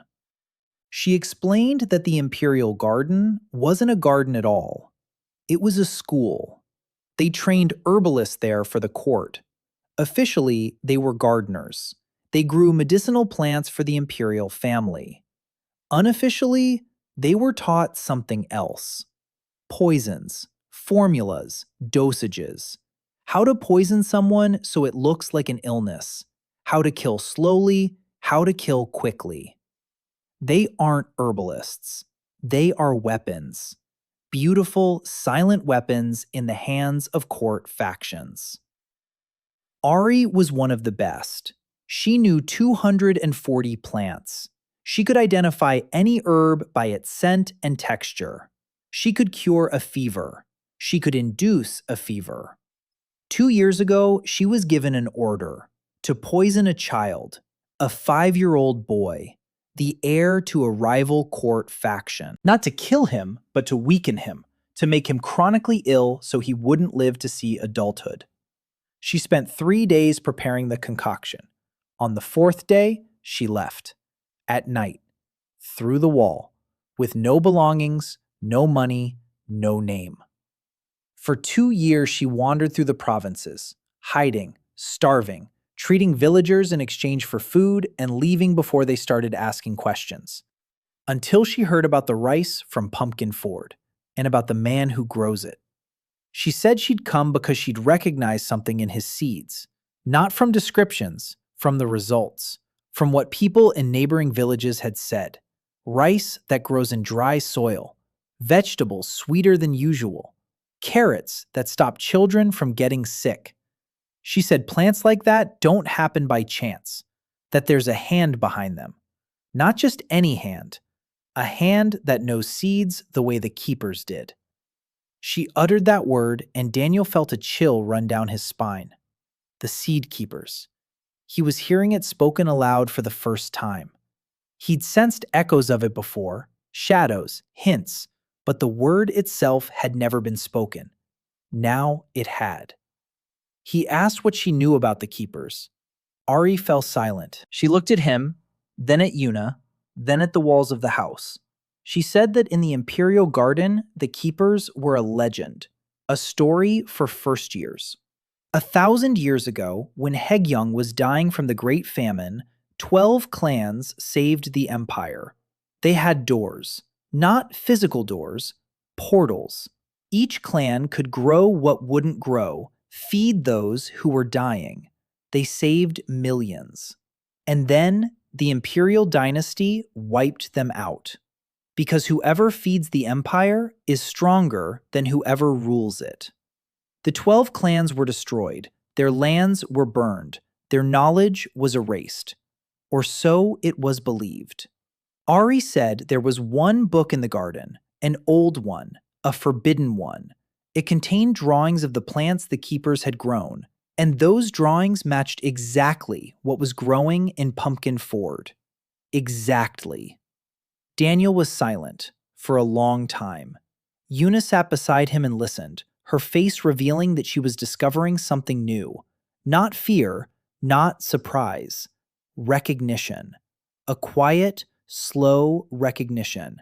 She explained that the Imperial Garden wasn't a garden at all. It was a school. They trained herbalists there for the court. Officially, they were gardeners. They grew medicinal plants for the imperial family. Unofficially, they were taught something else. Poisons, formulas, dosages. How to poison someone so it looks like an illness. How to kill slowly, how to kill quickly. They aren't herbalists. They are weapons. Beautiful, silent weapons in the hands of court factions. Ari was one of the best. She knew 240 plants. She could identify any herb by its scent and texture. She could cure a fever. She could induce a fever. 2 years ago, she was given an order to poison a child, a 5-year-old boy, the heir to a rival court faction. Not to kill him, but to weaken him, to make him chronically ill so he wouldn't live to see adulthood. She spent 3 days preparing the concoction. On the 4th day, she left. At night. Through the wall. With no belongings, no money, no name. For 2 years, she wandered through the provinces, hiding, starving, treating villagers in exchange for food, and leaving before they started asking questions. Until she heard about the rice from Pumpkin Ford, and about the man who grows it. She said she'd come because she'd recognized something in his seeds, not from descriptions, from the results, from what people in neighboring villages had said. Rice that grows in dry soil, vegetables sweeter than usual, carrots that stop children from getting sick. She said plants like that don't happen by chance, that there's a hand behind them. Not just any hand, a hand that knows seeds the way the keepers did. She uttered that word, and Daniel felt a chill run down his spine. The seed keepers. He was hearing it spoken aloud for the first time. He'd sensed echoes of it before, shadows, hints, but the word itself had never been spoken. Now it had. He asked what she knew about the keepers. Ari fell silent. She looked at him, then at Yuna, then at the walls of the house. She said that in the Imperial Garden, the keepers were a legend, a story for first years. 1,000 years ago, when Haegyung was dying from the Great Famine, 12 clans saved the empire. They had doors, not physical doors, portals. Each clan could grow what wouldn't grow, feed those who were dying. They saved millions. And then the Imperial dynasty wiped them out. Because whoever feeds the empire is stronger than whoever rules it. The 12 clans were destroyed, their lands were burned, their knowledge was erased. Or so it was believed. Ari said there was one book in the garden, an old one, a forbidden one. It contained drawings of the plants the keepers had grown, and those drawings matched exactly what was growing in Pumpkin Ford. Exactly. Daniel was silent for a long time. Yuna sat beside him and listened, her face revealing that she was discovering something new. Not fear, not surprise. Recognition. A quiet, slow recognition.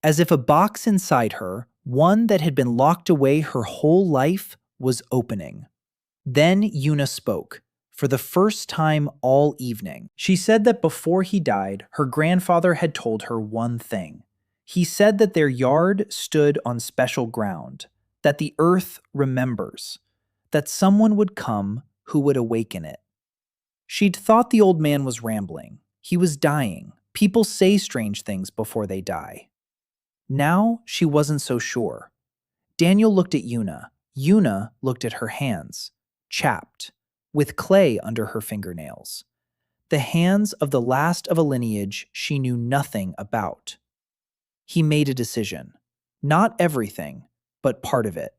As if a box inside her, one that had been locked away her whole life, was opening. Then Yuna spoke. For the first time all evening. She said that before he died, her grandfather had told her one thing. He said that their yard stood on special ground, that the earth remembers, that someone would come who would awaken it. She'd thought the old man was rambling. He was dying. People say strange things before they die. Now she wasn't so sure. Daniel looked at Yuna. Yuna looked at her hands, chapped, with clay under her fingernails. The hands of the last of a lineage she knew nothing about. He made a decision. Not everything, but part of it.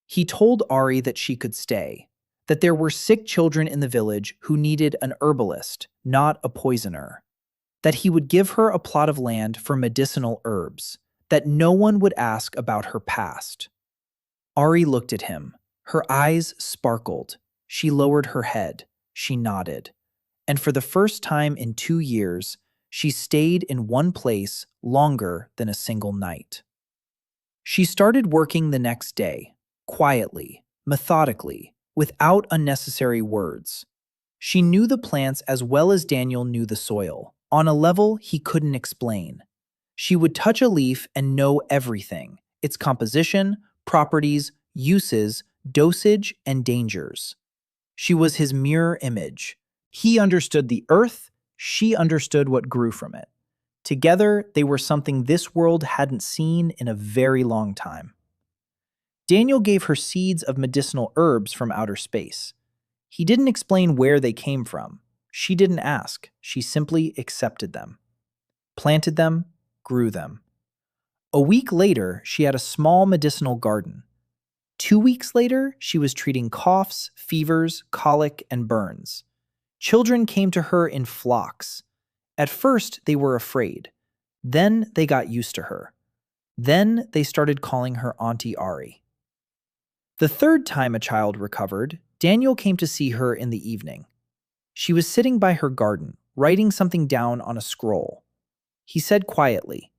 He told Ari that she could stay, that there were sick children in the village who needed an herbalist, not a poisoner, that he would give her a plot of land for medicinal herbs, that no one would ask about her past. Ari looked at him. Her eyes sparkled. She lowered her head. She nodded. And for the first time in 2 years, she stayed in one place longer than a single night. She started working the next day, quietly, methodically, without unnecessary words. She knew the plants as well as Daniel knew the soil, on a level he couldn't explain. She would touch a leaf and know everything: its composition, properties, uses, dosage, and dangers. She was his mirror image. He understood the earth, she understood what grew from it. Together, they were something this world hadn't seen in a very long time. Daniel gave her seeds of medicinal herbs from outer space. He didn't explain where they came from. She didn't ask. She simply accepted them. Planted them, grew them. A week later, she had a small medicinal garden. 2 weeks later, she was treating coughs, fevers, colic, and burns. Children came to her in flocks. At first, they were afraid. Then they got used to her. Then they started calling her Auntie Ari. The third time a child recovered, Daniel came to see her in the evening. She was sitting by her garden, writing something down on a scroll. He said quietly,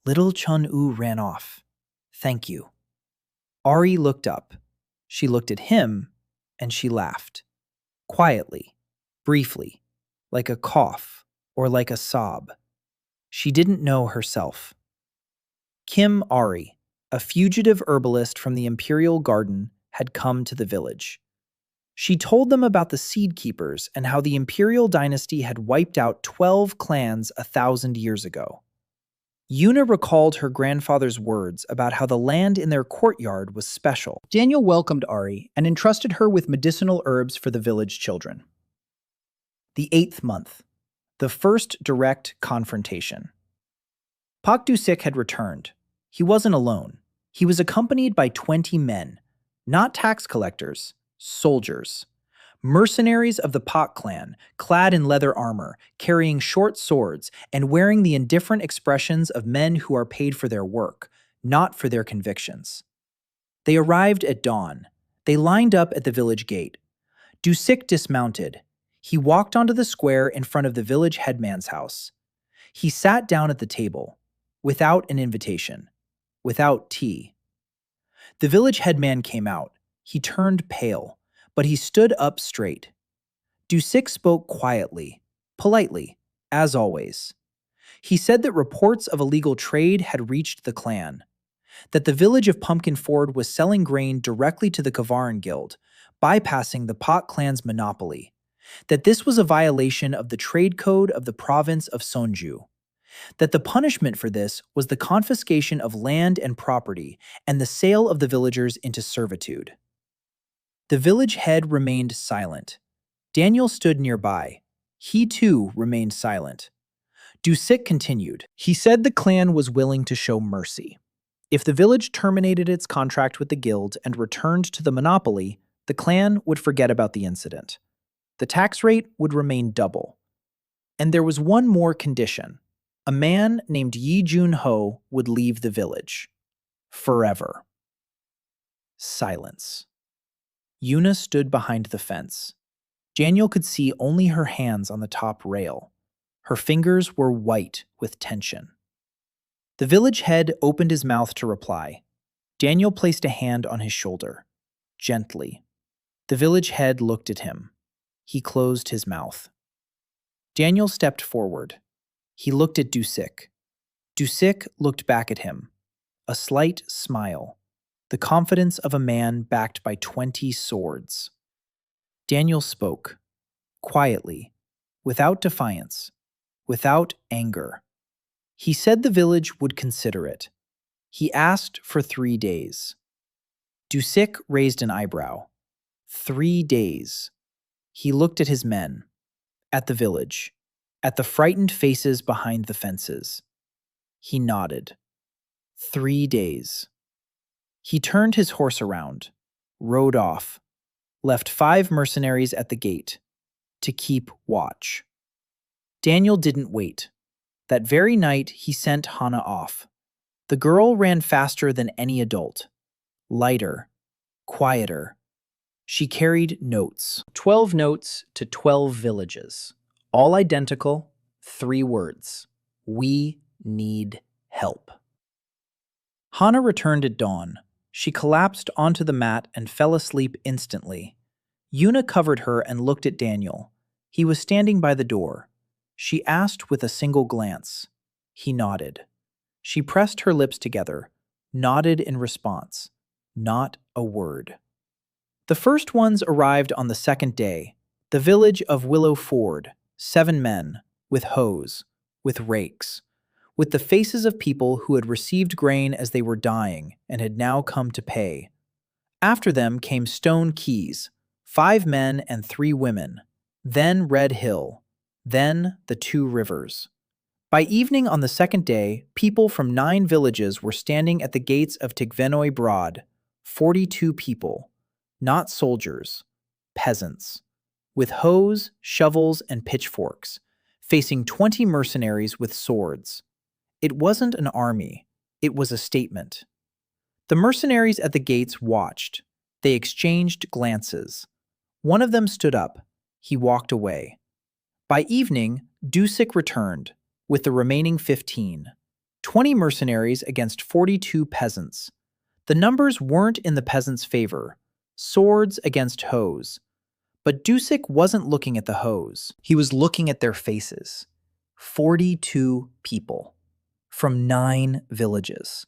"Little Chun-U ran off. Thank you." Ari looked up. She looked at him, and she laughed. Quietly, briefly, like a cough or like a sob. She didn't know herself. Kim Ari, a fugitive herbalist from the Imperial Garden, had come to the village. She told them about the Seed Keepers and how the Imperial dynasty had wiped out 12 clans 1,000 years ago. Yuna recalled her grandfather's words about how the land in their courtyard was special. Daniel welcomed Ari and entrusted her with medicinal herbs for the village children. The 8th month. The first direct confrontation. Pak Du-sik had returned. He wasn't alone. He was accompanied by 20 men, not tax collectors, soldiers. Mercenaries of the Pak clan, clad in leather armor, carrying short swords, and wearing the indifferent expressions of men who are paid for their work, not for their convictions. They arrived at dawn. They lined up at the village gate. Du-sik dismounted. He walked onto the square in front of the village headman's house. He sat down at the table, without an invitation, without tea. The village headman came out. He turned pale, but he stood up straight. Du-sik spoke quietly, politely, as always. He said that reports of illegal trade had reached the clan, that the village of Pumpkin Ford was selling grain directly to the Kavaran Guild, bypassing the Pak clan's monopoly, that this was a violation of the trade code of the province of Sonju, that the punishment for this was the confiscation of land and property and the sale of the villagers into servitude. The village head remained silent. Daniel stood nearby. He too remained silent. Du-sik continued. He said the clan was willing to show mercy. If the village terminated its contract with the guild and returned to the monopoly, the clan would forget about the incident. The tax rate would remain double. And there was one more condition. A man named Yi Jun-ho would leave the village. Forever. Silence. Yuna stood behind the fence. Daniel could see only her hands on the top rail. Her fingers were white with tension. The village head opened his mouth to reply. Daniel placed a hand on his shoulder. Gently. The village head looked at him. He closed his mouth. Daniel stepped forward. He looked at Du-sik. Du-sik looked back at him. A slight smile. The confidence of a man backed by 20 swords. Daniel spoke. Quietly. Without defiance. Without anger. He said the village would consider it. He asked for 3 days. Du-sik raised an eyebrow. 3 days. He looked at his men. At the village. At the frightened faces behind the fences. He nodded. 3 days. He turned his horse around, rode off, left 5 mercenaries at the gate to keep watch. Daniel didn't wait. That very night, he sent Hana off. The girl ran faster than any adult. Lighter, quieter. She carried notes. 12 notes to 12 villages. All identical, 3 words. We need help. Hana returned at dawn. She collapsed onto the mat and fell asleep instantly. Yuna covered her and looked at Daniel. He was standing by the door. She asked with a single glance. He nodded. She pressed her lips together, nodded in response. Not a word. The first ones arrived on the second day. The village of Willow Ford, 7 men, with hoes, with rakes, with the faces of people who had received grain as they were dying and had now come to pay. After them came Stone Keys, 5 men and 3 women, then Red Hill, then the 2 rivers. By evening on the second day, people from 9 villages were standing at the gates of Tigvenoi Broad, 42 people, not soldiers, peasants, with hoes, shovels, and pitchforks, facing 20 mercenaries with swords. It wasn't an army, it was a statement. The mercenaries at the gates watched. They exchanged glances. One of them stood up. He walked away. By evening, Dusik returned, with the remaining 15. 20 mercenaries against 42 peasants. The numbers weren't in the peasants' favor. Swords against hoes. But Dusik wasn't looking at the hoes. He was looking at their faces. 42 people from 9 villages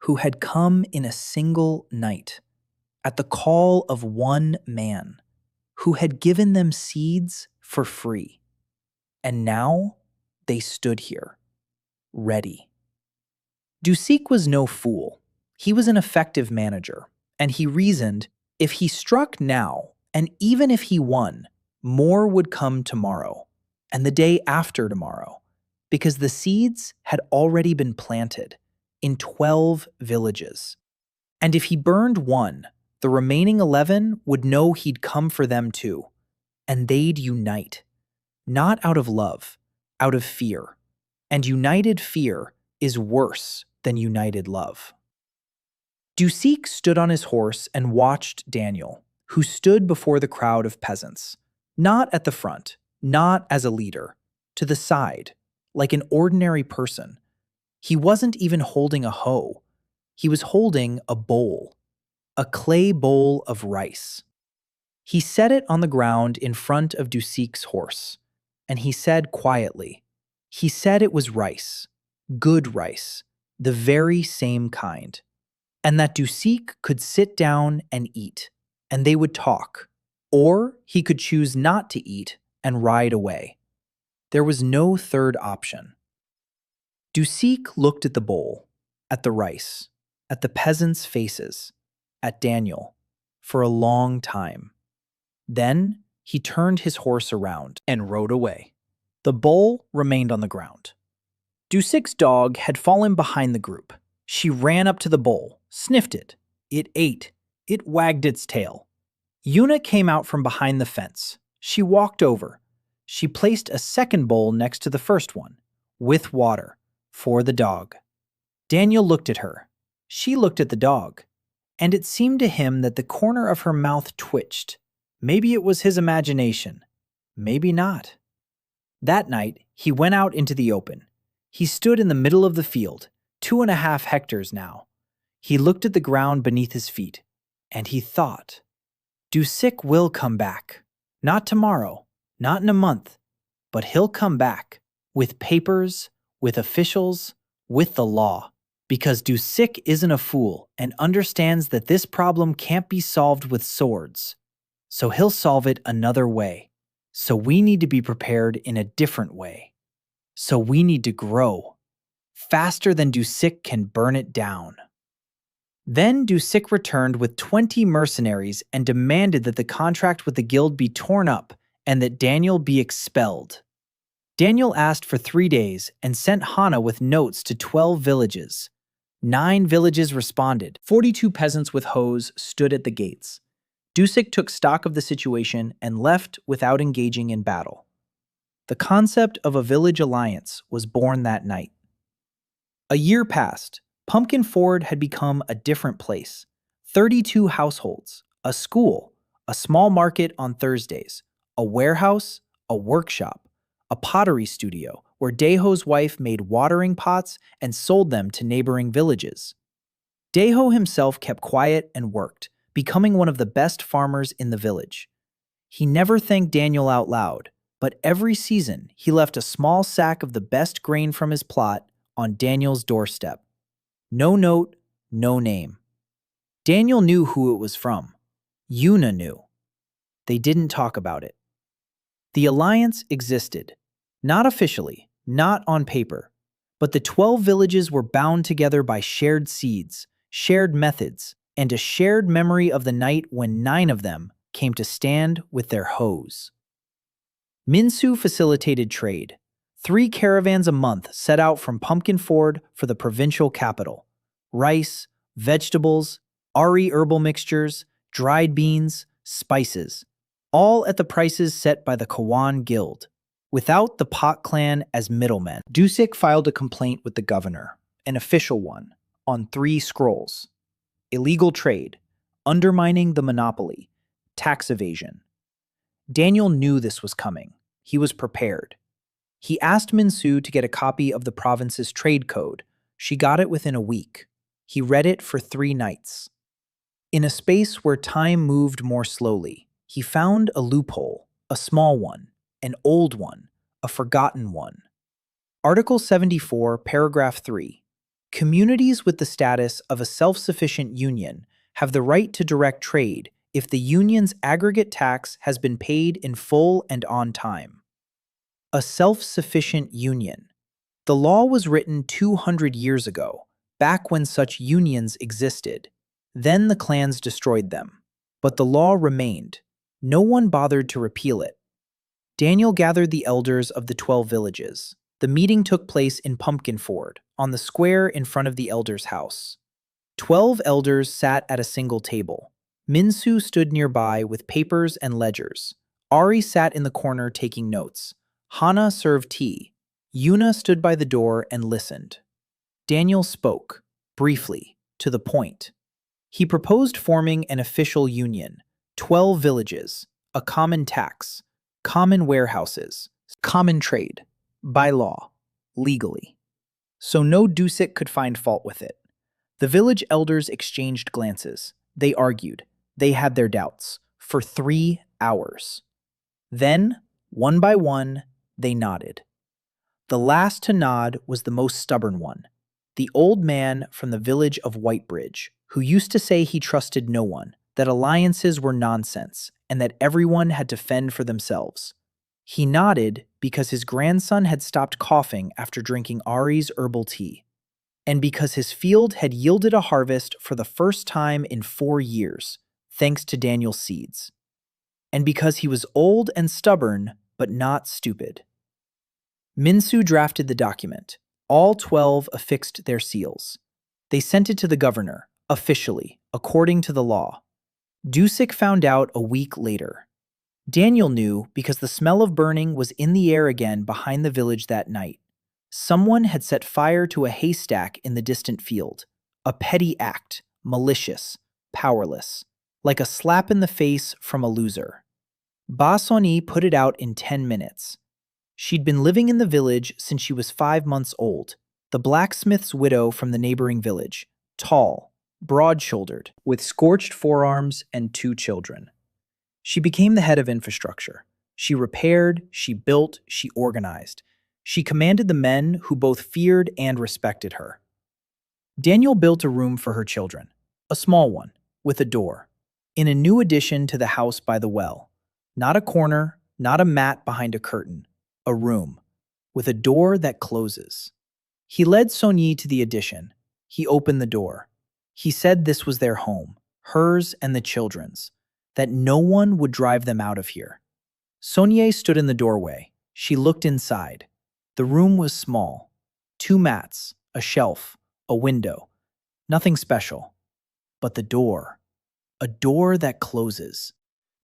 who had come in a single night at the call of one man who had given them seeds for free. And now they stood here, ready. Dusik was no fool. He was an effective manager, and he reasoned if he struck now, and even if he won, more would come tomorrow, and the day after tomorrow, because the seeds had already been planted in 12 villages. And if he burned one, the remaining 11 would know he'd come for them too, and they'd unite. Not out of love, out of fear. And united fear is worse than united love. Dusik stood on his horse and watched Daniel, who stood before the crowd of peasants, not at the front, not as a leader, to the side, like an ordinary person. He wasn't even holding a hoe. He was holding a bowl, a clay bowl of rice. He set it on the ground in front of Dusik's horse, and he said quietly, he said it was rice, good rice, the very same kind, and that Dusik could sit down and eat, and they would talk, or he could choose not to eat and ride away. There was no third option. Dusik looked at the bowl, at the rice, at the peasants' faces, at Daniel, for a long time. Then he turned his horse around and rode away. The bowl remained on the ground. Dusik's dog had fallen behind the group. She ran up to the bowl, sniffed it. It ate. It wagged its tail. Yuna came out from behind the fence. She walked over. She placed a second bowl next to the first one, with water, for the dog. Daniel looked at her. She looked at the dog, and it seemed to him that the corner of her mouth twitched. Maybe it was his imagination. Maybe not. That night, he went out into the open. He stood in the middle of the field, 2.5 hectares now. He looked at the ground beneath his feet, and he thought, Dusik will come back. Not tomorrow, not in a month, but he'll come back, with papers, with officials, with the law, because Dusik isn't a fool and understands that this problem can't be solved with swords. So he'll solve it another way. So we need to be prepared in a different way. So we need to grow, faster than Dusik can burn it down. Then Dusik returned with 20 mercenaries and demanded that the contract with the guild be torn up and that Daniel be expelled. Daniel asked for 3 days and sent Hana with notes to 12 villages. 9 villages responded. 42 peasants with hoes stood at the gates. Dusik took stock of the situation and left without engaging in battle. The concept of a village alliance was born that night. A year passed. Pumpkin Ford had become a different place. 32 households, a school, a small market on Thursdays, a warehouse, a workshop, a pottery studio where Daeho's wife made watering pots and sold them to neighboring villages. Daeho himself kept quiet and worked, becoming one of the best farmers in the village. He never thanked Daniel out loud, but every season he left a small sack of the best grain from his plot on Daniel's doorstep. No note, no name. Daniel knew who it was from. Yuna knew. They didn't talk about it. The alliance existed. Not officially, not on paper, but the 12 villages were bound together by shared seeds, shared methods, and a shared memory of the night when 9 of them came to stand with their hoes. Minsu facilitated trade. 3 caravans a month set out from Pumpkin Ford for the provincial capital. Rice, vegetables, Ari herbal mixtures, dried beans, spices, all at the prices set by the Kawan Guild, without the Pot clan as middlemen. Dusik filed a complaint with the governor, an official one, on 3 scrolls: illegal trade, undermining the monopoly, tax evasion. Daniel knew this was coming. He was prepared. He asked Minsu to get a copy of the province's trade code. She got it within a week. He read it for 3 nights. In a space where time moved more slowly, he found a loophole, a small one, an old one, a forgotten one. Article 74, paragraph 3. Communities with the status of a self-sufficient union have the right to direct trade if the union's aggregate tax has been paid in full and on time. A self-sufficient union. The law was written 200 years ago, back when such unions existed. Then the clans destroyed them. But the law remained. No one bothered to repeal it. Daniel gathered the elders of the 12 villages. The meeting took place in Pumpkin Ford, on the square in front of the elders' house. 12 elders sat at a single table. Minsu stood nearby with papers and ledgers. Ari sat in the corner taking notes. Hana served tea. Yuna stood by the door and listened. Daniel spoke, briefly, to the point. He proposed forming an official union, 12 villages, a common tax, common warehouses, common trade, by law, legally. So no Dusik could find fault with it. The village elders exchanged glances. They argued. They had their doubts. For 3 hours. Then, one by one, they nodded. The last to nod was the most stubborn one, the old man from the village of Whitebridge, who used to say he trusted no one, that alliances were nonsense, and that everyone had to fend for themselves. He nodded because his grandson had stopped coughing after drinking Ari's herbal tea, and because his field had yielded a harvest for the first time in 4 years, thanks to Daniel's seeds, and because he was old and stubborn, but not stupid. Minsu drafted the document. All 12 affixed their seals. They sent it to the governor, officially, according to the law. Dusik found out a week later. Daniel knew because the smell of burning was in the air again behind the village that night. Someone had set fire to a haystack in the distant field. A petty act, malicious, powerless, like a slap in the face from a loser. Basoni put it out in 10 minutes. She'd been living in the village since she was 5 months old, the blacksmith's widow from the neighboring village, tall, broad-shouldered, with scorched forearms and 2 children. She became the head of infrastructure. She repaired, she built, she organized. She commanded the men who both feared and respected her. Daniel built a room for her children, a small one, with a door, in a new addition to the house by the well. Not a corner, not a mat behind a curtain. A room, with a door that closes. He led Sonyi to the addition. He opened the door. He said this was their home, hers and the children's, that no one would drive them out of here. Sonye stood in the doorway. She looked inside. The room was small. 2 mats, a shelf, a window. Nothing special. But the door. A door that closes,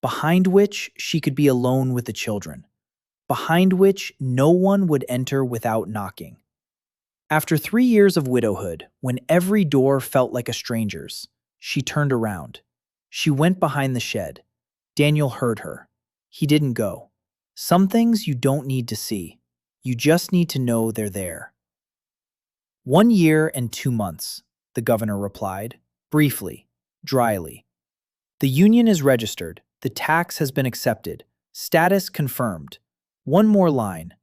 behind which she could be alone with the children. behind which no one would enter without knocking. After 3 years of widowhood, when every door felt like a stranger's, she turned around. She went behind the shed. Daniel heard her. He didn't go. Some things you don't need to see. You just need to know they're there. 1 year and 2 months, the governor replied, briefly, dryly. The union is registered. The tax has been accepted. Status confirmed. One more line.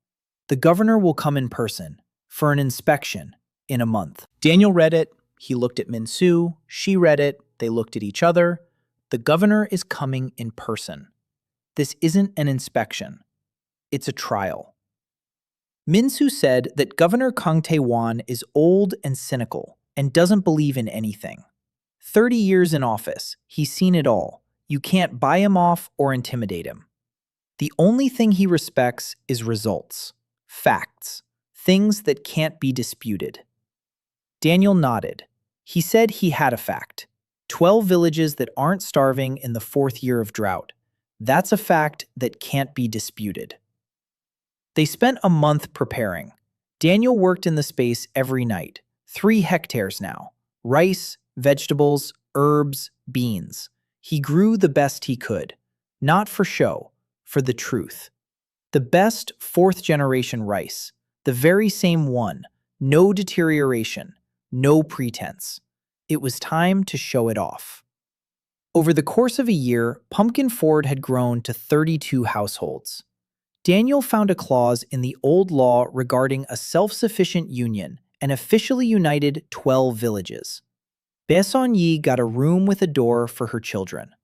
The governor will come in person for an inspection in a month. Daniel read it. He looked at Minsu. She read it. They looked at each other. The governor is coming in person. This isn't an inspection. It's a trial. Minsu said that Governor Kang Tae-wan is old and cynical and doesn't believe in anything. 30 years in office, he's seen it all. You can't buy him off or intimidate him. The only thing he respects is results, facts, things that can't be disputed. Daniel nodded. He said he had a fact. 12 villages that aren't starving in the 4th year of drought. That's a fact that can't be disputed. They spent a month preparing. Daniel worked in the space every night. 3 hectares now. Rice, vegetables, herbs, beans. He grew the best he could. Not for show, for the truth. The best 4th-generation rice. The very same one. No deterioration. No pretense. It was time to show it off. Over the course of a year, Pumpkin Ford had grown to 32 households. Daniel found a clause in the old law regarding a self-sufficient union and officially united 12 villages. Baeson Yi got a room with a door for her children.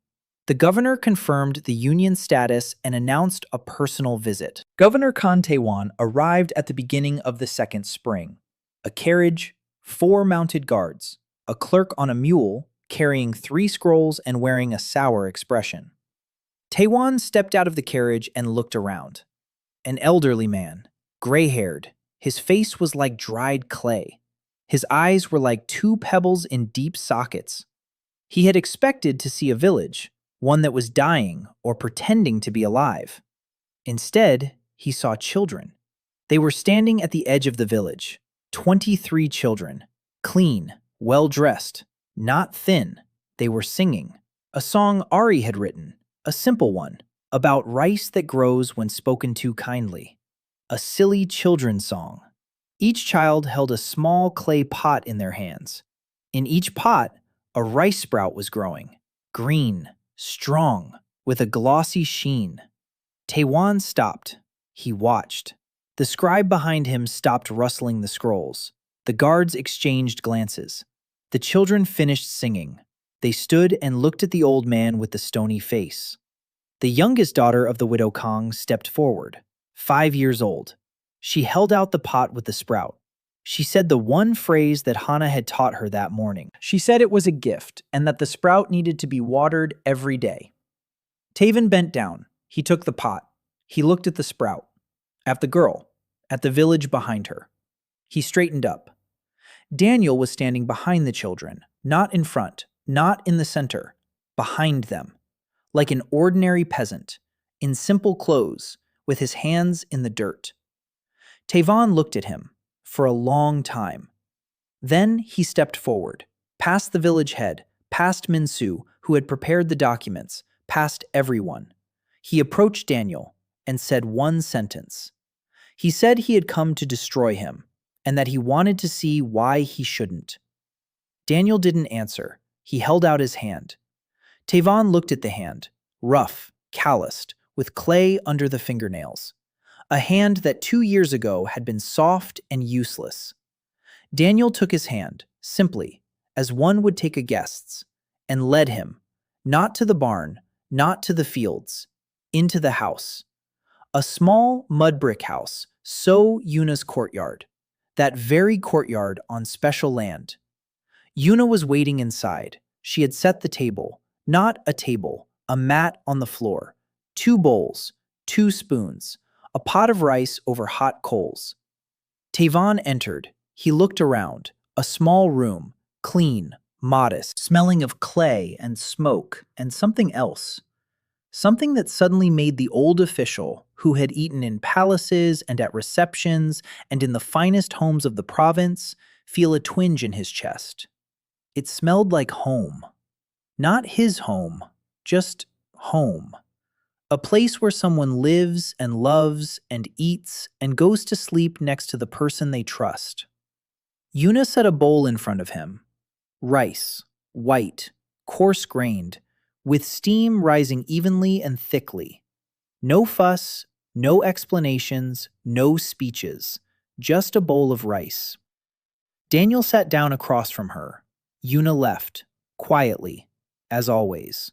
The governor confirmed the union status and announced a personal visit. Governor Kang Tae-wan arrived at the beginning of the 2nd spring. A carriage, 4 mounted guards, a clerk on a mule carrying 3 scrolls and wearing a sour expression. Tae-wan stepped out of the carriage and looked around. An elderly man, gray-haired. His face was like dried clay. His eyes were like 2 pebbles in deep sockets. He had expected to see a village, one that was dying or pretending to be alive. Instead, he saw children. They were standing at the edge of the village. 23 children, clean, well-dressed, not thin. They were singing. A song Ari had written, a simple one, about rice that grows when spoken to kindly. A silly children's song. Each child held a small clay pot in their hands. In each pot, a rice sprout was growing, green, strong, with a glossy sheen. Tae-wan stopped. He watched. The scribe behind him stopped rustling the scrolls. The guards exchanged glances. The children finished singing. They stood and looked at the old man with the stony face. The youngest daughter of the widow Kang stepped forward, 5 years old. She held out the pot with the sprout. She said the one phrase that Hana had taught her that morning. She said it was a gift and that the sprout needed to be watered every day. Taven bent down. He took the pot. He looked at the sprout, at the girl, at the village behind her. He straightened up. Daniel was standing behind the children, not in front, not in the center, behind them, like an ordinary peasant, in simple clothes, with his hands in the dirt. Taevan looked at him for a long time. Then he stepped forward, past the village head, past Minsu, who had prepared the documents, past everyone. He approached Daniel and said one sentence. He said he had come to destroy him, and that he wanted to see why he shouldn't. Daniel didn't answer. He held out his hand. Taevan looked at the hand, rough, calloused, with clay under the fingernails. A hand that 2 years ago had been soft and useless. Daniel took his hand, simply, as one would take a guest's, and led him, not to the barn, not to the fields, into the house. A small mud brick house, so Yuna's courtyard. That very courtyard on special land. Yuna was waiting inside. She had set the table, not a table, a mat on the floor, 2 bowls, 2 spoons, a pot of rice over hot coals. Taevan entered. He looked around. A small room, clean, modest, smelling of clay and smoke and something else. Something that suddenly made the old official, who had eaten in palaces and at receptions and in the finest homes of the province, feel a twinge in his chest. It smelled like home. Not his home, just home. A place where someone lives and loves and eats and goes to sleep next to the person they trust. Yuna set a bowl in front of him. Rice, white, coarse-grained, with steam rising evenly and thickly. No fuss, no explanations, no speeches, just a bowl of rice. Daniel sat down across from her. Yuna left, quietly, as always.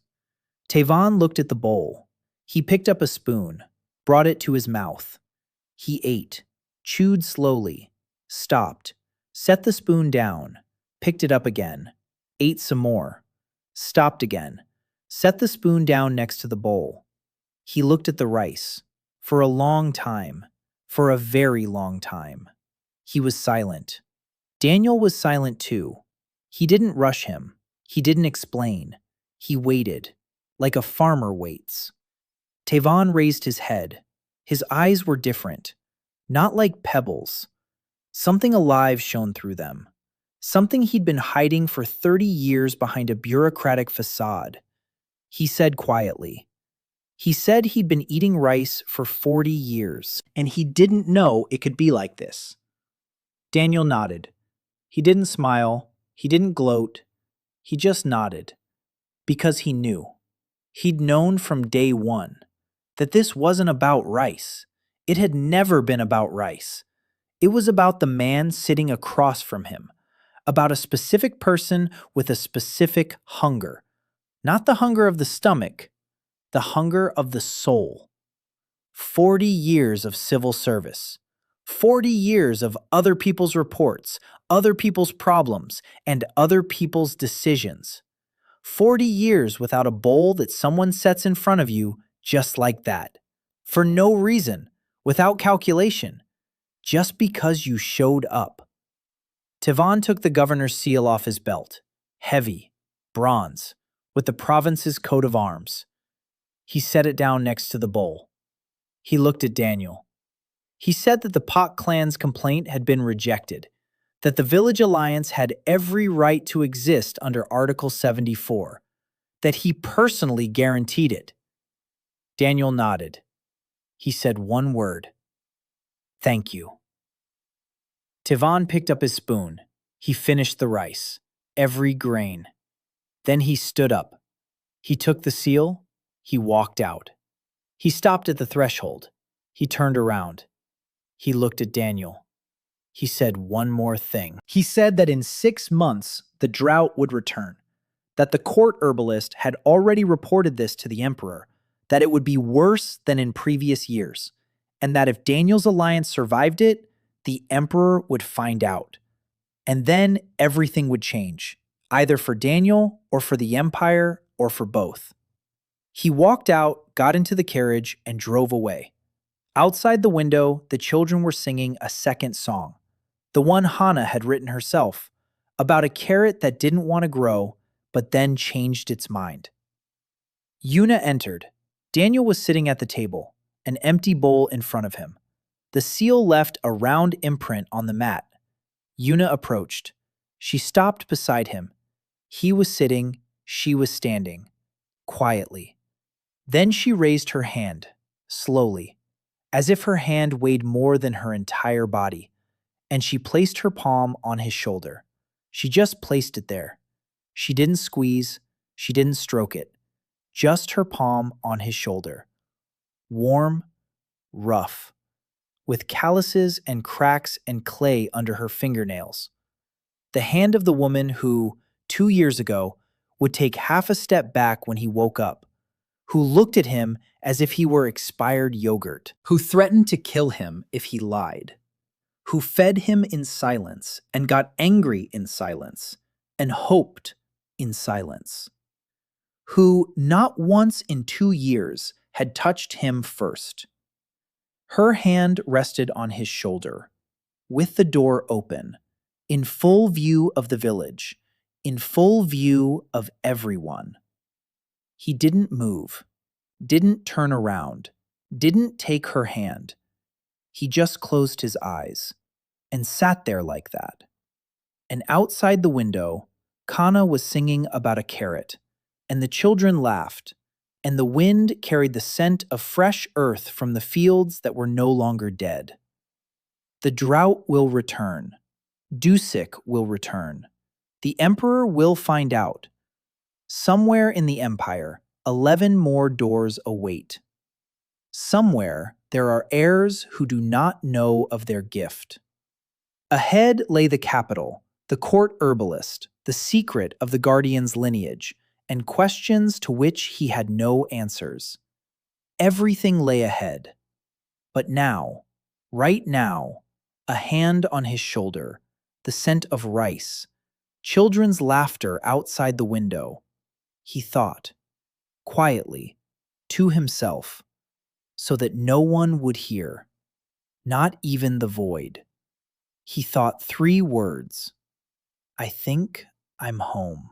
Tevon looked at the bowl. He picked up a spoon, brought it to his mouth. He ate, chewed slowly, stopped, set the spoon down, picked it up again, ate some more, stopped again, set the spoon down next to the bowl. He looked at the rice. For a long time, for a very long time. He was silent. Daniel was silent too. He didn't rush him. He didn't explain. He waited, like a farmer waits. Tevon raised his head. His eyes were different, not like pebbles. Something alive shone through them. Something he'd been hiding for 30 years behind a bureaucratic facade. He said quietly. He said he'd been eating rice for 40 years, and he didn't know it could be like this. Daniel nodded. He didn't smile. He didn't gloat. He just nodded. Because he knew. He'd known from day one that this wasn't about rice. It had never been about rice. It was about the man sitting across from him, about a specific person with a specific hunger. Not the hunger of the stomach, the hunger of the soul. 40 years of civil service. 40 years of other people's reports, other people's problems, and other people's decisions. 40 years without a bowl that someone sets in front of you just like that. For no reason, without calculation, just because you showed up. Tevon took the governor's seal off his belt, heavy, bronze, with the province's coat of arms. He set it down next to the bowl. He looked at Daniel. He said that the Pak clan's complaint had been rejected, that the village alliance had every right to exist under Article 74, that he personally guaranteed it. Daniel nodded. He said one word. Thank you. Tevon picked up his spoon. He finished the rice, every grain. Then he stood up. He took the seal. He walked out. He stopped at the threshold. He turned around. He looked at Daniel. He said one more thing. He said that in 6 months, the drought would return, that the court herbalist had already reported this to the emperor, that it would be worse than in previous years, and that if Daniel's alliance survived it, the emperor would find out. And then everything would change, either for Daniel or for the empire or for both. He walked out, got into the carriage, and drove away. Outside the window, the children were singing a second song, the one Hana had written herself, about a carrot that didn't want to grow, but then changed its mind. Yuna entered. Daniel was sitting at the table, an empty bowl in front of him. The seal left a round imprint on the mat. Yuna approached. She stopped beside him. He was sitting, she was standing, quietly. Then she raised her hand, slowly, as if her hand weighed more than her entire body, and she placed her palm on his shoulder. She just placed it there. She didn't squeeze, she didn't stroke it, just her palm on his shoulder. Warm, rough, with calluses and cracks and clay under her fingernails. The hand of the woman who, 2 years ago, would take half a step back when he woke up, who looked at him as if he were expired yogurt, who threatened to kill him if he lied, who fed him in silence and got angry in silence and hoped in silence, who not once in 2 years had touched him first. Her hand rested on his shoulder, with the door open, in full view of the village, in full view of everyone. He didn't move. didn't turn around, didn't take her hand. He just closed his eyes and sat there like that. And outside the window, Kana was singing about a carrot, and the children laughed, and the wind carried the scent of fresh earth from the fields that were no longer dead. The drought will return. Dusik will return. The emperor will find out. Somewhere in the empire, 11 more doors await. Somewhere there are heirs who do not know of their gift. Ahead lay the capital, the court herbalist, the secret of the guardian's lineage, and questions to which he had no answers. Everything lay ahead. But now, right now, a hand on his shoulder, the scent of rice, children's laughter outside the window. He thought, quietly, to himself, so that no one would hear, not even the void. He thought 3 words. I think I'm home.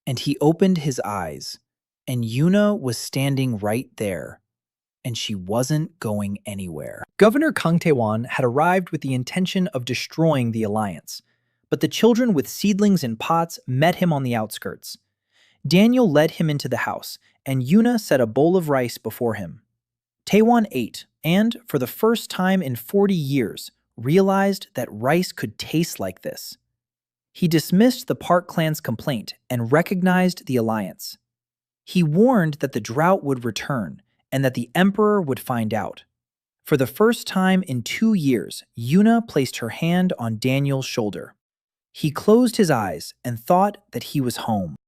And he opened his eyes, and Yuna was standing right there, and she wasn't going anywhere. Governor Kang Tae-won had arrived with the intention of destroying the alliance, but the children with seedlings in pots met him on the outskirts. Daniel led him into the house, and Yuna set a bowl of rice before him. Taewon ate, and, for the first time in 40 years, realized that rice could taste like this. He dismissed the Park clan's complaint and recognized the alliance. He warned that the drought would return and that the emperor would find out. For the first time in 2 years, Yuna placed her hand on Daniel's shoulder. He closed his eyes and thought that he was home.